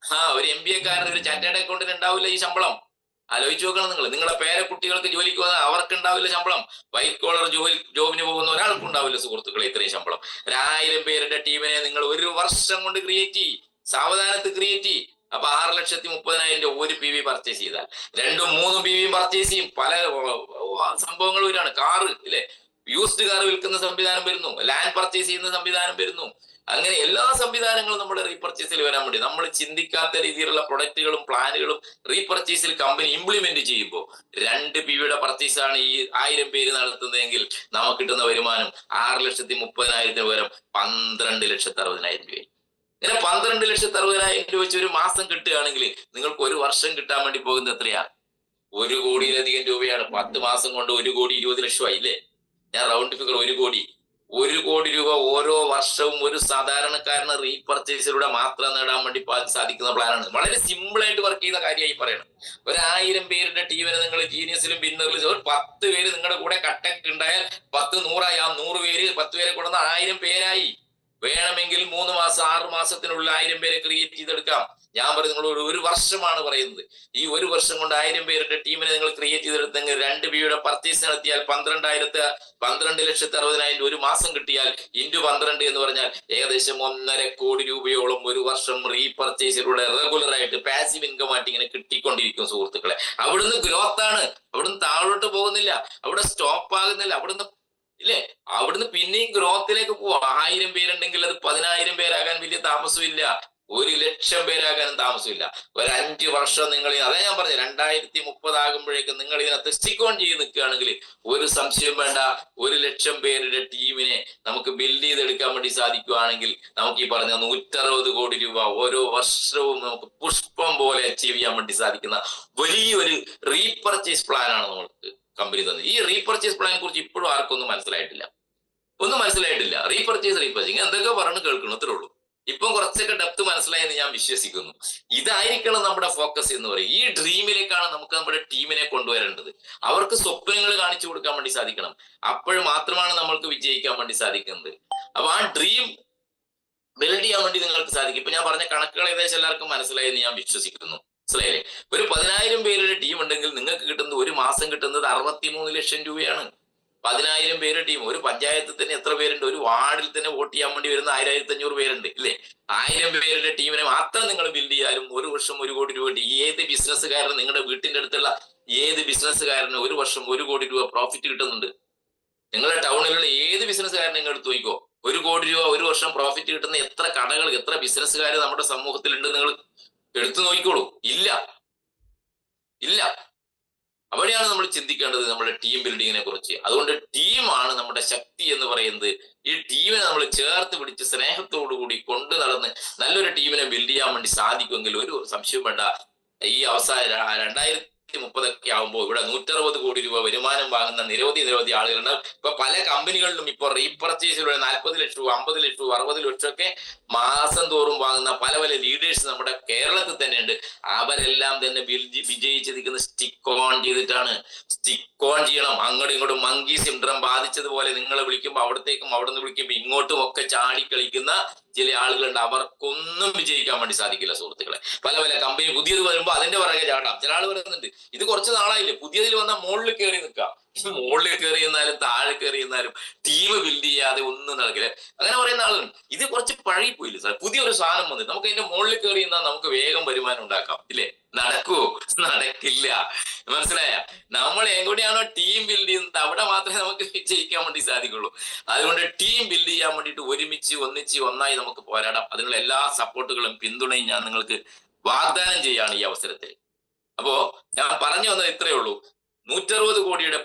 ഒരു MBA കാരന്, ഒരു ചാർട്ടേഡ് അക്കൗണ്ടിന് ഉണ്ടാവില്ല ഈ ശമ്പളം. ആലോചിച്ച് നോക്കണം നിങ്ങൾ. നിങ്ങളെ പേരക്കുട്ടികൾക്ക് ജോലിക്ക് പോകുന്ന അവർക്ക് ഉണ്ടാവില്ല ശമ്പളം. വൈറ്റ് കോളർ ജോബിന് പോകുന്ന ഒരാൾക്കും ഉണ്ടാവില്ല സുഹൃത്തുക്കളെ ഇത്രയും ശമ്പളം. 1000 പേരുടെ ടീമിനെ നിങ്ങൾ ഒരു വർഷം കൊണ്ട് ക്രിയേറ്റ് ചെയ്യും, സാവധാനത്ത് ക്രിയേറ്റ് ചെയ്യും. അപ്പൊ 6,30,000 രൂപ 1 PV പർച്ചേസ് ചെയ്താൽ 2ഉം 3ഉം PV പർച്ചേസ് ചെയ്യും. പല സംഭവങ്ങൾ വരികയാണ്. കാറ് ഇല്ലേ, യൂസ്ഡ് കാർ വിൽക്കുന്ന സംവിധാനം വരുന്നു, ലാൻഡ് പർച്ചേസ് ചെയ്യുന്ന സംവിധാനം വരുന്നു. അങ്ങനെ എല്ലാ സംവിധാനങ്ങളും നമ്മുടെ റീപർച്ചേസിൽ വരാൻ വേണ്ടി നമ്മൾ ചിന്തിക്കാത്ത രീതിയിലുള്ള പ്രൊഡക്റ്റുകളും പ്ലാനുകളും റീപർച്ചേസിൽ കമ്പനി ഇംപ്ലിമെന്റ് ചെയ്യുമ്പോൾ 2 PVയുടെ പർച്ചേസ് ആണ് ഈ 1000 പേര് നടത്തുന്നതെങ്കിൽ നമുക്ക് കിട്ടുന്ന വരുമാനം 6,30,000 പകരം 12,60,000 രൂപ. ഇങ്ങനെ 12,60,000 രൂപ വെച്ച് ഒരു മാസം കിട്ടുകയാണെങ്കിൽ നിങ്ങൾക്ക് ഒരു വർഷം കിട്ടാൻ വേണ്ടി പോകുന്നത് എത്രയാ? 1 കോടിയിലധികം രൂപയാണ്. 10 മാസം കൊണ്ട് 1,20,00,000 ഇല്ലേ? ഞാൻ റൗണ്ട് ഫിഗർ 1 കോടി. 1 കോടി രൂപ ഓരോ വർഷവും ഒരു സാധാരണക്കാരന് റീപർച്ചേസിലൂടെ മാത്രം നേടാൻ വേണ്ടി സാധിക്കുന്ന പ്ലാനാണ്. വളരെ സിമ്പിൾ ആയിട്ട് വർക്ക് ചെയ്യുന്ന കാര്യമായി പറയണം. 1000 പേരുടെ ടീമിനെ നിങ്ങൾ ജീനിയസിലും ബിന്നറിലും ഒരു 10 പേര് നിങ്ങളുടെ കൂടെ കട്ടക്ക് ഉണ്ടായാൽ 10 100ആയി. ആ 100 പേര് 10 പേരെ കൊണ്ടുവന്ന 1000 പേരായി. വേണമെങ്കിൽ 3 മാസം 6 മാസത്തിനുള്ള 1000 പേരെ ക്രിയേറ്റ് ചെയ്തെടുക്കാം. ഞാൻ പറയുന്നത് നിങ്ങൾ ഒരു വർഷമാണ് പറയുന്നത്. ഈ ഒരു വർഷം കൊണ്ട് 1000 പേരുടെ ടീമിനെ നിങ്ങൾ ക്രിയേറ്റ് ചെയ്തെടുത്തെങ്കിൽ 2 PVയുടെ പർച്ചേസ് നടത്തിയാൽ 12,60,000 ഒരു മാസം കിട്ടിയാൽ ഇൻറ്റു 12 എന്ന് പറഞ്ഞാൽ ഏകദേശം 1.5 കോടി രൂപയോളം ഒരു വർഷം റീപർച്ചേസിലൂടെ റെഗുലർ ആയിട്ട് പാസീവ് ഇൻകം ആയിട്ട് ഇങ്ങനെ കിട്ടിക്കൊണ്ടിരിക്കും സുഹൃത്തുക്കളെ. അവിടുന്ന് ഗ്രോത്ത് ആണ്, അവിടുന്ന് താഴോട്ട് പോകുന്നില്ല, അവിടെ സ്റ്റോപ്പ് ആകുന്നില്ല, അവിടുന്ന് ഇല്ലേ, അവിടുന്ന് പിന്നെയും ഗ്രോത്തിലേക്ക് പോവാം. 1000 പേരുണ്ടെങ്കിൽ അത് 10,000 പേരാകാൻ വലിയ താമസമില്ല, 1,00,000 പേരാകാനും താമസമില്ല. ഒരു 5 വർഷം നിങ്ങൾ, അതാ ഞാൻ പറഞ്ഞു 2030 ആകുമ്പോഴേക്കും നിങ്ങൾ ഇതിനകത്ത് സ്റ്റിക്ക് ഓൺ ചെയ്ത് നിൽക്കുകയാണെങ്കിൽ ഒരു സംശയം വേണ്ട, 1,00,000 പേരുടെ ടീമിനെ നമുക്ക് ബിൽഡ് ചെയ്തെടുക്കാൻ വേണ്ടി സാധിക്കുകയാണെങ്കിൽ നമുക്ക് ഈ പറഞ്ഞ 160 കോടി രൂപ ഓരോ വർഷവും നമുക്ക് പുഷ്പം പോലെ അച്ചീവ് ചെയ്യാൻ വേണ്ടി സാധിക്കുന്ന വലിയൊരു റീപർച്ചേസ് പ്ലാനാണ് നമുക്ക് കമ്പനി തന്നത്. ഈ റീപർച്ചേസ് പ്ലാനെ കുറിച്ച് ഇപ്പോഴും ആർക്കും ഒന്നും മനസ്സിലായിട്ടില്ല. റീപർച്ചേസ് എന്തൊക്കെ പറഞ്ഞു കേൾക്കണം, അത്രേ ഉള്ളൂ. ഇപ്പം കുറച്ചൊക്കെ ഡെപ്ത് മനസ്സിലായെന്ന് ഞാൻ വിശ്വസിക്കുന്നു. ഇതായിരിക്കണം നമ്മുടെ ഫോക്കസ് എന്ന് പറയും. ഈ ഡ്രീമിലേക്കാണ് നമുക്ക് നമ്മുടെ ടീമിനെ കൊണ്ടുവരേണ്ടത്. അവർക്ക് സ്വപ്നങ്ങൾ കാണിച്ചു കൊടുക്കാൻ വേണ്ടി സാധിക്കണം. അപ്പോൾ മാത്രമാണ് നമ്മൾക്ക് വിജയിക്കാൻ വേണ്ടി സാധിക്കുന്നത്. അപ്പൊ ആ ഡ്രീം ബിൽഡ് ചെയ്യാൻ വേണ്ടി നിങ്ങൾക്ക് സാധിക്കും. ഇപ്പൊ ഞാൻ പറഞ്ഞ കണക്കുകൾ ഏകദേശം എല്ലാവർക്കും മനസ്സിലായെന്ന് ഞാൻ വിശ്വസിക്കുന്നു. മനസ്സിലായില്ലേ? ഒരു 10,000 പേരുടെ ടീം ഉണ്ടെങ്കിൽ നിങ്ങൾക്ക് കിട്ടുന്നത് ഒരു മാസം കിട്ടുന്നത് 63 ലക്ഷം രൂപയാണ്. 10,000 പേരുടെ ടീം. ഒരു പഞ്ചായത്തിൽ തന്നെ എത്ര പേരുണ്ട്? ഒരു വാർഡിൽ തന്നെ വോട്ട് ചെയ്യാൻ വേണ്ടി വരുന്ന 1,500 പേരുണ്ട് ഇല്ലേ? 1000 പേരുടെ ടീമിനെ മാത്രം നിങ്ങൾ ബിൽഡ് ചെയ്യാനും ഒരു വർഷം 1 കോടി രൂപ. ഏത് ബിസിനസ്സുകാരനും, നിങ്ങളുടെ വീട്ടിന്റെ അടുത്തുള്ള ഏത് ബിസിനസ്സുകാരനും ഒരു വർഷം 1 കോടി രൂപ പ്രോഫിറ്റ് കിട്ടുന്നുണ്ട്? നിങ്ങളുടെ ടൗണിലുള്ള ഏത് ബിസിനസ്സുകാരനെ നിങ്ങൾ എടുത്തു നോക്കിക്കോ. 1 കോടി രൂപ ഒരു വർഷം പ്രോഫിറ്റ് കിട്ടുന്ന എത്ര കടകൾ, എത്ര ബിസിനസ്സുകാർ നമ്മുടെ സമൂഹത്തിൽ ഉണ്ട്? നിങ്ങൾ എടുത്തു നോക്കിക്കോളൂ. ഇല്ല. അവിടെയാണ് നമ്മൾ ചിന്തിക്കേണ്ടത് നമ്മുടെ ടീം ബിൽഡിങ്ങിനെ കുറിച്ച്. അതുകൊണ്ട് ടീമാണ് നമ്മുടെ ശക്തി എന്ന് പറയുന്നത്. ഈ ടീമിനെ നമ്മൾ ചേർത്ത് പിടിച്ച് സ്നേഹത്തോടു കൂടി കൊണ്ടു നടന്ന് നല്ലൊരു ടീമിനെ ബിൽഡ് ചെയ്യാൻ വേണ്ടി സാധിക്കുമെങ്കിൽ ഒരു സംശയം വേണ്ട. ഈ അവസാന 2030 ആവുമ്പോൾ ഇവിടെ 160 കോടി രൂപ വരുമാനം വാങ്ങുന്ന നിരവധി ആളുകളുണ്ട്. ഇപ്പൊ പല കമ്പനികളിലും ഇപ്പൊ റീപർച്ചേസിലൂടെ 40 ലക്ഷവും 50 ലക്ഷവും 60 ലക്ഷമൊക്കെ മാസം തോറും വാങ്ങുന്ന പല ലീഡേഴ്സ് നമ്മുടെ കേരളത്തിൽ തന്നെ ഉണ്ട്. അവരെല്ലാം തന്നെ വിജയിച്ചിരിക്കുന്ന സ്റ്റിക്ക് ഓൺ ചെയ്തിട്ടാണ്. സ്റ്റിക്ക് ഓൺ ചെയ്യണം. അങ്ങോട്ടും ഇങ്ങോട്ടും മങ്കി സിൻഡ്രം ബാധിച്ചതുപോലെ നിങ്ങളെ വിളിക്കുമ്പോൾ അവിടത്തേക്കും അവിടുന്ന് വിളിക്കുമ്പോൾ ഇങ്ങോട്ടും ഒക്കെ ചാടിക്കളിക്കുന്ന ചില ആളുകളുണ്ട്. അവർക്കൊന്നും വിജയിക്കാൻ വേണ്ടി സാധിക്കില്ല സുഹൃത്തുക്കളെ. പല കമ്പനി പുതിയത് വരുമ്പോൾ അതിന്റെ പുറകെ ചാടാം. ചില ആൾ പറയുന്നുണ്ട് ഇത് കുറച്ച് നാളായില്ലേ, പുതിയതിൽ വന്നാൽ മുകളിൽ കയറി നിൽക്കാം. മുകളിൽ കയറി എന്നാലും താഴെ കയറി എന്നാലും ടീം ബിൽഡ് ചെയ്യാതെ ഒന്നും നടക്കില്ല. അങ്ങനെ പറയുന്ന ആളുണ്ട്. ഇത് കുറച്ച് പഴകി പോയില്ലേ സാർ, പുതിയൊരു സാധനം വന്നിട്ട് നമുക്ക് അതിന്റെ മുകളിൽ കയറി എന്നാൽ നമുക്ക് വേഗം വരുമാനം ഉണ്ടാക്കാം ഇല്ലേ? നടക്കുവോ? നടക്കില്ല. മനസ്സിലായ? നമ്മൾ എവിടെയാണോ ടീം ബിൽഡ് ചെയ്യുന്നത് അവിടെ മാത്രമേ നമുക്ക് വിജയിക്കാൻ വേണ്ടി സാധിക്കുള്ളൂ. അതുകൊണ്ട് ടീം ബിൽഡ് ചെയ്യാൻ വേണ്ടിയിട്ട് ഒരുമിച്ച് ഒന്നായി നമുക്ക് പോരാടാം. അതിനുള്ള എല്ലാ സപ്പോർട്ടുകളും പിന്തുണയും ഞാൻ നിങ്ങൾക്ക് വാഗ്ദാനം ചെയ്യാണ് ഈ അവസരത്തിൽ. അപ്പോ ഞാൻ പറഞ്ഞു വന്നത് ഇത്രയേ ഉള്ളൂ. 160 കോടിയുടെ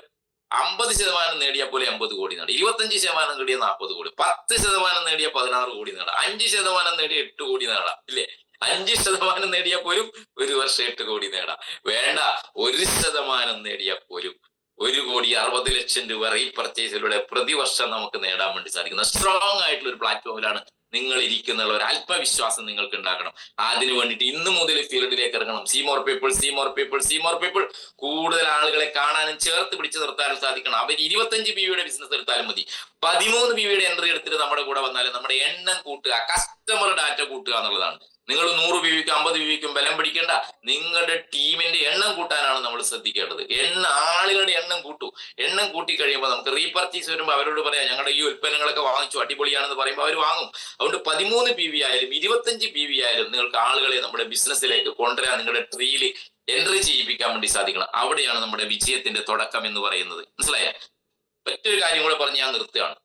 50% നേടിയാൽ പോലെ 80 കോടി നേടാം. 25% നേടിയ 40 കോടി, 10% നേടിയ 16 കോടി നേടാം, 5% നേടിയ 8 കോടി നേടാം ഇല്ലേ? 5% നേടിയാൽ പോലും ഒരു വർഷം 8 കോടി നേടാം. വേണ്ട, 1% നേടിയാൽ പോലും 1,60,00,000 രൂപ റീപർച്ചേസിലൂടെ പ്രതിവർഷം നമുക്ക് നേടാൻ വേണ്ടി സാധിക്കുന്ന സ്ട്രോങ് ആയിട്ടുള്ള ഒരു പ്ലാറ്റ്ഫോമിലാണ് നിങ്ങൾ ഇരിക്കുന്ന ഒരു ആത്മവിശ്വാസം നിങ്ങൾക്ക് ഉണ്ടാക്കണം. അതിനു വേണ്ടിയിട്ട് ഇന്ന് മുതൽ ഫീൽഡിലേക്ക് ഇറങ്ങണം. See more people. കൂടുതൽ ആളുകളെ കാണാനും ചേർത്ത് പിടിച്ചു നിർത്താനും സാധിക്കണം. അവർ 25 BVയുടെ ബിസിനസ് എടുത്താലും മതി, 13 BVയുടെ എൻട്രി എടുത്തിട്ട് നമ്മുടെ കൂടെ വന്നാലും നമ്മുടെ എണ്ണം കൂട്ടുക, കസ്റ്റമർ ഡാറ്റ കൂട്ടുക എന്നുള്ളതാണ്. നിങ്ങൾ 100 BVക്കും 50 BVക്കും ബലം പിടിക്കേണ്ട, നിങ്ങളുടെ ടീമിന്റെ എണ്ണം കൂട്ടാനാണ് നമ്മൾ ശ്രദ്ധിക്കേണ്ടത്. ആളുകളുടെ എണ്ണം കൂട്ടൂ. എണ്ണം കൂട്ടി കഴിയുമ്പോൾ നമുക്ക് റീപർച്ചേസ് വരുമ്പോൾ അവരോട് പറയാം, ഞങ്ങളുടെ ഈ ഉൽപ്പന്നങ്ങളൊക്കെ വാങ്ങിച്ചു, അടിപൊളിയാണെന്ന് പറയുമ്പോൾ അവർ വാങ്ങും. അതുകൊണ്ട് 13 BV ആയാലും 25 BV ആയാലും നിങ്ങൾക്ക് ആളുകളെ നമ്മുടെ ബിസിനസ്സിലേക്ക് കൊണ്ടുവരാൻ, നിങ്ങളുടെ ട്രീയിൽ എൻട്രി ചെയ്യിപ്പിക്കാൻ വേണ്ടി സാധിക്കണം. അവിടെയാണ് നമ്മുടെ വിജയത്തിന്റെ തുടക്കം എന്ന് പറയുന്നത്. മനസ്സിലായ? മറ്റൊരു കാര്യം കൂടെ പറഞ്ഞ് ഞാൻ നിർത്തുകയാണ്.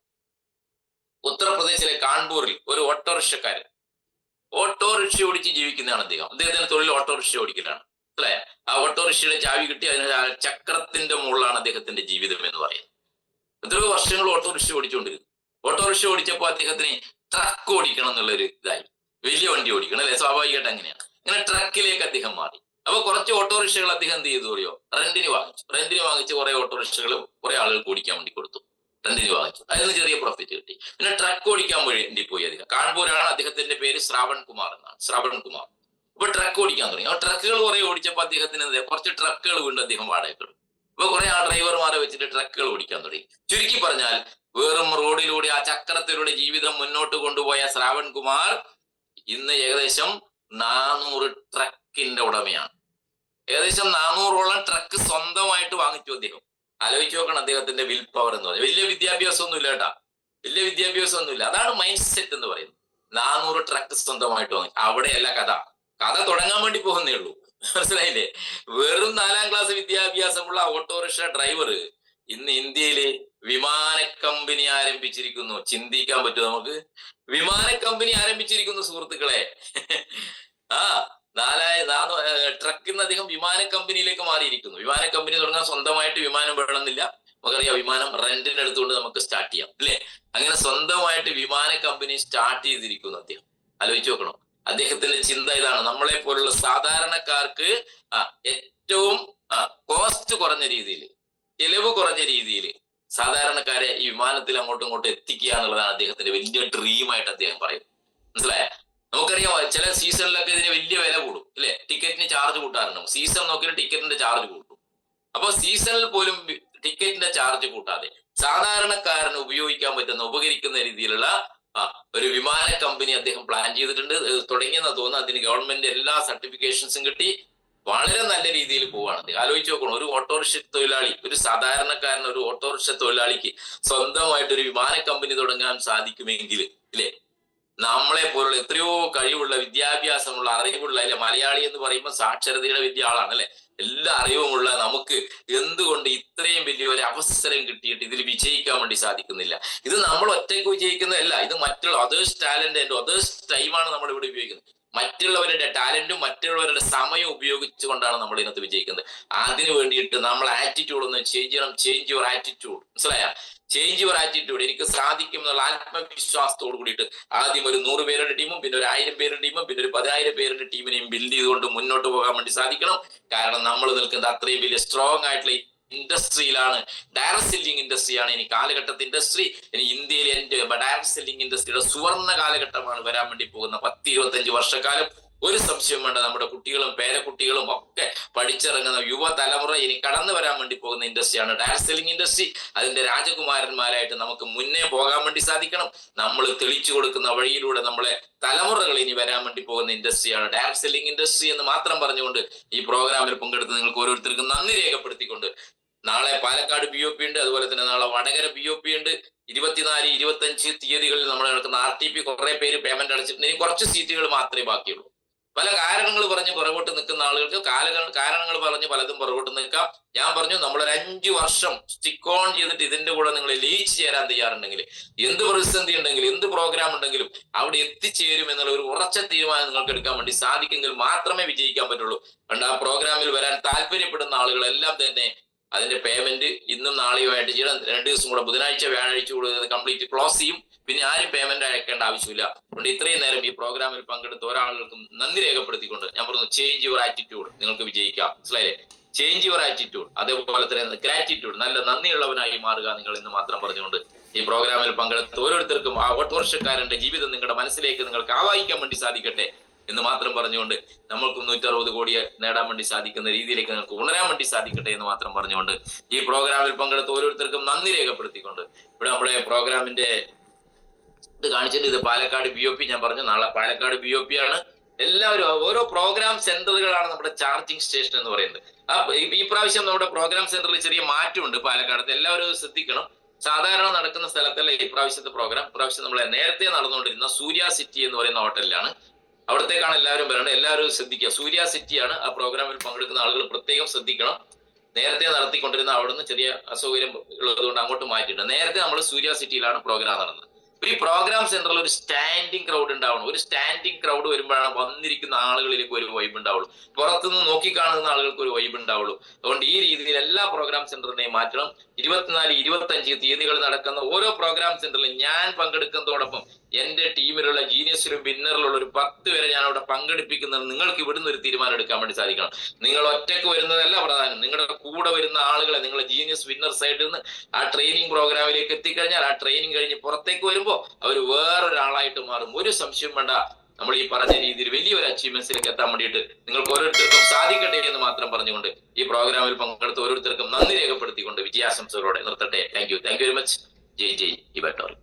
ഉത്തർപ്രദേശിലെ കാൺപൂരിൽ ഒരു ഓട്ടോറിക്ഷക്കാരൻ ഓട്ടോറിക്ഷ ഓടിച്ച് ജീവിക്കുന്നതാണ് അദ്ദേഹം. അദ്ദേഹത്തിന്റെ തൊഴിൽ ഓട്ടോറിക്ഷ ഓടിക്കലാണ്. അല്ലെ? ആ ഓട്ടോറിക്ഷയുടെ ചാവി കിട്ടി അതിന് ചക്രത്തിന്റെ മുകളിലാണ് അദ്ദേഹത്തിന്റെ ജീവിതം എന്ന് പറയുന്നത്. എത്രയോ വർഷങ്ങൾ ഓട്ടോറിക്ഷ ഓടിച്ചുകൊണ്ടിരുന്നു. ഓട്ടോറിക്ഷ ഓടിച്ചപ്പോൾ അദ്ദേഹത്തിന് ട്രക്ക് ഓടിക്കണം എന്നുള്ളൊരു ഇതായി. വലിയ വണ്ടി ഓടിക്കണം അല്ലെ? സ്വാഭാവികമായിട്ട് അങ്ങനെയാണ്. ഇങ്ങനെ ട്രക്കിലേക്ക് അദ്ദേഹം മാറി. അപ്പൊ കുറച്ച് ഓട്ടോറിക്ഷകൾ അദ്ദേഹം എന്ത് ചെയ്തു അറിയോ? റെന്റിന് വാങ്ങിച്ചു കുറെ ഓട്ടോറിക്ഷകൾ കുറെ ആളുകൾക്ക് ഓടിക്കാൻ വേണ്ടി കൊടുത്തു. റെന്റിന് വാങ്ങിച്ചു. അതിന് ചെറിയ പ്രോഫിറ്റ് കിട്ടി. പിന്നെ ട്രക്ക് ഓടിക്കാൻ വേണ്ടി പോയി അദ്ദേഹം. കാൺപൂരാണ്. അദ്ദേഹത്തിന്റെ പേര് ശ്രാവൺ കുമാർ എന്നാണ്. അപ്പൊ ട്രക്ക് ഓടിക്കാൻ തുടങ്ങി. ആ ട്രക്കുകൾ കുറെ ഓടിച്ചപ്പോൾ അദ്ദേഹത്തിന് കുറച്ച് ട്രക്കുകൾ വീണ്ടും അദ്ദേഹം വാടകയ്ക്ക്. ഇപ്പൊ കുറെ ആ ഡ്രൈവർമാരെ വെച്ചിട്ട് ട്രക്കുകൾ ഓടിക്കാൻ തുടങ്ങി. ചുരുക്കി പറഞ്ഞാൽ വെറും റോഡിലൂടെ ആ ചക്രത്തിലൂടെ ജീവിതം മുന്നോട്ട് കൊണ്ടുപോയ ശ്രാവൺ കുമാർ ഇന്ന് ഏകദേശം 400 ട്രക്കിന്റെ ഉടമയാണ്. ഏകദേശം 400ഓളം ട്രക്ക് സ്വന്തമായിട്ട് വാങ്ങിച്ചു അദ്ദേഹം. ആലോചിച്ച് നോക്കണം അദ്ദേഹത്തിന്റെ വിൽ പവർ എന്ന് പറഞ്ഞാൽ. വലിയ വിദ്യാഭ്യാസം ഒന്നുമില്ല കേട്ടാ, വലിയ വിദ്യാഭ്യാസം ഒന്നുമില്ല. അതാണ് മൈൻഡ് സെറ്റ് എന്ന് പറയുന്നത്. 400 ട്രക്ക് സ്വന്തമായിട്ട് വാങ്ങി. അവിടെയല്ല കഥ തുടങ്ങാൻ വേണ്ടി പോകുന്നേ ഉള്ളൂ. മനസ്സിലായില്ലേ? വെറും 4ാം ക്ലാസ് വിദ്യാഭ്യാസമുള്ള ഓട്ടോറിക്ഷ ഡ്രൈവർ ഇന്ന് ഇന്ത്യയില് വിമാന കമ്പനി ആരംഭിച്ചിരിക്കുന്നു. ചിന്തിക്കാൻ പറ്റുമോ നമുക്ക്? വിമാന കമ്പനി ആരംഭിച്ചിരിക്കുന്നു സുഹൃത്തുക്കളെ. ട്രക്കിൽ നിന്ന് അദ്ദേഹം വിമാന കമ്പനിയിലേക്ക് മാറിയിരിക്കുന്നു. വിമാന കമ്പനി തുടങ്ങാൻ സ്വന്തമായിട്ട് വിമാനം വേണമെന്നില്ല. നമുക്കറിയാം, വിമാനം റെന്റിന് എടുത്തുകൊണ്ട് നമുക്ക് സ്റ്റാർട്ട് ചെയ്യാം അല്ലെ? അങ്ങനെ സ്വന്തമായിട്ട് വിമാന കമ്പനി സ്റ്റാർട്ട് ചെയ്തിരിക്കുന്നു അദ്ദേഹം. ആലോചിച്ച് നോക്കണം. അദ്ദേഹത്തിന്റെ ചിന്ത ഇതാണ്. നമ്മളെ പോലുള്ള സാധാരണക്കാർക്ക് ഏറ്റവും കോസ്റ്റ് കുറഞ്ഞ രീതിയിൽ, ചെലവ് കുറഞ്ഞ രീതിയിൽ സാധാരണക്കാരെ ഈ വിമാനത്തിൽ അങ്ങോട്ടും ഇങ്ങോട്ടും എത്തിക്കുക എന്നുള്ളതാണ് അദ്ദേഹത്തിന്റെ വലിയ ഡ്രീമായിട്ട് അദ്ദേഹം പറയും. മനസ്സിലായ? നമുക്കറിയാം, ചില സീസണിലൊക്കെ ഇതിന് വലിയ വില കൂടും അല്ലെ? ടിക്കറ്റിന് ചാർജ് കൂട്ടാറുണ്ട്. സീസൺ നോക്കിയിട്ട് ടിക്കറ്റിന്റെ ചാർജ് കൂട്ടും. അപ്പൊ സീസണിൽ പോലും ടിക്കറ്റിന്റെ ചാർജ് കൂട്ടാതെ സാധാരണക്കാരന് ഉപയോഗിക്കാൻ പറ്റുന്ന, ഉപകരിക്കുന്ന രീതിയിലുള്ള ഒരു വിമാന കമ്പനി അദ്ദേഹം പ്ലാൻ ചെയ്തിട്ടുണ്ട്. തുടങ്ങിയെന്ന് തോന്നുന്നു. അതിന് ഗവൺമെന്റ് എല്ലാ സർട്ടിഫിക്കേഷൻസും കിട്ടി. വളരെ നല്ല രീതിയിൽ പോവാണ്. ആലോചിച്ച് നോക്കണം, ഒരു ഓട്ടോറിക്ഷ തൊഴിലാളി, ഒരു സാധാരണക്കാരൻ, ഒരു ഓട്ടോറിക്ഷ തൊഴിലാളിക്ക് സ്വന്തമായിട്ട് ഒരു വിമാന കമ്പനി തുടങ്ങാൻ സാധിക്കുമെങ്കിൽ ഇല്ലേ, നമ്മളെ പോലുള്ള എത്രയോ കഴിവുള്ള, വിദ്യാഭ്യാസമുള്ള, അറിവുള്ള അല്ലെ, മലയാളി എന്ന് പറയുമ്പോൾ സാക്ഷരതയുടെ വലിയ ആളാണ് അല്ലെ, എല്ലാ അറിവുമുള്ള നമുക്ക് എന്തുകൊണ്ട് ഇത്രയും വലിയൊരു അവസരം കിട്ടിയിട്ട് ഇതിൽ വിജയിക്കാൻ വേണ്ടി സാധിക്കുന്നില്ല? ഇത് നമ്മൾ ഒറ്റയ്ക്ക് വിജയിക്കുന്നതല്ല. ഇത് മറ്റുള്ള അതേഴ്സ് ടാലന്റ് ആൻഡ് അതേഴ്സ് ടൈമാണ് നമ്മൾ ഇവിടെ ഉപയോഗിക്കുന്നത്. മറ്റുള്ളവരുടെ ടാലന്റും മറ്റുള്ളവരുടെ സമയം ഉപയോഗിച്ചുകൊണ്ടാണ് നമ്മൾ ഇതിനകത്ത് വിജയിക്കുന്നത്. അതിന് വേണ്ടിയിട്ട് നമ്മൾ ആറ്റിറ്റ്യൂഡ് ഒന്ന് ചേഞ്ച് ചെയ്യണം. Change your attitude. മനസ്സിലായ? Change your attitude. എനിക്ക് സാധിക്കും എന്നുള്ള ആത്മവിശ്വാസത്തോട് കൂടിയിട്ട് ആദ്യം ഒരു 100 പേരുടെ ടീമും, പിന്നെ ഒരു 1000 പേരുടെ ടീമും, പിന്നെ ഒരു 10,000 പേരുടെ ടീമിനെയും ബിൽഡ് ചെയ്തുകൊണ്ട് മുന്നോട്ട് പോകാൻ വേണ്ടി സാധിക്കണം. കാരണം നമ്മൾ നിൽക്കുന്നത് അത്രയും വലിയ സ്ട്രോങ് ആയിട്ടുള്ള ഇൻഡസ്ട്രിയിലാണ്. ഡയറക്ട് സെല്ലിംഗ് ഇൻഡസ്ട്രിയാണ് ഇനി കാലഘട്ടത്തെ ഇൻഡസ്ട്രി. ഇനി ഇന്ത്യയിലെ ഡയറക്ട് സെല്ലിംഗ് ഇൻഡസ്ട്രിയുടെ സുവർണ്ണ കാലഘട്ടമാണ് വരാൻ വേണ്ടി പോകുന്ന 10-25 വർഷക്കാലം. ഒരു സംശയം വേണ്ട, നമ്മുടെ കുട്ടികളും പേരക്കുട്ടികളും ഒക്കെ പഠിച്ചിറങ്ങുന്ന യുവതലമുറ ഇനി കടന്നു വരാൻ വേണ്ടി പോകുന്ന ഇൻഡസ്ട്രിയാണ് ഡയറക്ട് സെല്ലിംഗ് ഇൻഡസ്ട്രി. അതിന്റെ രാജകുമാരന്മാരായിട്ട് നമുക്ക് മുന്നേ പോകാൻ വേണ്ടി സാധിക്കണം. നമ്മൾ തെളിച്ചു കൊടുക്കുന്ന വഴിയിലൂടെ നമ്മളെ തലമുറകൾ ഇനി വരാൻ വേണ്ടി പോകുന്ന ഇൻഡസ്ട്രിയാണ് ഡയറക്ട് സെല്ലിംഗ് ഇൻഡസ്ട്രി എന്ന് മാത്രം പറഞ്ഞുകൊണ്ട് ഈ പ്രോഗ്രാമിൽ പങ്കെടുത്ത് നിങ്ങൾക്ക് ഓരോരുത്തർക്കും നന്ദി രേഖപ്പെടുത്തിക്കൊണ്ട്, നാളെ പാലക്കാട് BOP ഉണ്ട്, അതുപോലെ തന്നെ നാളെ വടകര BOP ഉണ്ട്. 24, 25 തീയതികളിൽ നമ്മൾ നടക്കുന്ന RTP കുറെ പേര് പേയ്മെന്റ് അടച്ചിട്ടുണ്ട്. ഇനി കുറച്ച് സീറ്റുകൾ മാത്രമേ ബാക്കിയുള്ളൂ. പല കാരണങ്ങൾ പറഞ്ഞ് പുറകോട്ട് നിൽക്കുന്ന ആളുകൾക്ക് കാരണങ്ങൾ പറഞ്ഞ് പലതും പുറകോട്ട് നിൽക്കാം. ഞാൻ പറഞ്ഞു, നമ്മളൊരു 5 വർഷം സ്റ്റിക്ക് ഓൺ ചെയ്തിട്ട് ഇതിന്റെ കൂടെ നിങ്ങൾ ലയിച്ചു ചേരാൻ തയ്യാറുണ്ടെങ്കിൽ, എന്ത് പ്രതിസന്ധി ഉണ്ടെങ്കിലും, എന്ത് പ്രോഗ്രാം ഉണ്ടെങ്കിലും അവിടെ എത്തിച്ചേരും എന്നുള്ള ഒരു ഉറച്ച തീരുമാനം നിങ്ങൾക്ക് എടുക്കാൻ വേണ്ടി സാധിക്കുമെങ്കിൽ മാത്രമേ വിജയിക്കാൻ പറ്റുള്ളൂ. അതുകൊണ്ട് ആ പ്രോഗ്രാമിൽ വരാൻ താല്പര്യപ്പെടുന്ന ആളുകളെല്ലാം തന്നെ അതിന്റെ പേയ്മെന്റ് ഇന്നും നാളെയുമായിട്ട് ചെയ്യണം. 2 ദിവസം കൂടെ, ബുധനാഴ്ച വ്യാഴാഴ്ച കൂടെ കംപ്ലീറ്റ് ക്ലോസ് ചെയ്യും. പിന്നെ ആരും പേയ്മെന്റ് അയക്കേണ്ട ആവശ്യമില്ല. അതുകൊണ്ട് ഇത്രയും നേരം ഈ പ്രോഗ്രാമിൽ പങ്കെടുത്ത ഒരാളുകൾക്കും നന്ദി രേഖപ്പെടുത്തിക്കൊണ്ട് ഞാൻ പറഞ്ഞു, ചേഞ്ച് യുവർ ആറ്റിറ്റ്യൂഡ്, നിങ്ങൾക്ക് വിജയിക്കാം. മനസ്സിലായില്ലേ? ചേഞ്ച് യുവർ ആറ്റിറ്റ്യൂഡ്, അതേപോലെ തന്നെ ഗ്രാറ്റിറ്റ്യൂഡ്, നല്ല നന്ദിയുള്ളവനായി മാറുക നിങ്ങൾ എന്ന് മാത്രം പറഞ്ഞുകൊണ്ട് ഈ പ്രോഗ്രാമിൽ പങ്കെടുത്ത ഓരോരുത്തർക്കും ആ ഓട്ടോറിക്ഷക്കാരന്റെ ജീവിതം നിങ്ങളുടെ മനസ്സിലേക്ക് നിങ്ങൾക്ക് ആവാഹിക്കാൻ വേണ്ടി സാധിക്കട്ടെ എന്ന് മാത്രം പറഞ്ഞുകൊണ്ട് നമ്മൾക്കും 160 കോടി നേടാൻ വേണ്ടി സാധിക്കുന്ന രീതിയിലേക്ക് നിങ്ങൾക്ക് ഉണരാൻ വേണ്ടി സാധിക്കട്ടെ എന്ന് മാത്രം പറഞ്ഞുകൊണ്ട് ഈ പ്രോഗ്രാമിൽ പങ്കെടുത്ത ഓരോരുത്തർക്കും നന്ദി രേഖപ്പെടുത്തിക്കൊണ്ട് ഇവിടെ നമ്മുടെ പ്രോഗ്രാമിന്റെ ഇത് കാണിച്ചിട്ട് ഇത് പാലക്കാട് BOP ഞാൻ പറഞ്ഞു, നാളെ പാലക്കാട് BOP ആണ്. എല്ലാവരും ഓരോ പ്രോഗ്രാം സെന്ററുകളാണ് നമ്മുടെ ചാർജിങ് സ്റ്റേഷൻ എന്ന് പറയുന്നത്. ഈ പ്രാവശ്യം നമ്മുടെ പ്രോഗ്രാം സെന്ററിൽ ചെറിയ മാറ്റമുണ്ട് പാലക്കാടത്ത്, എല്ലാവരും ശ്രദ്ധിക്കണം. സാധാരണ നടക്കുന്ന സ്ഥലത്തല്ല ഈ പ്രാവശ്യത്തെ പ്രോഗ്രാം. ഇപ്രാവശ്യം നമ്മളെ നേരത്തെ നടന്നുകൊണ്ടിരുന്ന സൂര്യ സിറ്റി എന്ന് പറയുന്ന ഹോട്ടലിലാണ്. അവിടത്തേക്കാണ് എല്ലാവരും വരേണ്ടത്. എല്ലാവരും ശ്രദ്ധിക്കുക, സൂര്യ സിറ്റിയാണ്. ആ പ്രോഗ്രാമിൽ പങ്കെടുക്കുന്ന ആളുകൾ പ്രത്യേകം ശ്രദ്ധിക്കണം. നേരത്തെ നടത്തിക്കൊണ്ടിരുന്ന അവിടുന്ന് ചെറിയ അസൗകര്യം ഉള്ളതുകൊണ്ട് അങ്ങോട്ട് മാറ്റിയിട്ട് നേരത്തെ നമ്മൾ സൂര്യ സിറ്റിയിലാണ് പ്രോഗ്രാം നടന്നത്. ഈ പ്രോഗ്രാം സെന്ററിൽ ഒരു സ്റ്റാൻഡിങ് ക്രൗഡ് ഉണ്ടാവണം. ഒരു സ്റ്റാൻഡിങ് ക്രൗഡ് വരുമ്പോഴാണ് വന്നിരിക്കുന്ന ആളുകളിലേക്ക് ഒരു വൈബ് ഉണ്ടാവുള്ളൂ, പുറത്തുനിന്ന് നോക്കിക്കാണുന്ന ആളുകൾക്ക് ഒരു വൈബ് ഉണ്ടാവുള്ളൂ. അതുകൊണ്ട് ഈ രീതിയിൽ എല്ലാ പ്രോഗ്രാം സെന്ററിനെയും മാറ്റണം. 24, 25 തീയതികൾ നടക്കുന്ന ഓരോ പ്രോഗ്രാം സെന്ററിലും ഞാൻ പങ്കെടുക്കുന്നതോടൊപ്പം എന്റെ ടീമിലുള്ള ജീനിയസിലും വിന്നറിലുള്ള ഒരു 10 പേരെ ഞാൻ അവിടെ പങ്കെടുപ്പിക്കുന്നത് നിങ്ങൾക്ക് ഇവിടുന്ന് ഒരു തീരുമാനം എടുക്കാൻ വേണ്ടി സാധിക്കണം. നിങ്ങൾ ഒറ്റയ്ക്ക് വരുന്നതല്ല പ്രധാനം, നിങ്ങളുടെ കൂടെ വരുന്ന ആളുകളെ നിങ്ങളെ ജീനിയസ് വിന്നർ സൈഡിൽ നിന്ന് ആ ട്രെയിനിങ് പ്രോഗ്രാമിലേക്ക് എത്തിക്കഴിഞ്ഞാൽ ആ ട്രെയിനിങ് കഴിഞ്ഞ് പുറത്തേക്ക് വരുമ്പോൾ അവർ വേറൊരാളായിട്ട് മാറും. ഒരു സംശയം വേണ്ട. നമ്മൾ ഈ പറഞ്ഞ രീതിയിൽ വലിയൊരു അച്ചീവ്മെന്റ്സിലേക്ക് എത്താൻ വേണ്ടിയിട്ട് നിങ്ങൾക്ക് ഓരോരുത്തർക്കും സാധിക്കട്ടെ എന്ന് മാത്രം പറഞ്ഞുകൊണ്ട് ഈ പ്രോഗ്രാമിൽ പങ്കെടുത്ത ഓരോരുത്തർക്കും നന്ദി രേഖപ്പെടുത്തിക്കൊണ്ട് വിജയാശംസകളോടെ നിർത്തട്ടെ. Thank you very much. ജയ് ജയ് ഇബാറ്റോറി.